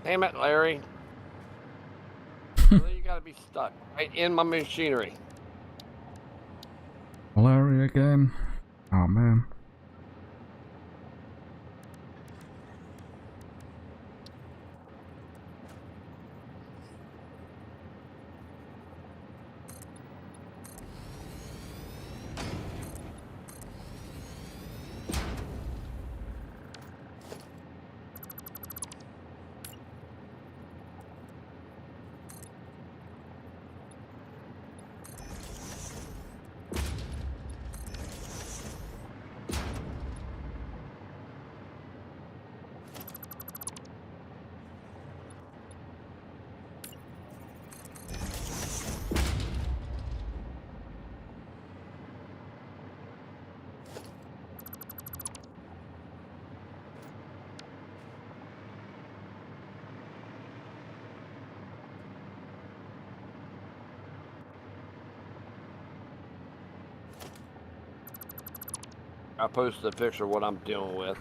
Damn it, Larry. Really, you gotta be stuck right in my machinery. Larry again. Oh man. I posted a picture of what I'm dealing with.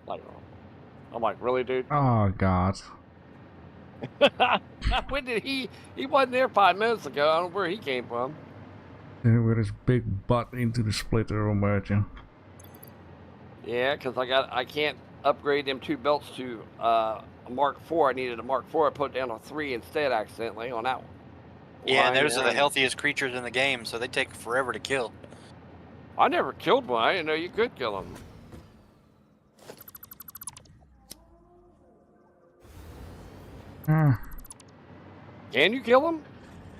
Like, I'm like, really, dude? Oh god. When did he wasn't there 5 minutes ago. I don't know where he came from. With his big butt into the splitter merger. Yeah, because I can't upgrade them 2 belts to a Mark IV. I needed a Mark IV. I put it down on 3 instead accidentally on that one. Yeah, and those are the line. healthiest creatures in the game, so they take forever to kill. I never killed one. I didn't know you could kill them. Ah, Can you kill them?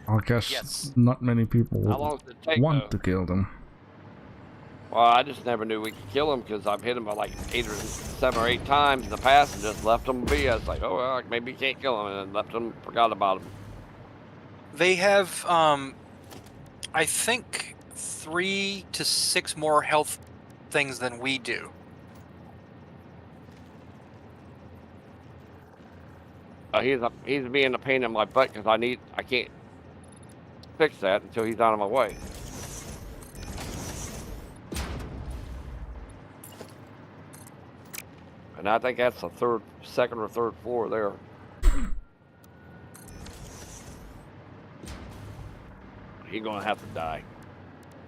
I guess Yes. not many people How long would does it take? want though? to kill them. Well, I just never knew we could kill them because I've hit them by like 7 or 8 times in the past and just left them be. I was like, oh, well, maybe you can't kill them, and then left them, forgot about them. They have, I think, 3 to 6 more health things than we do. He's being a pain in my butt because I can't fix that until he's out of my way. And I think that's the second or third floor there. He's gonna have to die.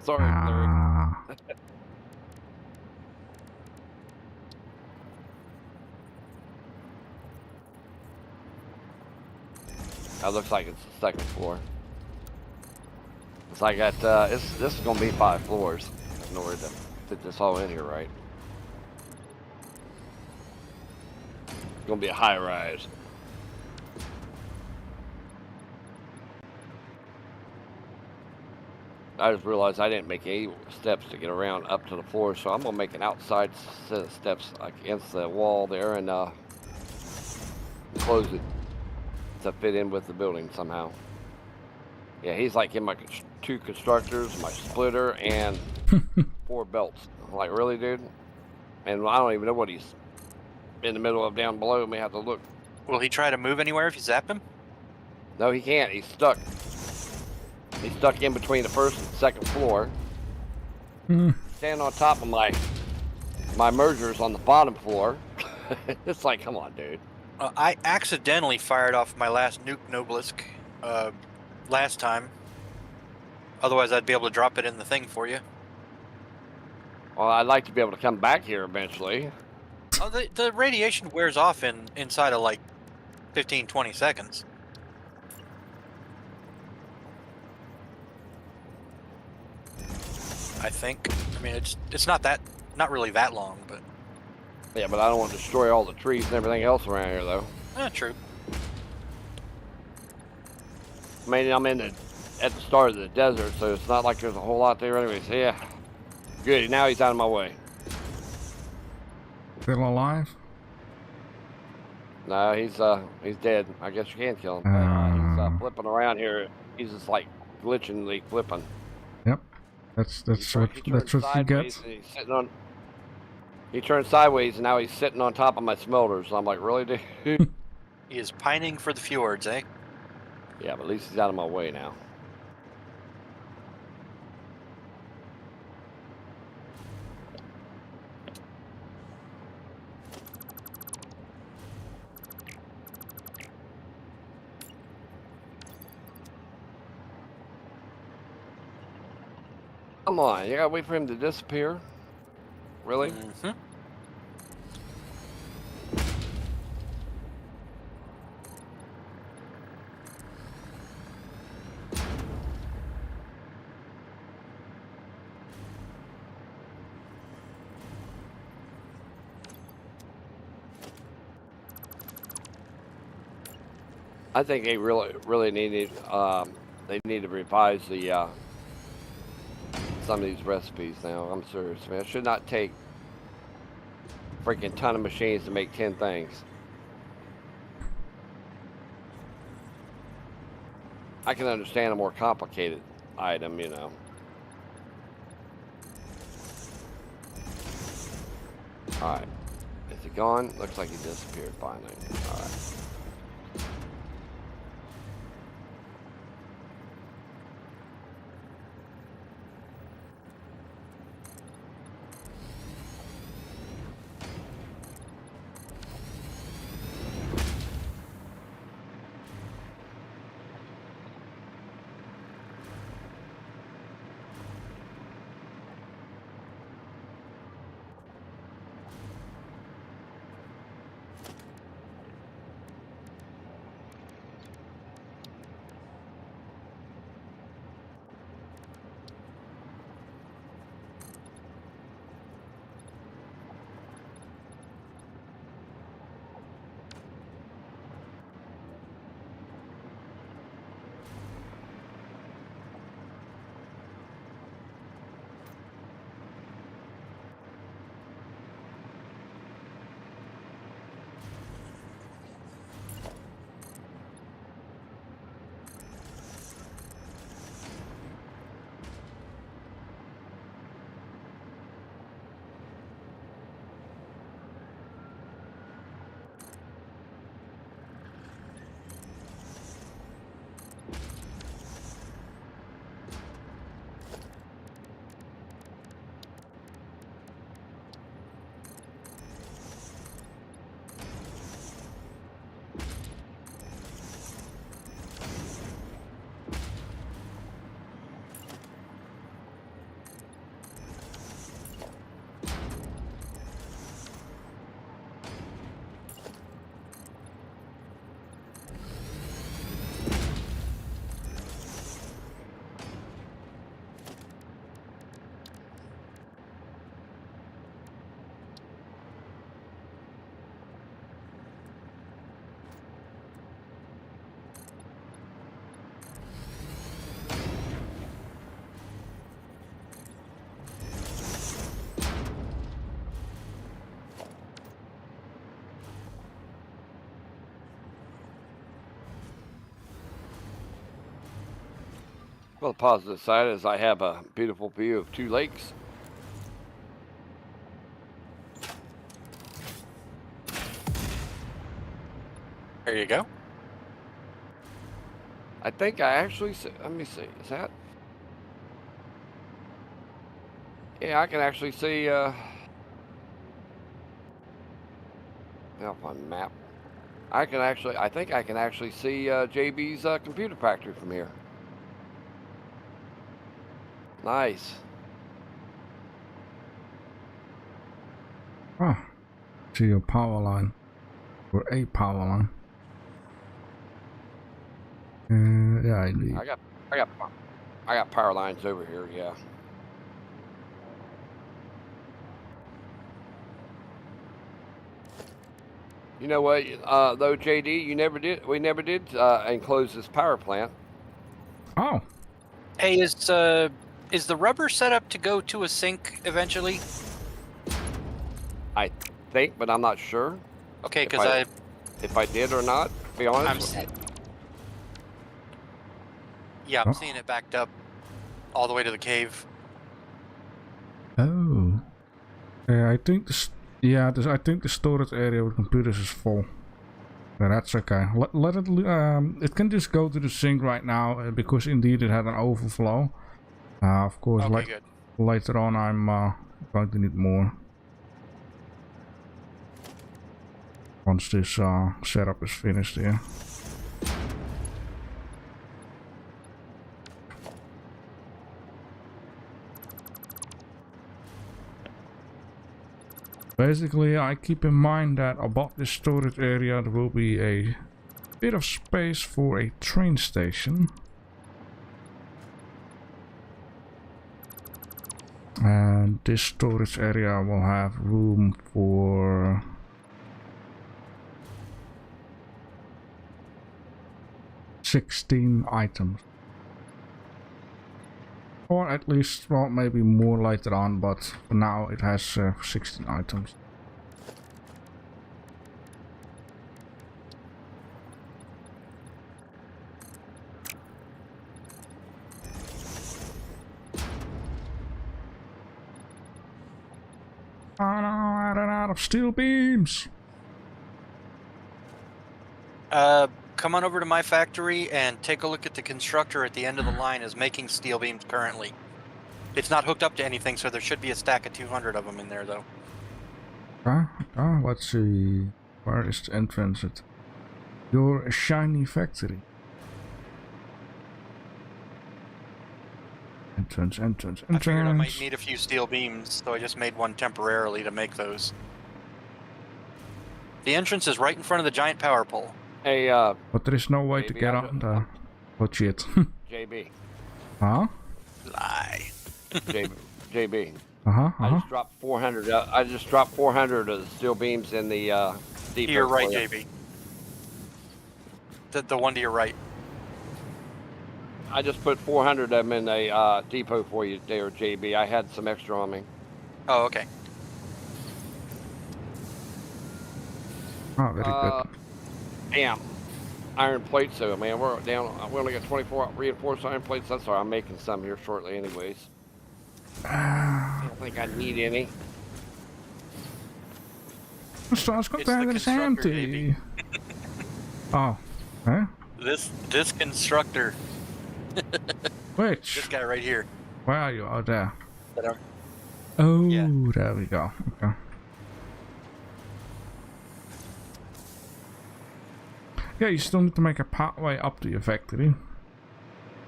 Sorry, Larry. Ah, That looks like it's the second floor. It's like this is gonna be 5 floors in order to fit this all in here right. It's gonna be a high rise. I just realized I didn't make any steps to get around up to the floor, so I'm gonna make an outside set of steps against the wall there and close it to fit in with the building somehow. Yeah, he's like in my 2 constructors, my splitter, and 4 belts. I'm like, really, dude? And I don't even know what he's in the middle of down below. May have to look. Will he try to move anywhere if you zap him? No, he can't. He's stuck. He's stuck in between the first and second floor. Standing on top of my mergers on the bottom floor. It's like, come on, dude. I accidentally fired off my last nuke Noblisk last time. Otherwise, I'd be able to drop it in the thing for you. Well, I'd like to be able to come back here eventually. Oh, the radiation wears off inside of like 15, 20 seconds. I think. I mean, it's not really that long, but. Yeah, but I don't want to destroy all the trees and everything else around here, though. True. I mean, I'm at the start of the desert, so it's not like there's a whole lot there anyways. Yeah. Good, now he's out of my way. still alive? No, he's dead. I guess you can kill him. He's flipping around here. He's just like glitchingly flipping. Yep. That's what he gets. He turned sideways and now he's sitting on top of my smelters. I'm like, really, dude? He is pining for the fjords, eh? Yeah, but at least he's out of my way now. Come on, you gotta wait for him to disappear? Really? Mm-hmm. I think they really they need to revise the some of these recipes now. I'm serious, man. It should not take a freaking ton of machines to make 10 things. I can understand a more complicated item, you know. Alright. Is he gone? Looks like he disappeared finally. Alright. Well, the positive side is I have a beautiful view of 2 lakes. There you go. I think I actually see, let me see, is that? Yeah, I can actually see, help on map. I think I can actually see JB's computer factory from here. Nice. Oh, see your power line. Or a power line. Yeah, indeed. I got power lines over here, yeah. You know what, though, JD, we never did enclose this power plant. Oh, Hey, is the rubber set up to go to a sink eventually? I think, but I'm not sure. Okay, because if I did or not, to be honest. I'm seeing it backed up all the way to the cave. oh. I think I think the storage area with computers is full. But that's okay. Let it. It can just go to the sink right now because indeed it had an overflow. Of course, Okay, good. later on I'm going to need more. Once this setup is finished here. Basically, I keep in mind that above this storage area there will be a bit of space for a train station. And this storage area will have room for 16 items. Or at least, well, maybe more later on, but for now it has 16 items. Oh no, I ran out of steel beams! Come on over to my factory and take a look at the constructor at the end of the line is making steel beams currently. It's not hooked up to anything, so there should be a stack of 200 of them in there, though. Okay, let's see. Where is the entrance at your shiny factory? Entrance. I figured I might need a few steel beams, so I just made one temporarily to make those. The entrance is right in front of the giant power pole. Hey, But there is no way to JB, get on the... Oh shit. JB. Huh? Lie. JB. Uh-huh. I just dropped 400. I just dropped 400 of the steel beams in the depot. You're right, for you. JB. The one to your right. I just put 400 of them in a depot for you there, JB. I had some extra on me. Oh, okay. Oh, very good. Damn. Iron plates though, man. We're down. We only got 24 reinforced iron plates. That's all right. I'm making some here shortly anyways. I don't think I need any. The store's It's the container is constructor, empty. Oh. Huh? This constructor. Which? This guy right here. Where are you? Oh, there. That Oh, Yeah. there we go. Okay. Yeah, you still need to make a pathway up to your factory.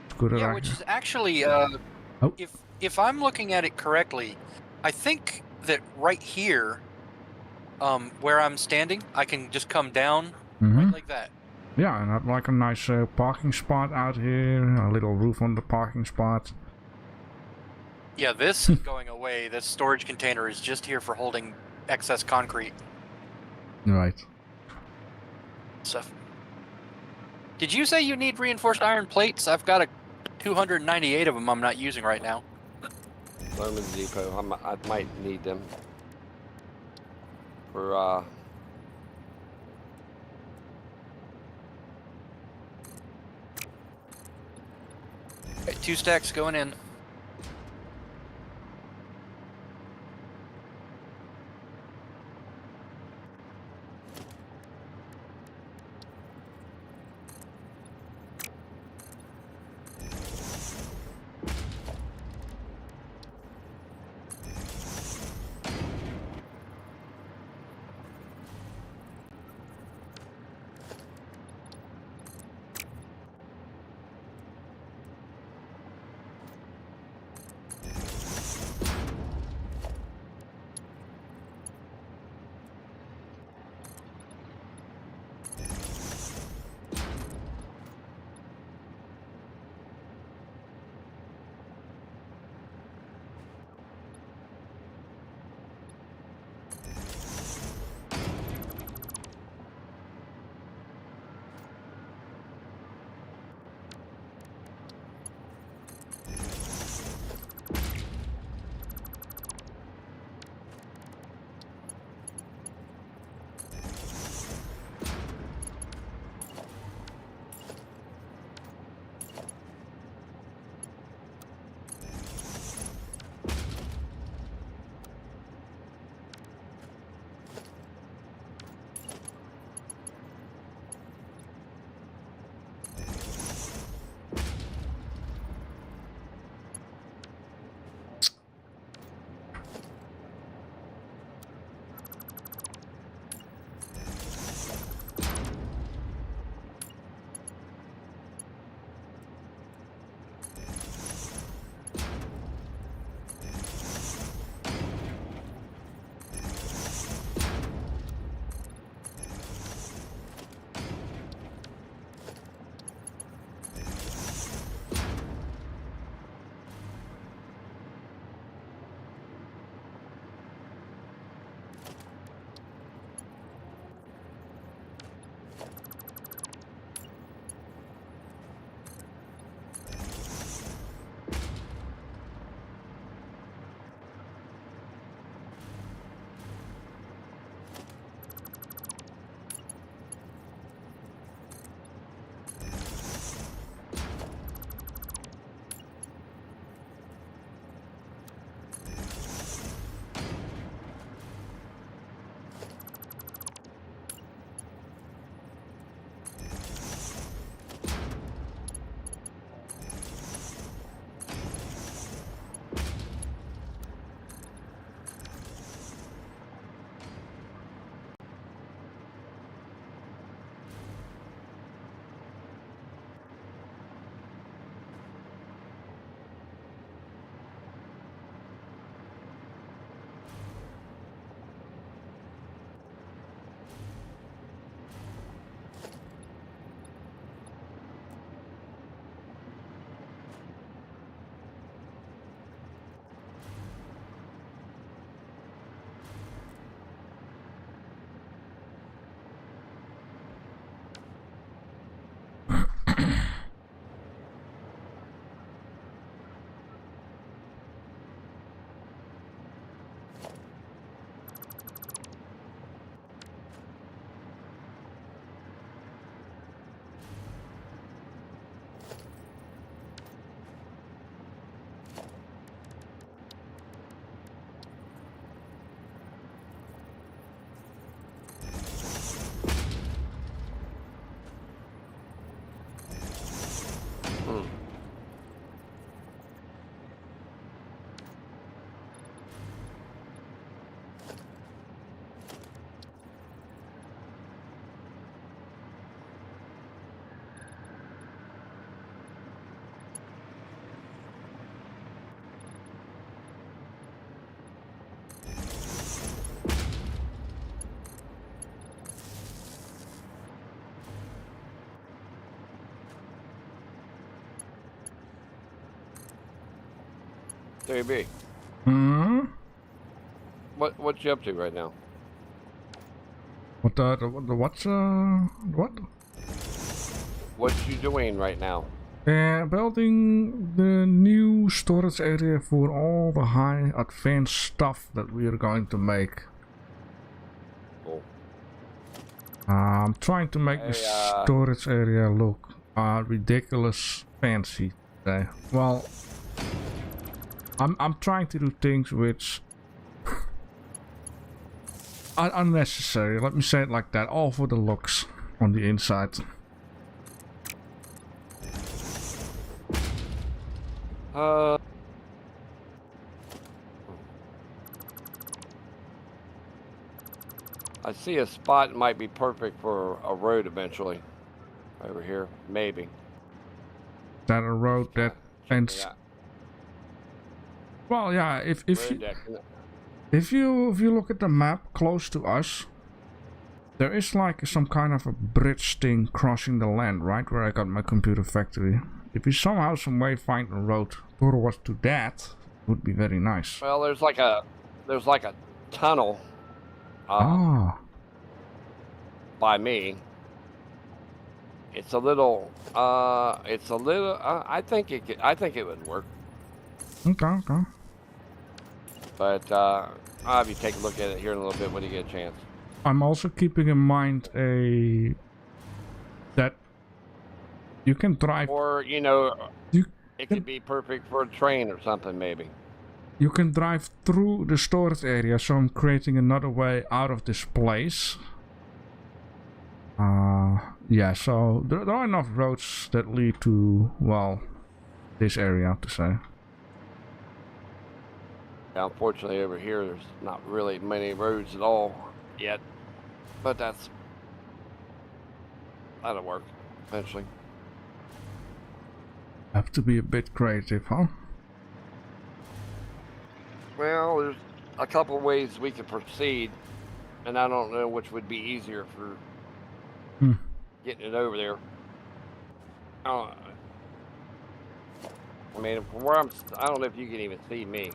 It's good Yeah, at which is actually, if I'm looking at it correctly, I think that right here, where I'm standing, I can just come down right like that. Yeah, and have like a nice parking spot out here, a little roof on the parking spot. Yeah, this is going away. This storage container is just here for holding excess concrete Right. stuff. Did you say you need reinforced iron plates? I've got 298 of them I'm not using right now. Throw them in the depot. I might need them for Okay, 2 stacks going in. JB, Hmm? what you up to right now? What what's what? What you doing right now? Building the new storage area for all the high advanced stuff that we are going to make. Cool. I'm trying to make the Hey, storage area look ridiculous fancy today. Well, I'm trying to do things which are unnecessary. Let me say it like that. All for the looks on the inside. I see a spot that might be perfect for a road eventually. Over here, maybe. Is that a road that ends? Yeah. Well, yeah. If Road you deck. if you look at the map close to us, there is like some kind of a bridge thing crossing the land, right where I got my computer factory. If you somehow, some way find a road towards to that, would be very nice. Well, there's like a tunnel Ah, by me. It's a little. I think it would work. okay, okay. But I'll have you take a look at it here in a little bit when you get a chance. I'm also keeping in mind that you can drive. Or You it could be perfect for a train or something maybe. you can drive through the storage area, so I'm creating another way out of this place. Yeah, so there are enough roads that lead to, well, this area, to say. Yeah, unfortunately, over here there's not really many roads at all yet, but that'll work eventually. Have to be a bit creative, huh? Well, there's a couple ways we could proceed, and I don't know which would be easier for getting it over there. I mean, from where I don't know if you can even see me,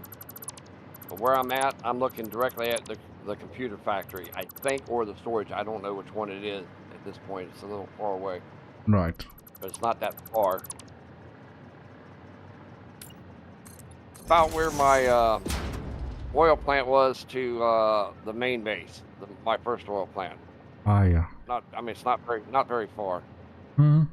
but where I'm at, I'm looking directly at the computer factory, I think, or the storage. I don't know which one it is at this point. It's a little far away. Right. But it's not that far. It's about where my oil plant was to the main base, my first oil plant. Ah, yeah. It's not very far. Hmm.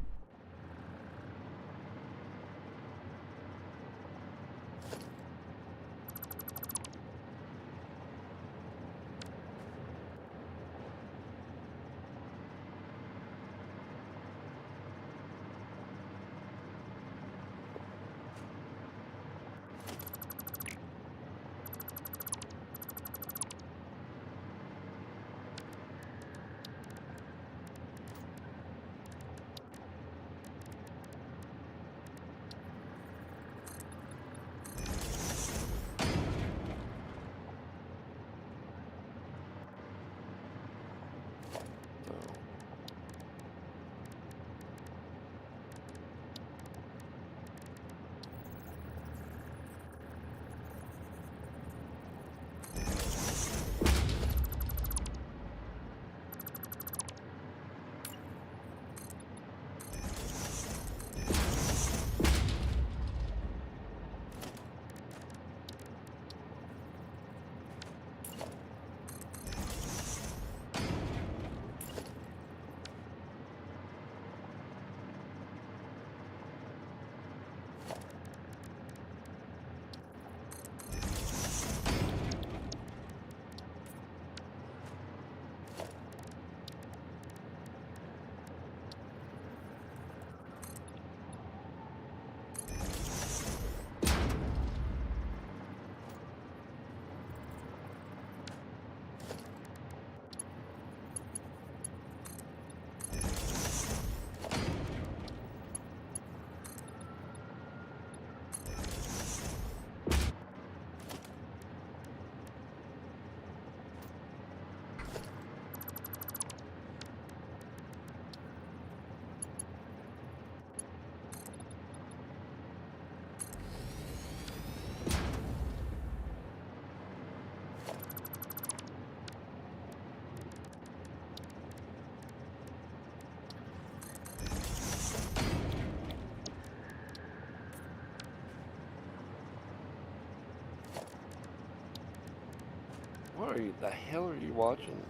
are you? The hell are you watching?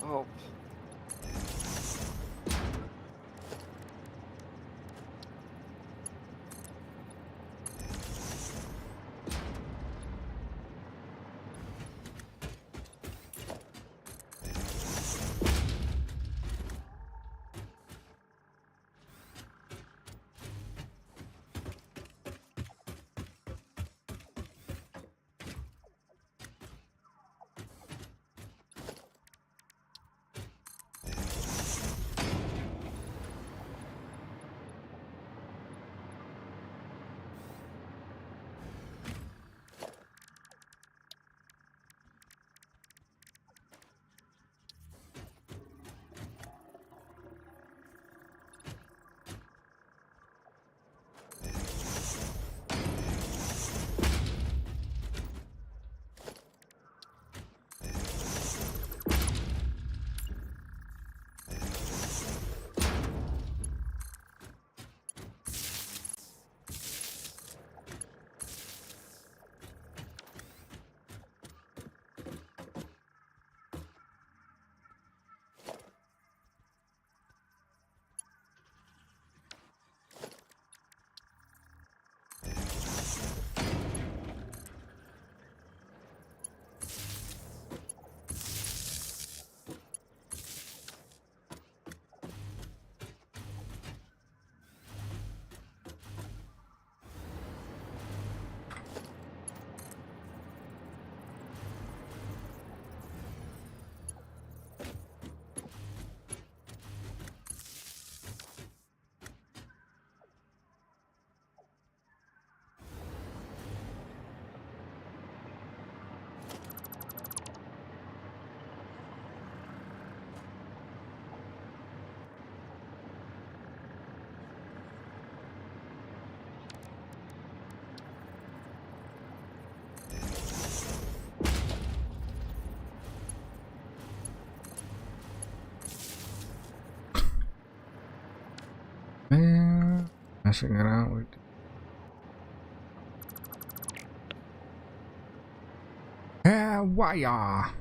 Oh. Man, messing around with. Wire.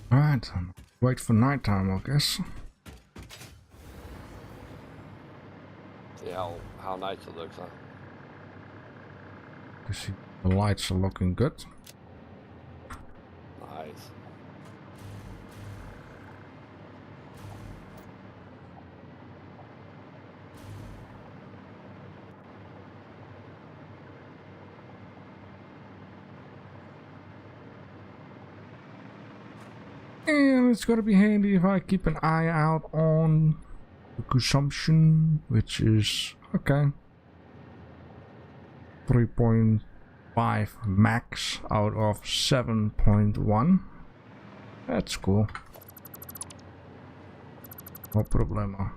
Alright, wait for nighttime, I guess. See how nice it looks, huh? You see, the lights are looking good. Nice. And it's gonna be handy if I keep an eye out on the consumption, which is okay. 3.5 max out of 7.1. That's cool. No problema.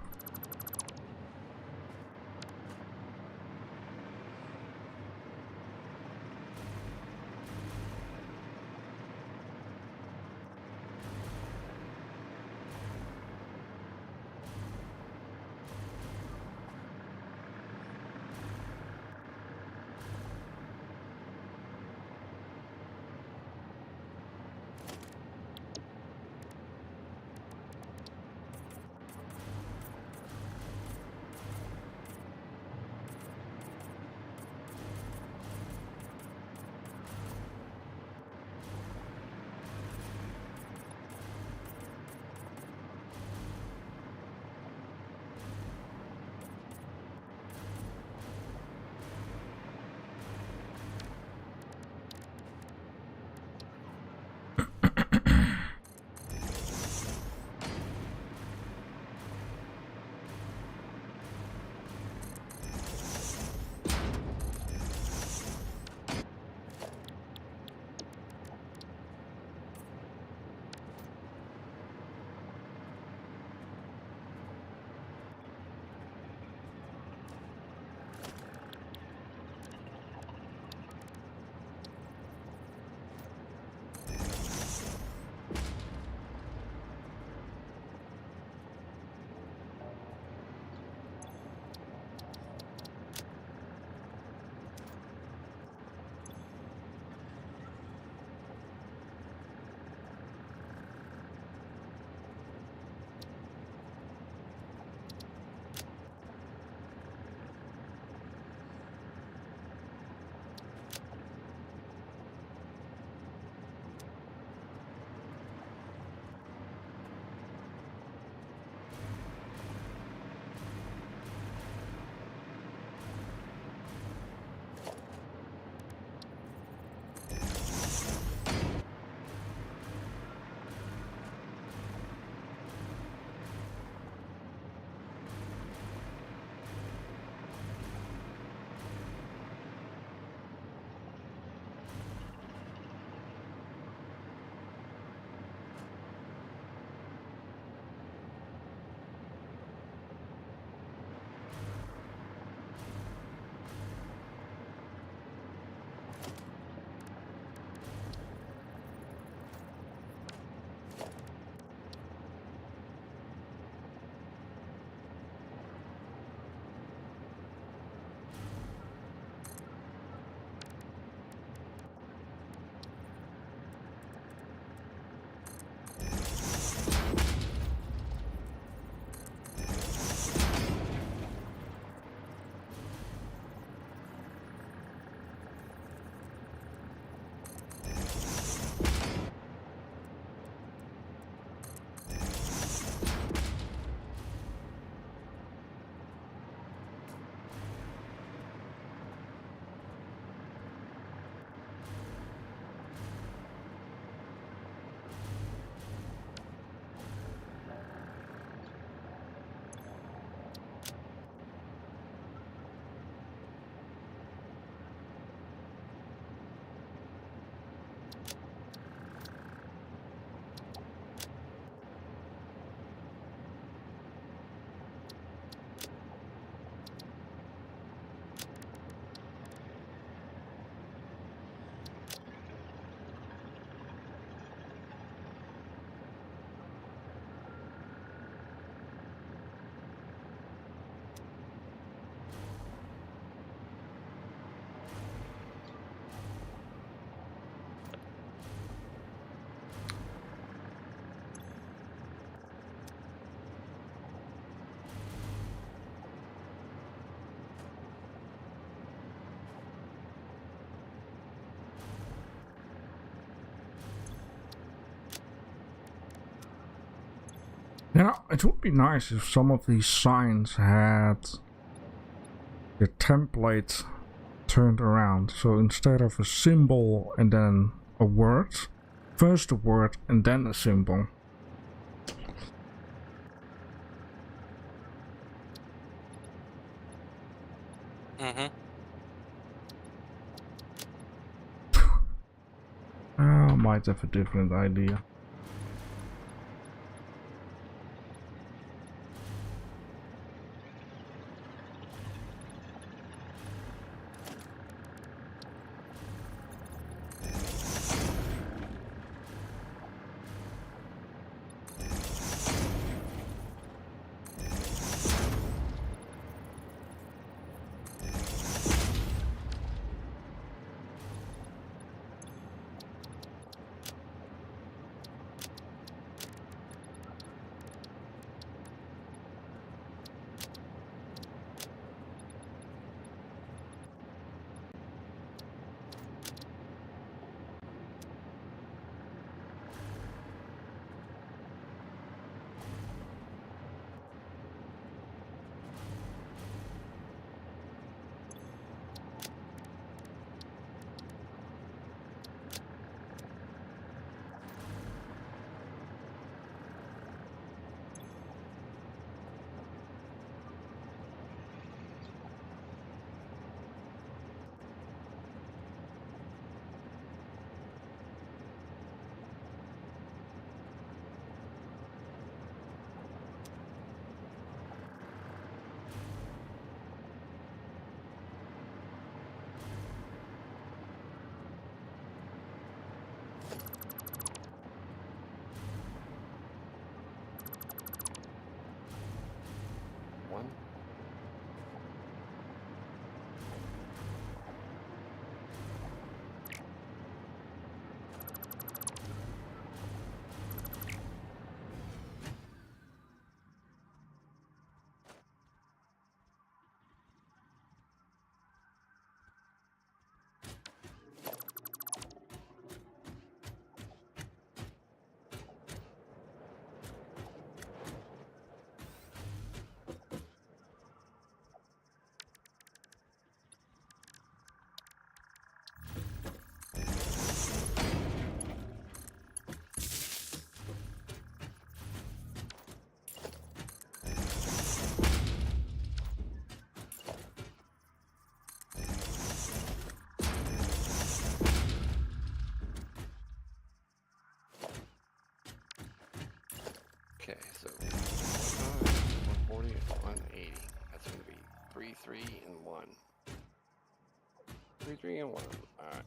You know, it would be nice if some of these signs had the template turned around. So instead of a symbol and then a word, first a word and then a symbol. Mm-hmm. I might have a different idea. One. Okay, so 140, 180. That's going to be 3, 3, and 1. 3, 3, and 1. All right.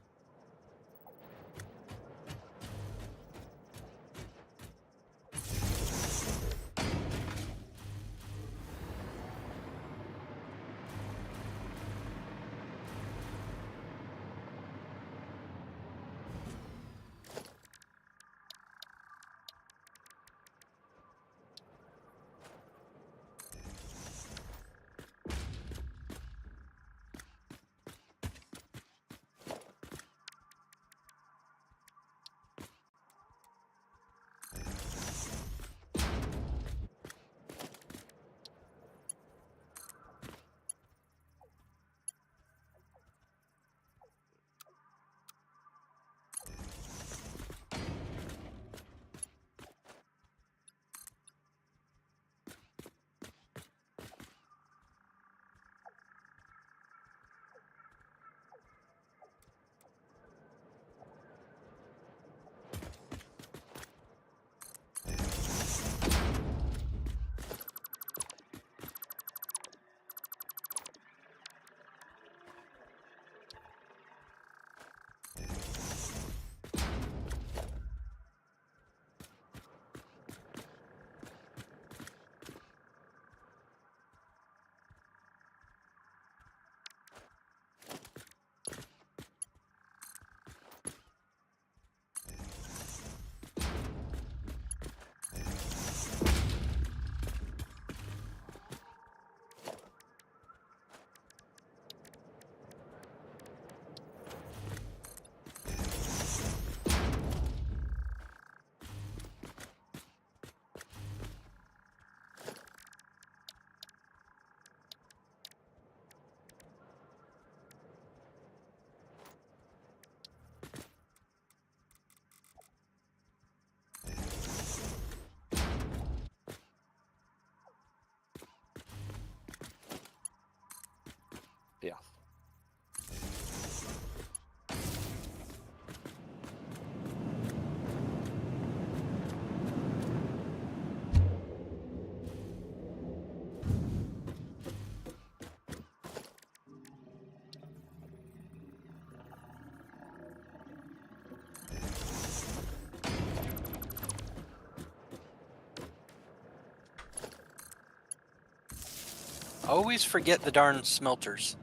Always forget the darn smelters.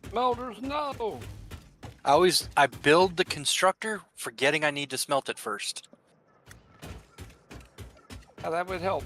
Smelters, no! I build the constructor, forgetting I need to smelt it first. Yeah, that would help.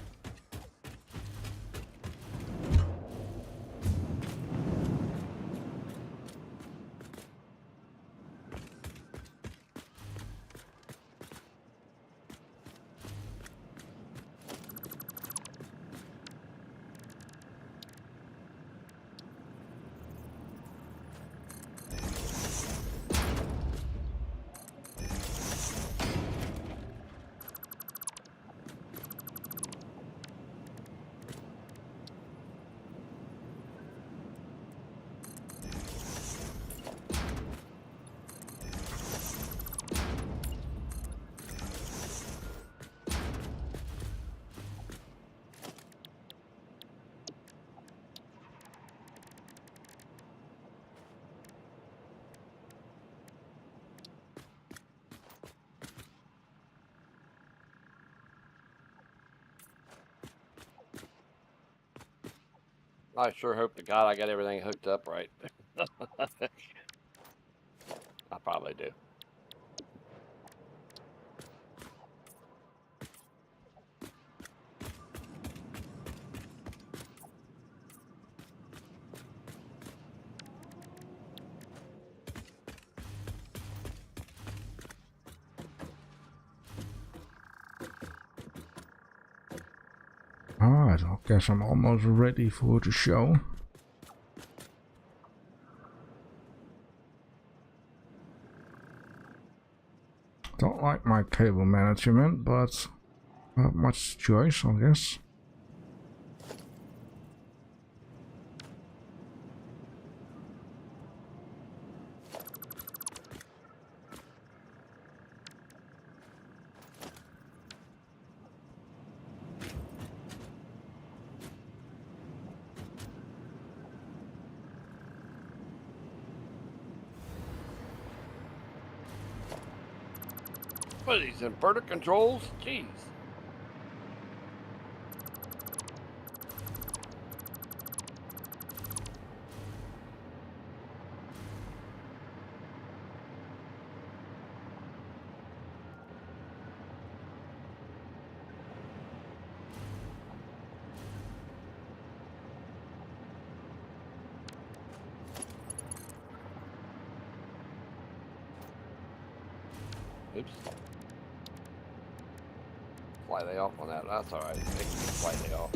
I sure hope to God I got everything hooked up right. I probably do. Alright, I guess I'm almost ready for the show. Don't like my cable management, but not much choice, I guess. What are these inverter controls? Jeez. Oops. Slightly off on that. That's all right. They can be slightly off.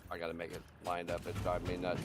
I gotta make it lined up. It's driving me nuts.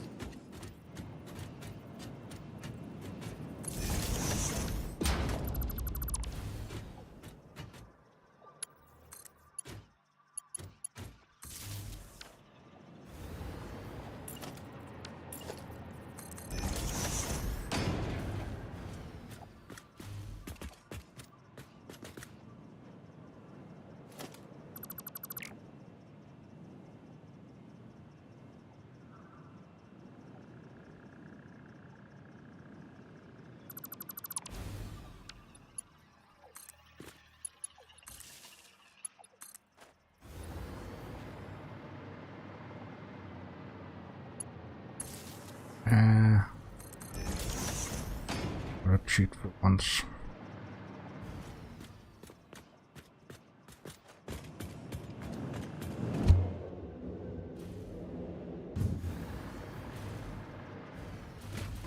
Cheat for once.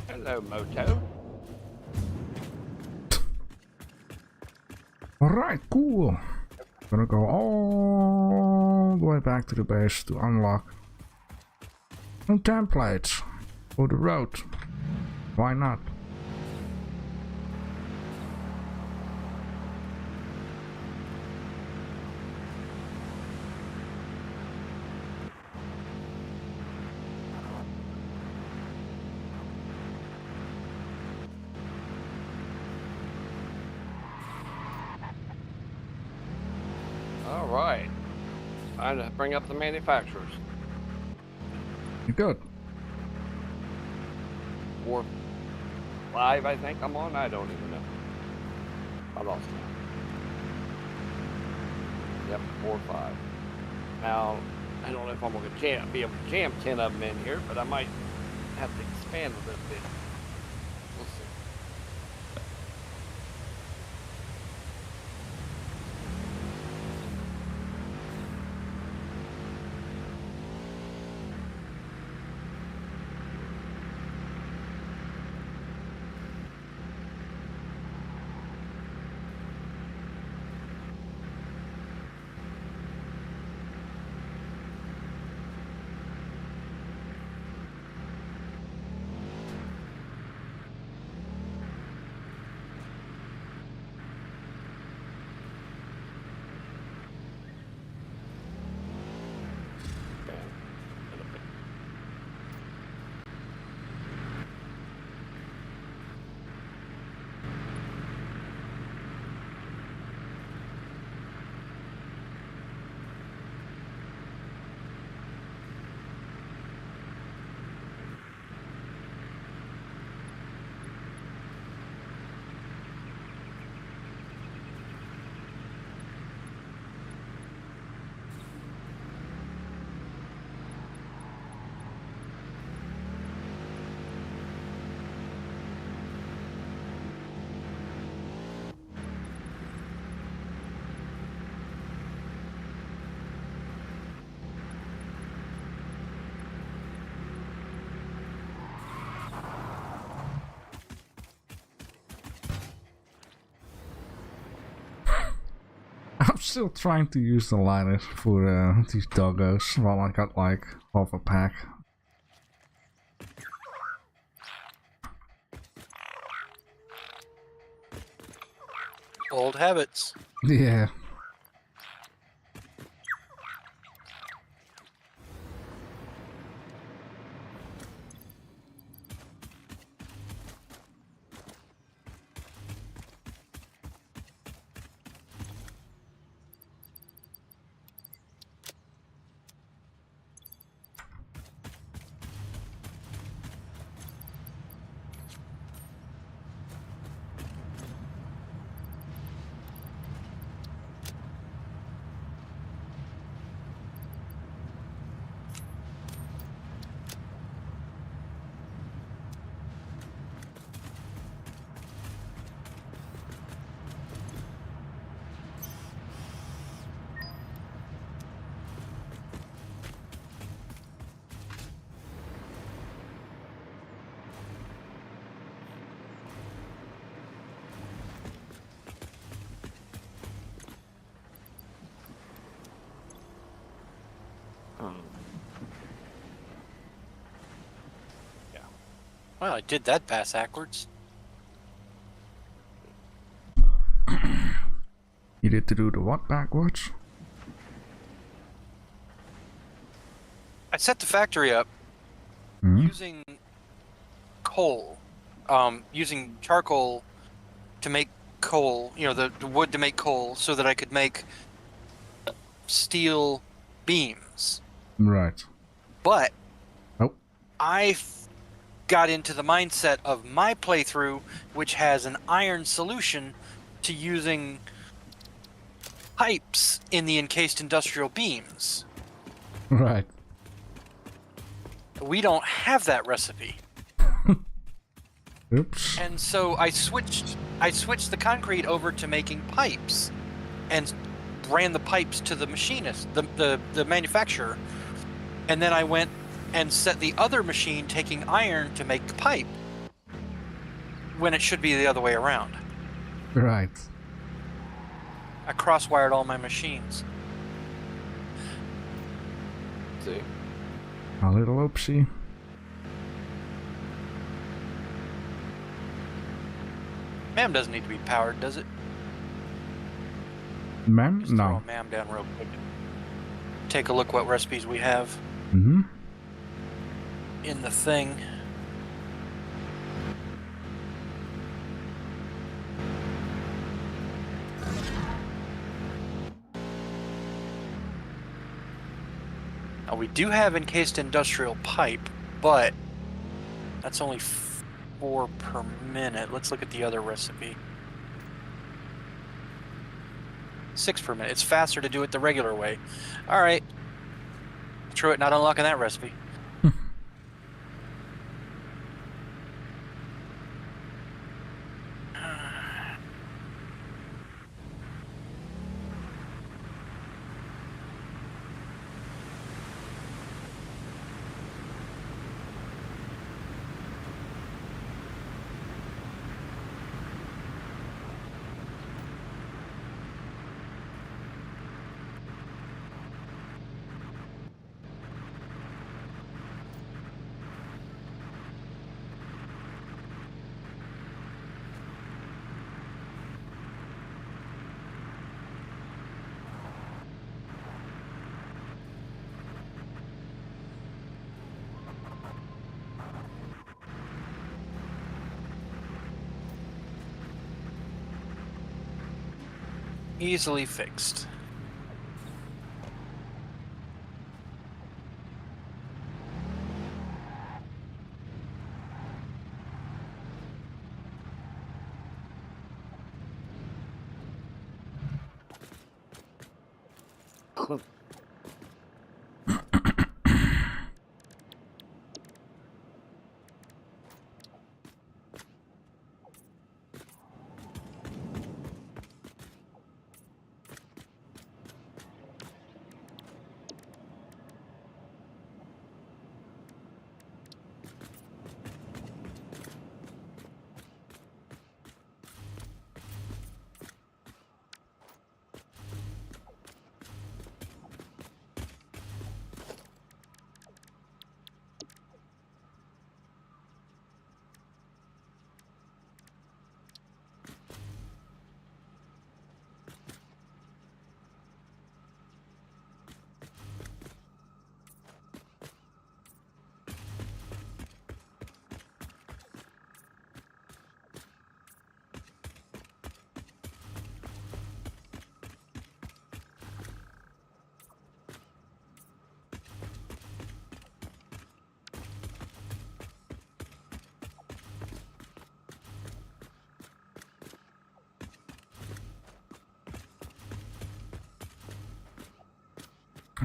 Hello, Moto. Alright, cool. Gonna go all the way back to the base to unlock some templates for the road. Why not? All right. Time to bring up the manufacturers. You're good. 4, 5, I think I'm on. I don't even know. I lost count. Yep, 4 or 5. Now, I don't know if I'm going to be able to jam 10 of them in here, but I might have to expand a little bit. We'll see. I'm still trying to use the liners for these doggos while I got like half a pack. Old habits. Yeah. Well, I did that pass backwards. You did to do the what backwards? I set the factory up using coal, using charcoal to make coal, you know, the wood to make coal, so that I could make steel beams. Right. But Oh. I got into the mindset of my playthrough, which has an iron solution, to using pipes in the encased industrial beams. Right. We don't have that recipe. Oops. And so I switched the concrete over to making pipes, and ran the pipes to the machinist, the manufacturer, and then I went and set the other machine taking iron to make the pipe, when it should be the other way around. Right. I cross-wired all my machines. See? A little oopsie. MAM doesn't need to be powered, does it? Ma'am? Just throw No. a MAM down real quick. Take a look what recipes we have Mm-hmm. in the thing. Now we do have encased industrial pipe, but that's only 4 per minute. Let's look at the other recipe. 6 per minute. It's faster to do it the regular way. All right. Truett not unlocking that recipe. Easily fixed.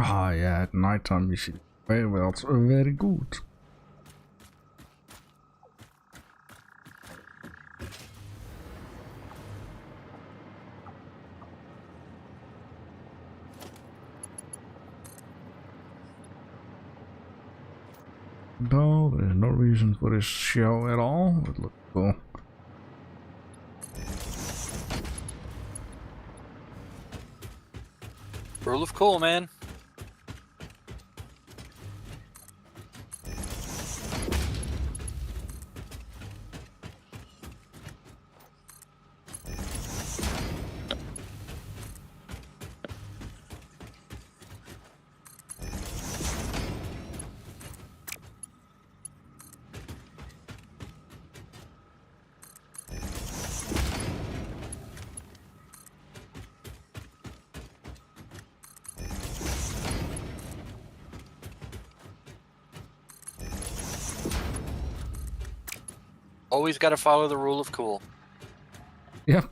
Ah, yeah, at nighttime you see very well, it's very good. No, there's no reason for this show at all. It looks cool. Rule of cool, man. Always got to follow the rule of cool. Yep.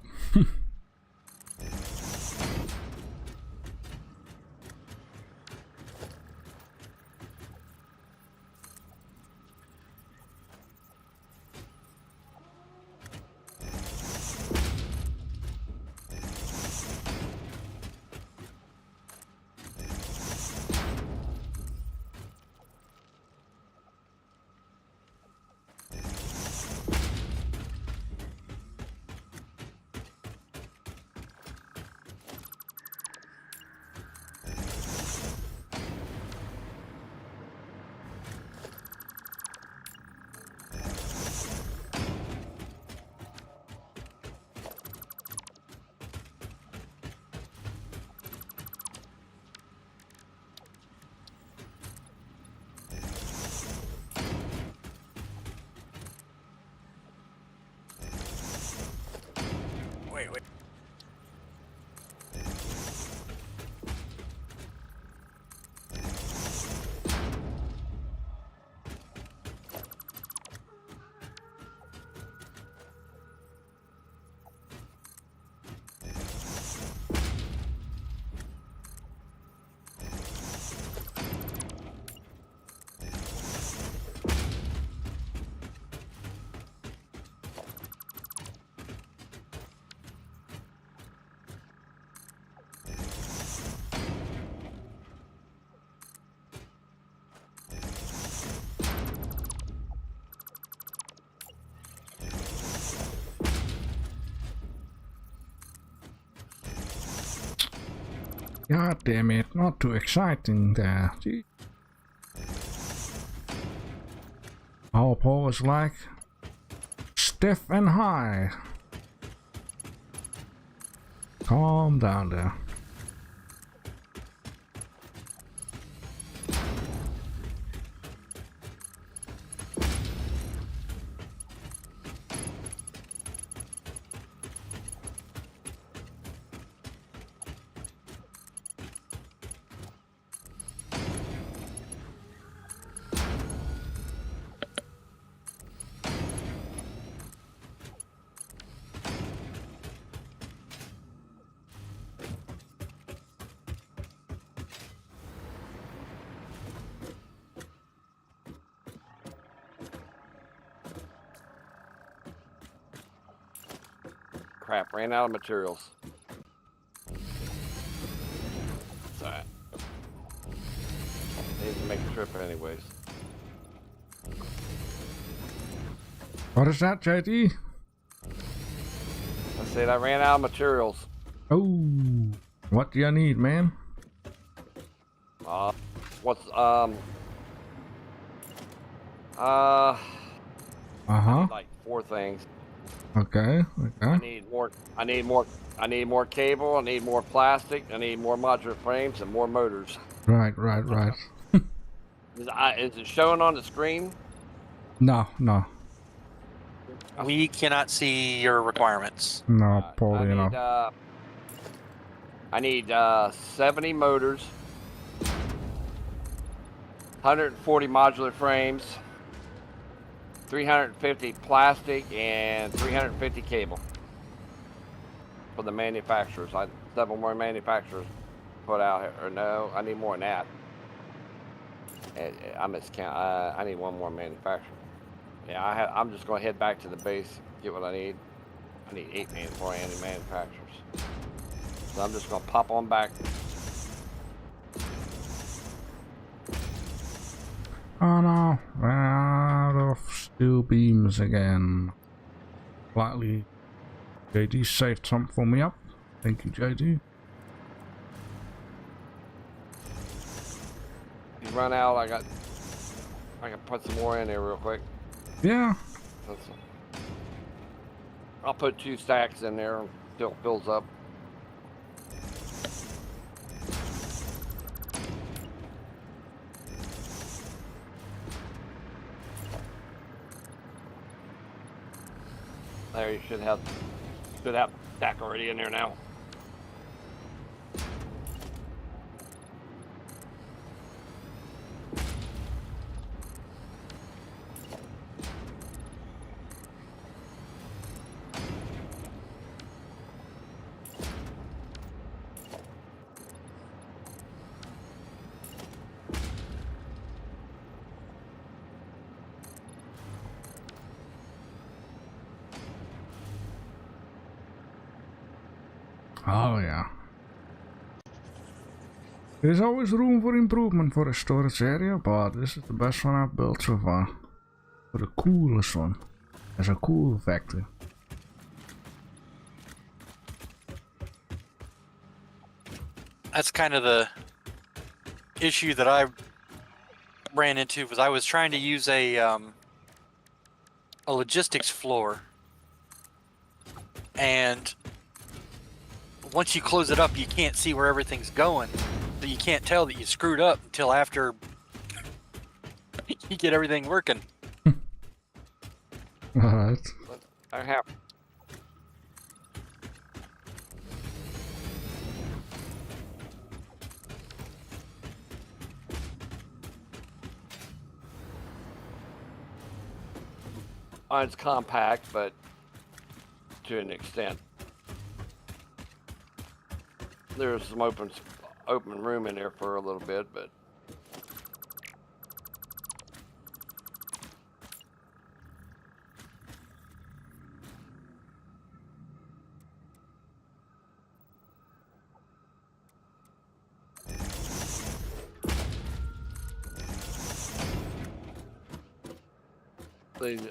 God damn it, not too exciting there. Gee. Our pole is like stiff and high. Calm down there. Crap, ran out of materials. Alright. Need to make a trip anyways. What is that, JD? I said I ran out of materials. Oh, what do you need, man? What's Uh-huh. like 4 things. Okay, I okay. need more cable, I need more plastic, I need more modular frames and more motors. Right. Is it showing on the screen? No. We cannot see your requirements. No, probably not. I need 70 motors, 140 modular frames, 350 plastic, and 350 cable for the manufacturers. 7 more manufacturers put out here. Or no, I need more than that. I miscount. I need 1 more manufacturer. Yeah, I'm just going to head back to the base, get what I need. I need 8 manufacturers. So I'm just going to pop on back. Oh no, ran out of steel beams again. Slightly. JD saved some for me up. Thank you, JD. You run out, I can put some more in there real quick. Yeah. I'll put 2 stacks in there until it fills up. There, you should have stack already in there now. Oh yeah. There's always room for improvement for a storage area, but this is the best one I've built so far. For the coolest one. As a cool factor. That's kind of the issue that I ran into. Was I was trying to use a logistics floor, and once you close it up, you can't see where everything's going, so you can't tell that you screwed up until after you get everything working. Alright. I have. It's compact, but to an extent. There's some open room in there for a little bit, but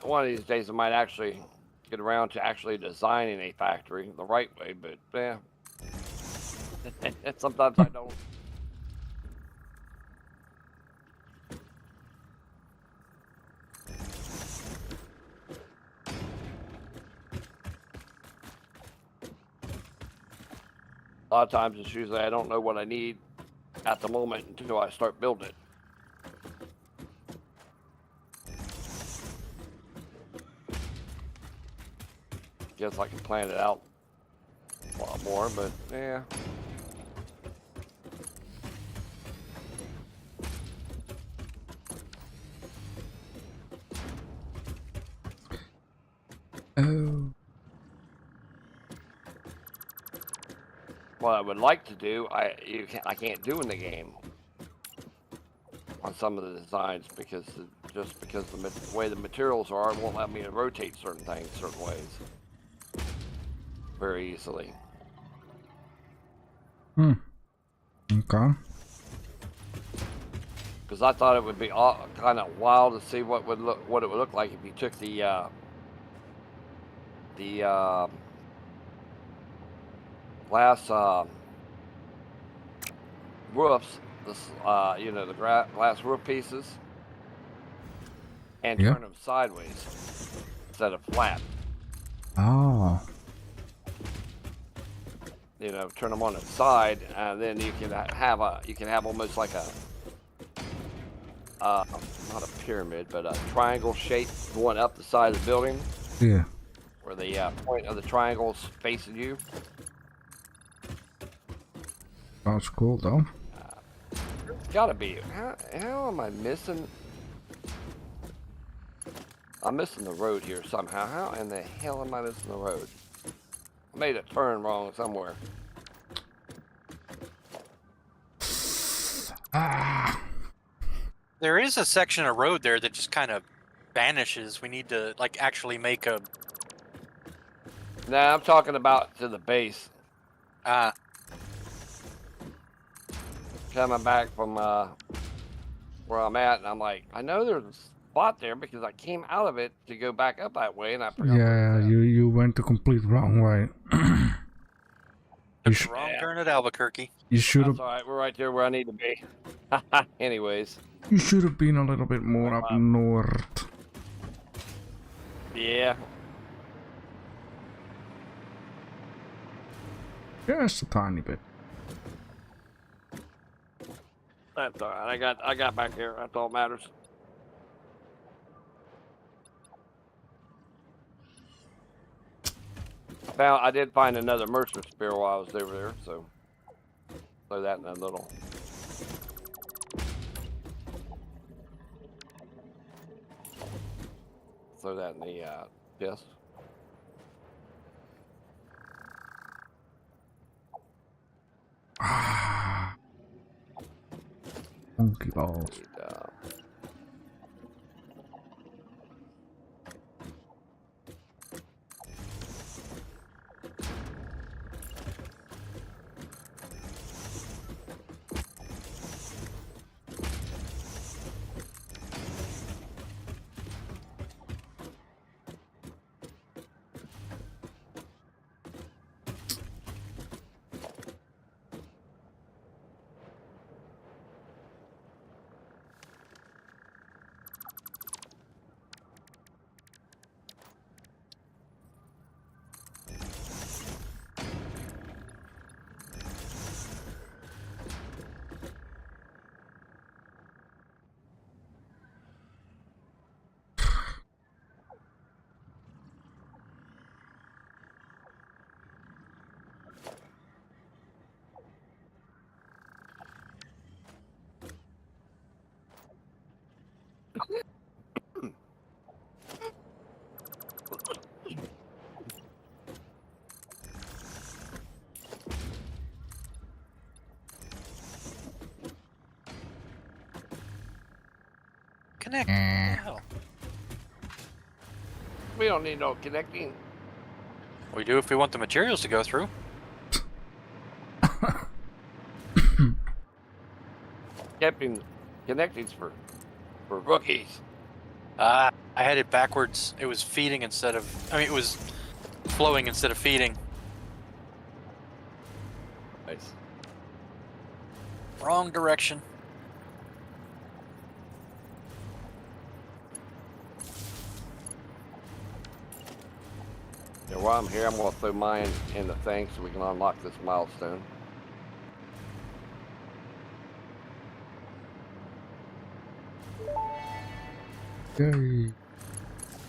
one of these days I might actually get around to actually designing a factory the right way, but yeah, Sometimes I don't. A lot of times it's usually I don't know what I need at the moment until I start building it. Guess I can plan it out a lot more, but yeah. Oh. What I would like to do, I can't do in the game on some of the designs because just because the way the materials are, it won't let me rotate certain things certain ways very easily. Okay. Because I thought it would be kind of wild to see what it would look like if you took the glass roofs, you know, the glass roof pieces, and turn them sideways instead of flat. Oh. You know, turn them on the side, and then you can have almost like a not a pyramid, but a triangle shape going up the side of the building. Yeah. Where the point of the triangle is facing you. Sounds cool though. It's gotta be. How am I missing? I'm missing the road here somehow. How in the hell am I missing the road? I made a turn wrong somewhere. Ah. There is a section of road there that just kind of vanishes. We need to like actually make a. Nah, I'm talking about to the base. Coming back from where I'm at, and I'm like, I know there's a spot there because I came out of it to go back up that way, and I forgot. Yeah, you went the complete wrong way. Took the wrong turn at Albuquerque. You should That's have. all right. We're right there where I need to be. Anyways. You should have been a little bit more up north. Yeah. Just a tiny bit. That's all right. I got back here. That's all that matters. I did find another mercer spear while I was over there, so throw that in a little. Throw that in the chest. Ah. Monkey balls. Connect. What the hell? We don't need no connecting. We do if we want the materials to go through. Connecting's for rookies. I had it backwards. It was feeding instead of. I mean, it was flowing instead of feeding. Nice. Wrong direction. Yeah, while I'm here, I'm gonna throw mine in the thing so we can unlock this milestone. Yay.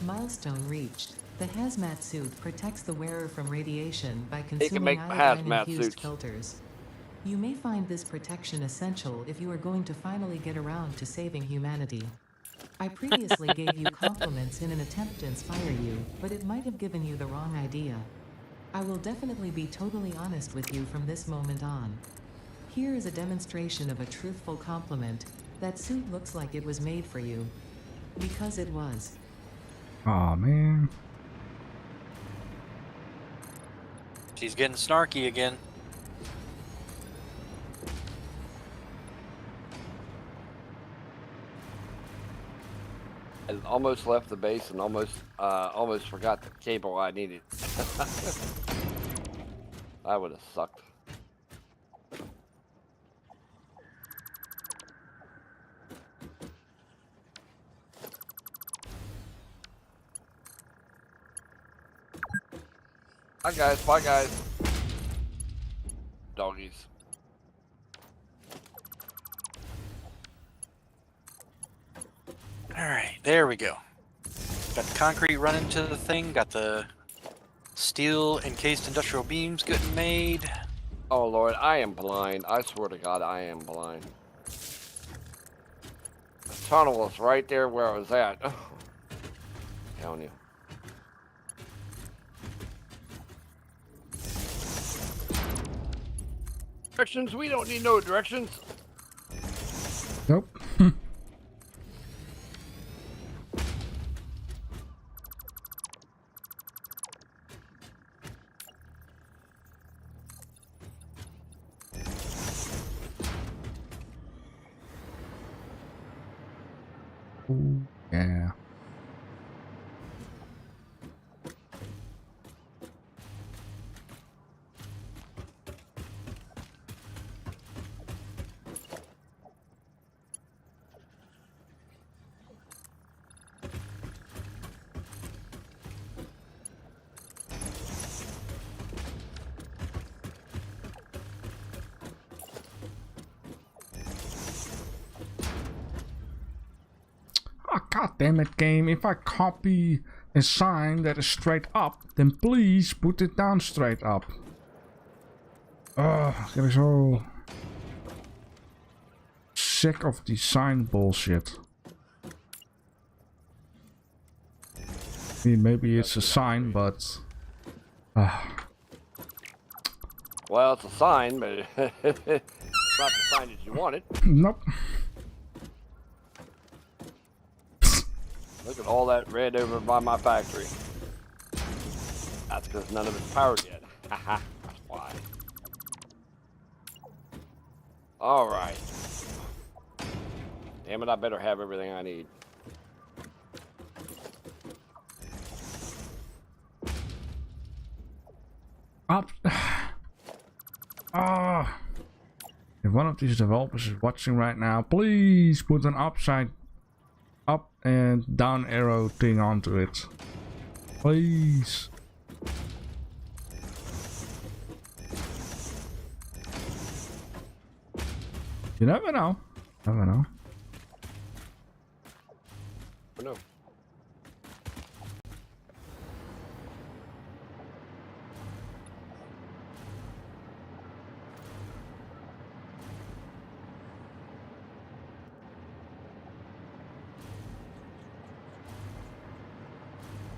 Milestone reached. The hazmat suit protects the wearer from radiation by can consuming make hazmat iodine-infused suits. filters. You may find this protection essential if you are going to finally get around to saving humanity. I previously gave you compliments in an attempt to inspire you, but it might have given you the wrong idea. I will definitely be totally honest with you from this moment on. Here is a demonstration of a truthful compliment. That suit looks like it was made for you. Because it was. Aw, man. She's getting snarky again. I almost left the base and almost forgot the cable I needed. I would have sucked. Bye guys, bye guys. Doggies. Alright, there we go. Got the concrete running to the thing, got the steel encased industrial beams getting made. Oh Lord, I am blind. I swear to God, I am blind. The tunnel was right there where I was at. Oh, telling you. Directions? We don't need no directions. Nope. Ooh, yeah. Ah, god damn it, game. If I copy a sign that is straight up, then please put it down straight up. Ugh, ik ben zo sick of die sign bullshit. I mean, maybe it's a sign, but Well, it's a sign, but it's not the sign that you wanted. nope. Look at all that red over by my factory. That's because none of it's powered yet. Haha, that's why. Alright. Damn it, I better have everything I need. Up. Ah. If one of these developers is watching right now, please put an upside up and down arrow thing onto it. Please. You never know. Never know. Oh, no.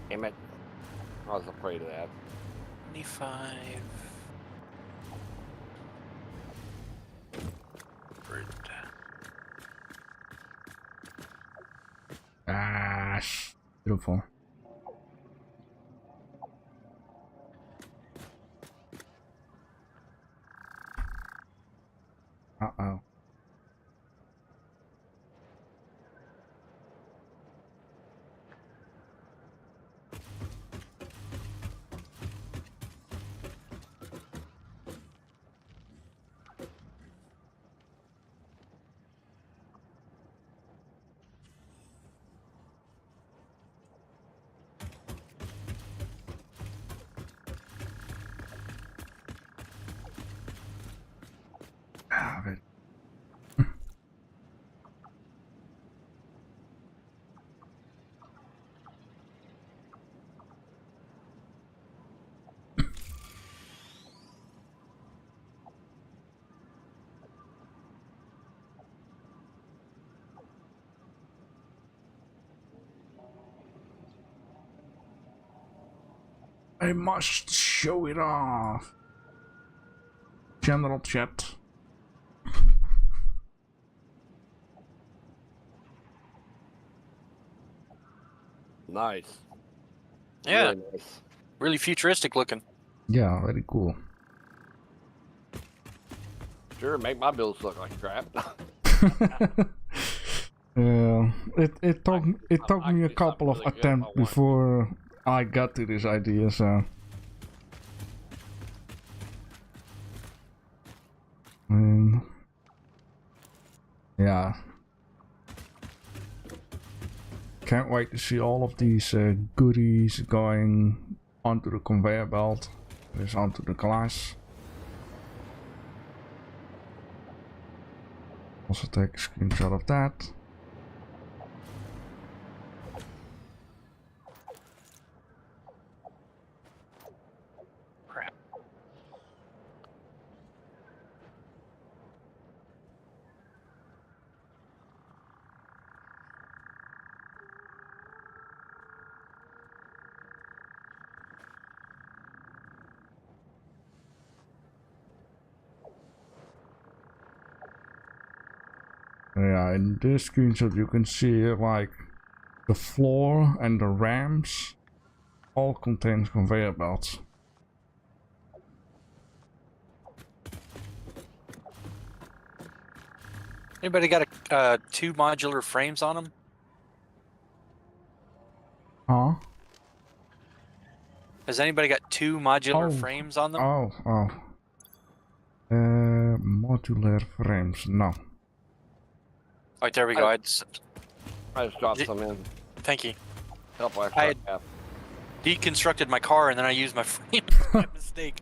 Damn it. I was afraid of that. 25. Ah, beautiful. Uh-oh. I must show it off. General chat. Nice. Yeah, Really nice. really futuristic looking. Yeah, very cool. Sure, make my builds look like crap. It took I me can a do couple something of really good if I attempts want to. before I got to this idea. So, yeah, can't wait to see all of these goodies going onto the conveyor belt, this onto the glass. Also take a screenshot of that. Crap. Yeah, in this screenshot you can see like the floor and the ramps all contain conveyor belts. Anybody got a 2 modular frames on them? Huh? Has anybody got 2 modular Oh. frames on them? Oh. Modular frames, no. Oh, there we go. I- I just dropped some in. thank you. Help my I- truck out. Deconstructed my car and then I used my frame by mistake.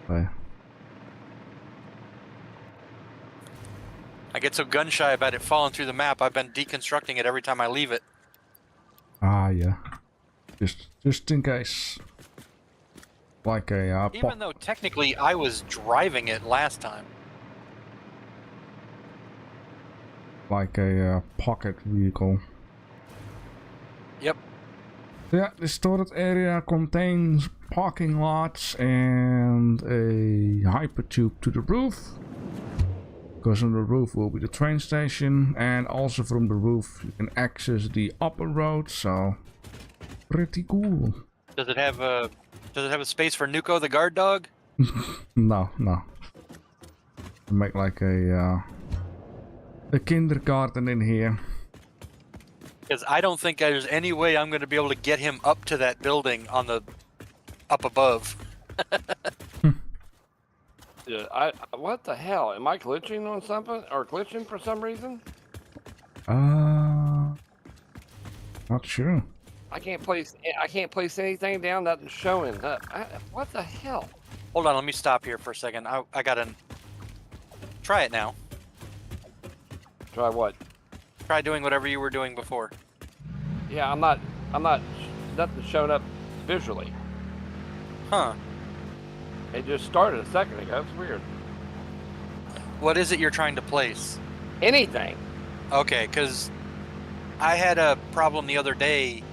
Okay. I get so gun shy about it falling through the map. I've been deconstructing it every time I leave it. Ah, yeah. Just in case. Like a Even though technically I was driving it last time. like a pocket vehicle. Yep. Yeah, the storage area contains parking lots and a hypertube to the roof. Because on the roof will be the train station, and also from the roof you can access the upper road, so pretty cool. Does it have a space for Nuko the guard dog? No. Make like a kindergarten in here. Because I don't think there's any way I'm going to be able to get him up to that building on the up above. Yeah, what the hell? Am I glitching on something or glitching for some reason? Not sure. I can't place anything down. Nothing's showing up. What the hell? Hold on, let me stop here for a second. I gotta try it now. Try what? Try doing whatever you were doing before. Yeah, I'm not. Nothing's showing up visually. Huh. It just started a second ago. It's weird. What is it you're trying to place? Anything. Okay, because I had a problem the other day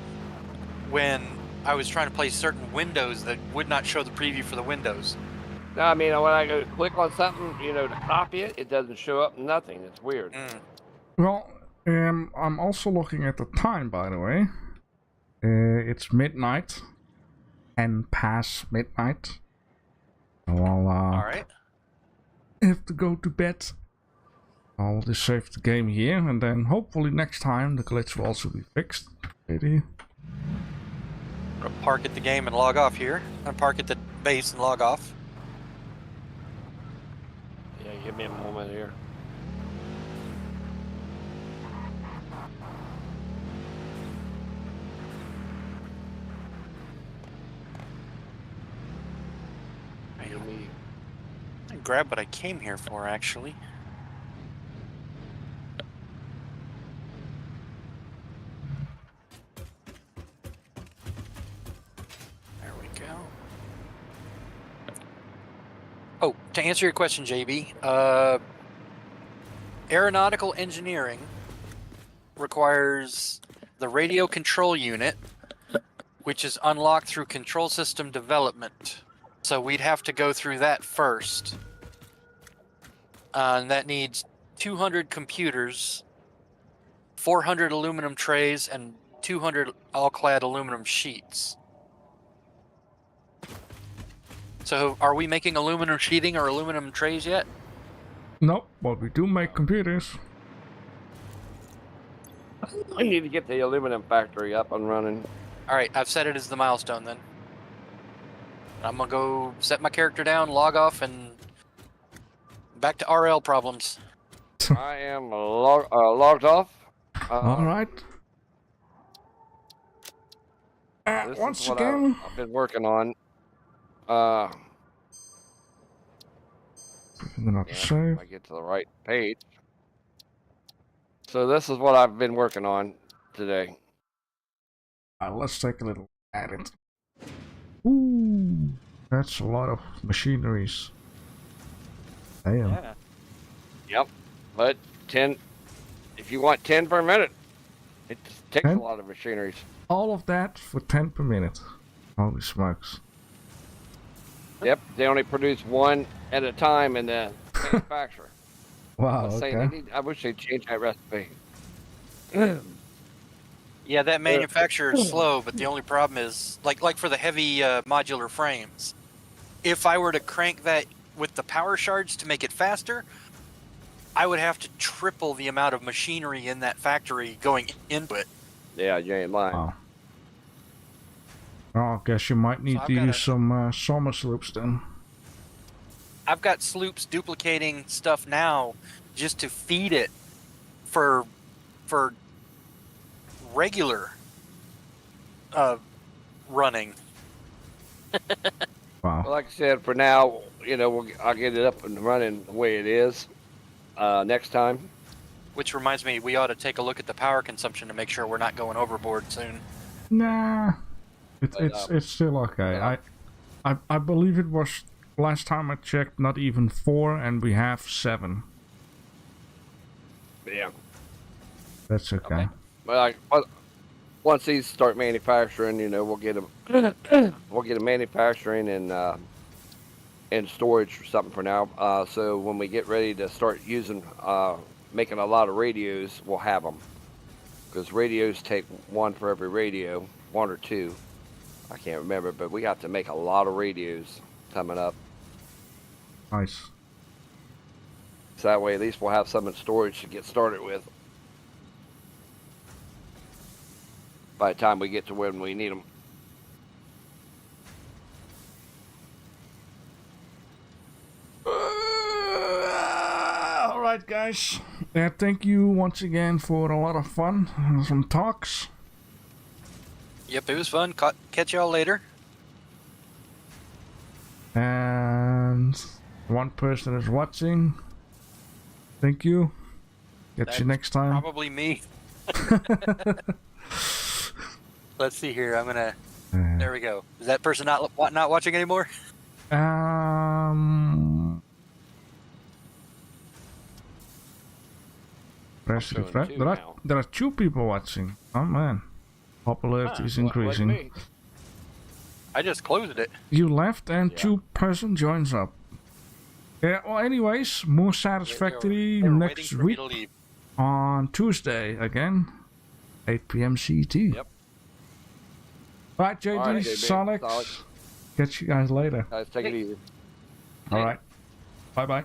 when I was trying to place certain windows that would not show the preview for the windows. No, I mean when I go to click on something, to copy it, it doesn't show up. Nothing. It's weird. Well, I'm also looking at the time, by the way. It's midnight and past midnight. So I'll Alright. have to go to bed. I'll just save the game here, and then hopefully next time the glitch will also be fixed. Maybe. I'll park at the game and log off here. I'll park at the base and log off. Yeah, give me a moment here. Give me. I grab what I came here for, actually. There we go. Oh, to answer your question, JB, aeronautical engineering requires the radio control unit which is unlocked through control system development. So we'd have to go through that first. And that needs 200 computers, 400 aluminum trays, and 200 all-clad aluminum sheets. So are we making aluminum sheeting or aluminum trays yet? Nope, but we do make computers. I need to get the aluminum factory up and running. All right, I've set it as the milestone then. I'm gonna go set my character down, log off, and back to RL problems. I am logged off. Alright. This Once is what again, I've been working on. I'm gonna Yeah, save. I get to the right page. So this is what I've been working on today. Let's take a little at it. Ooh, that's a lot of machineries. Damn. Yeah. Yep. But 10, if you want 10 per minute, it just takes 10? a lot of machineries. All of that for 10 per minute. Holy smokes. Yep. They only produce one at a time in the manufacturer. Wow, I I wish they'd change that recipe. Yeah, that manufacturer is slow, but the only problem is, like for the heavy modular frames, if I were to crank that with the power shards to make it faster, I would have to triple the amount of machinery in that factory going into it. Yeah, you ain't lying. Wow. Oh, I guess you might need I've to got use some summer sloops then. I've got sloops duplicating stuff now just to feed it for regular running. Wow. Well, like I said, for now, you know, I'll get it up and running the way it is next time. Which reminds me, we ought to take a look at the power consumption to make sure we're not going overboard soon. Nah, But, it's still okay. I believe it was last time I checked not even 4, and we have 7. Yeah. That's okay. But once these start manufacturing, you know, we'll get them. We'll get them manufacturing and storage or something for now. So when we get ready to start using, making a lot of radios, we'll have them. Because radios take one for every radio, 1 or 2. I can't remember, but we got to make a lot of radios coming up. Nice. So that way, at least we'll have some in storage to get started with. By the time we get to when we need them. Alright, guys. Thank you once again for a lot of fun and some talks. Yep, it was fun. Catch y'all later. And one person is watching. Thank you. Get you next time. Probably me. Let's see here. I'm gonna. There we go. Is that person not watching anymore? Press showing refresh. 2 There now. are 2 people watching. Oh man, popularity is increasing. Like me. I just closed it. You left and Yeah. 2 person joins up. Yeah. Well, anyways, more Satisfactory They were next waiting for me week to leave. on Tuesday again, 8 p.m. CET. Yep. Right, JD, All right, JB, Salix. Salix. Catch you guys later. Guys, take it easy. All right. Bye bye.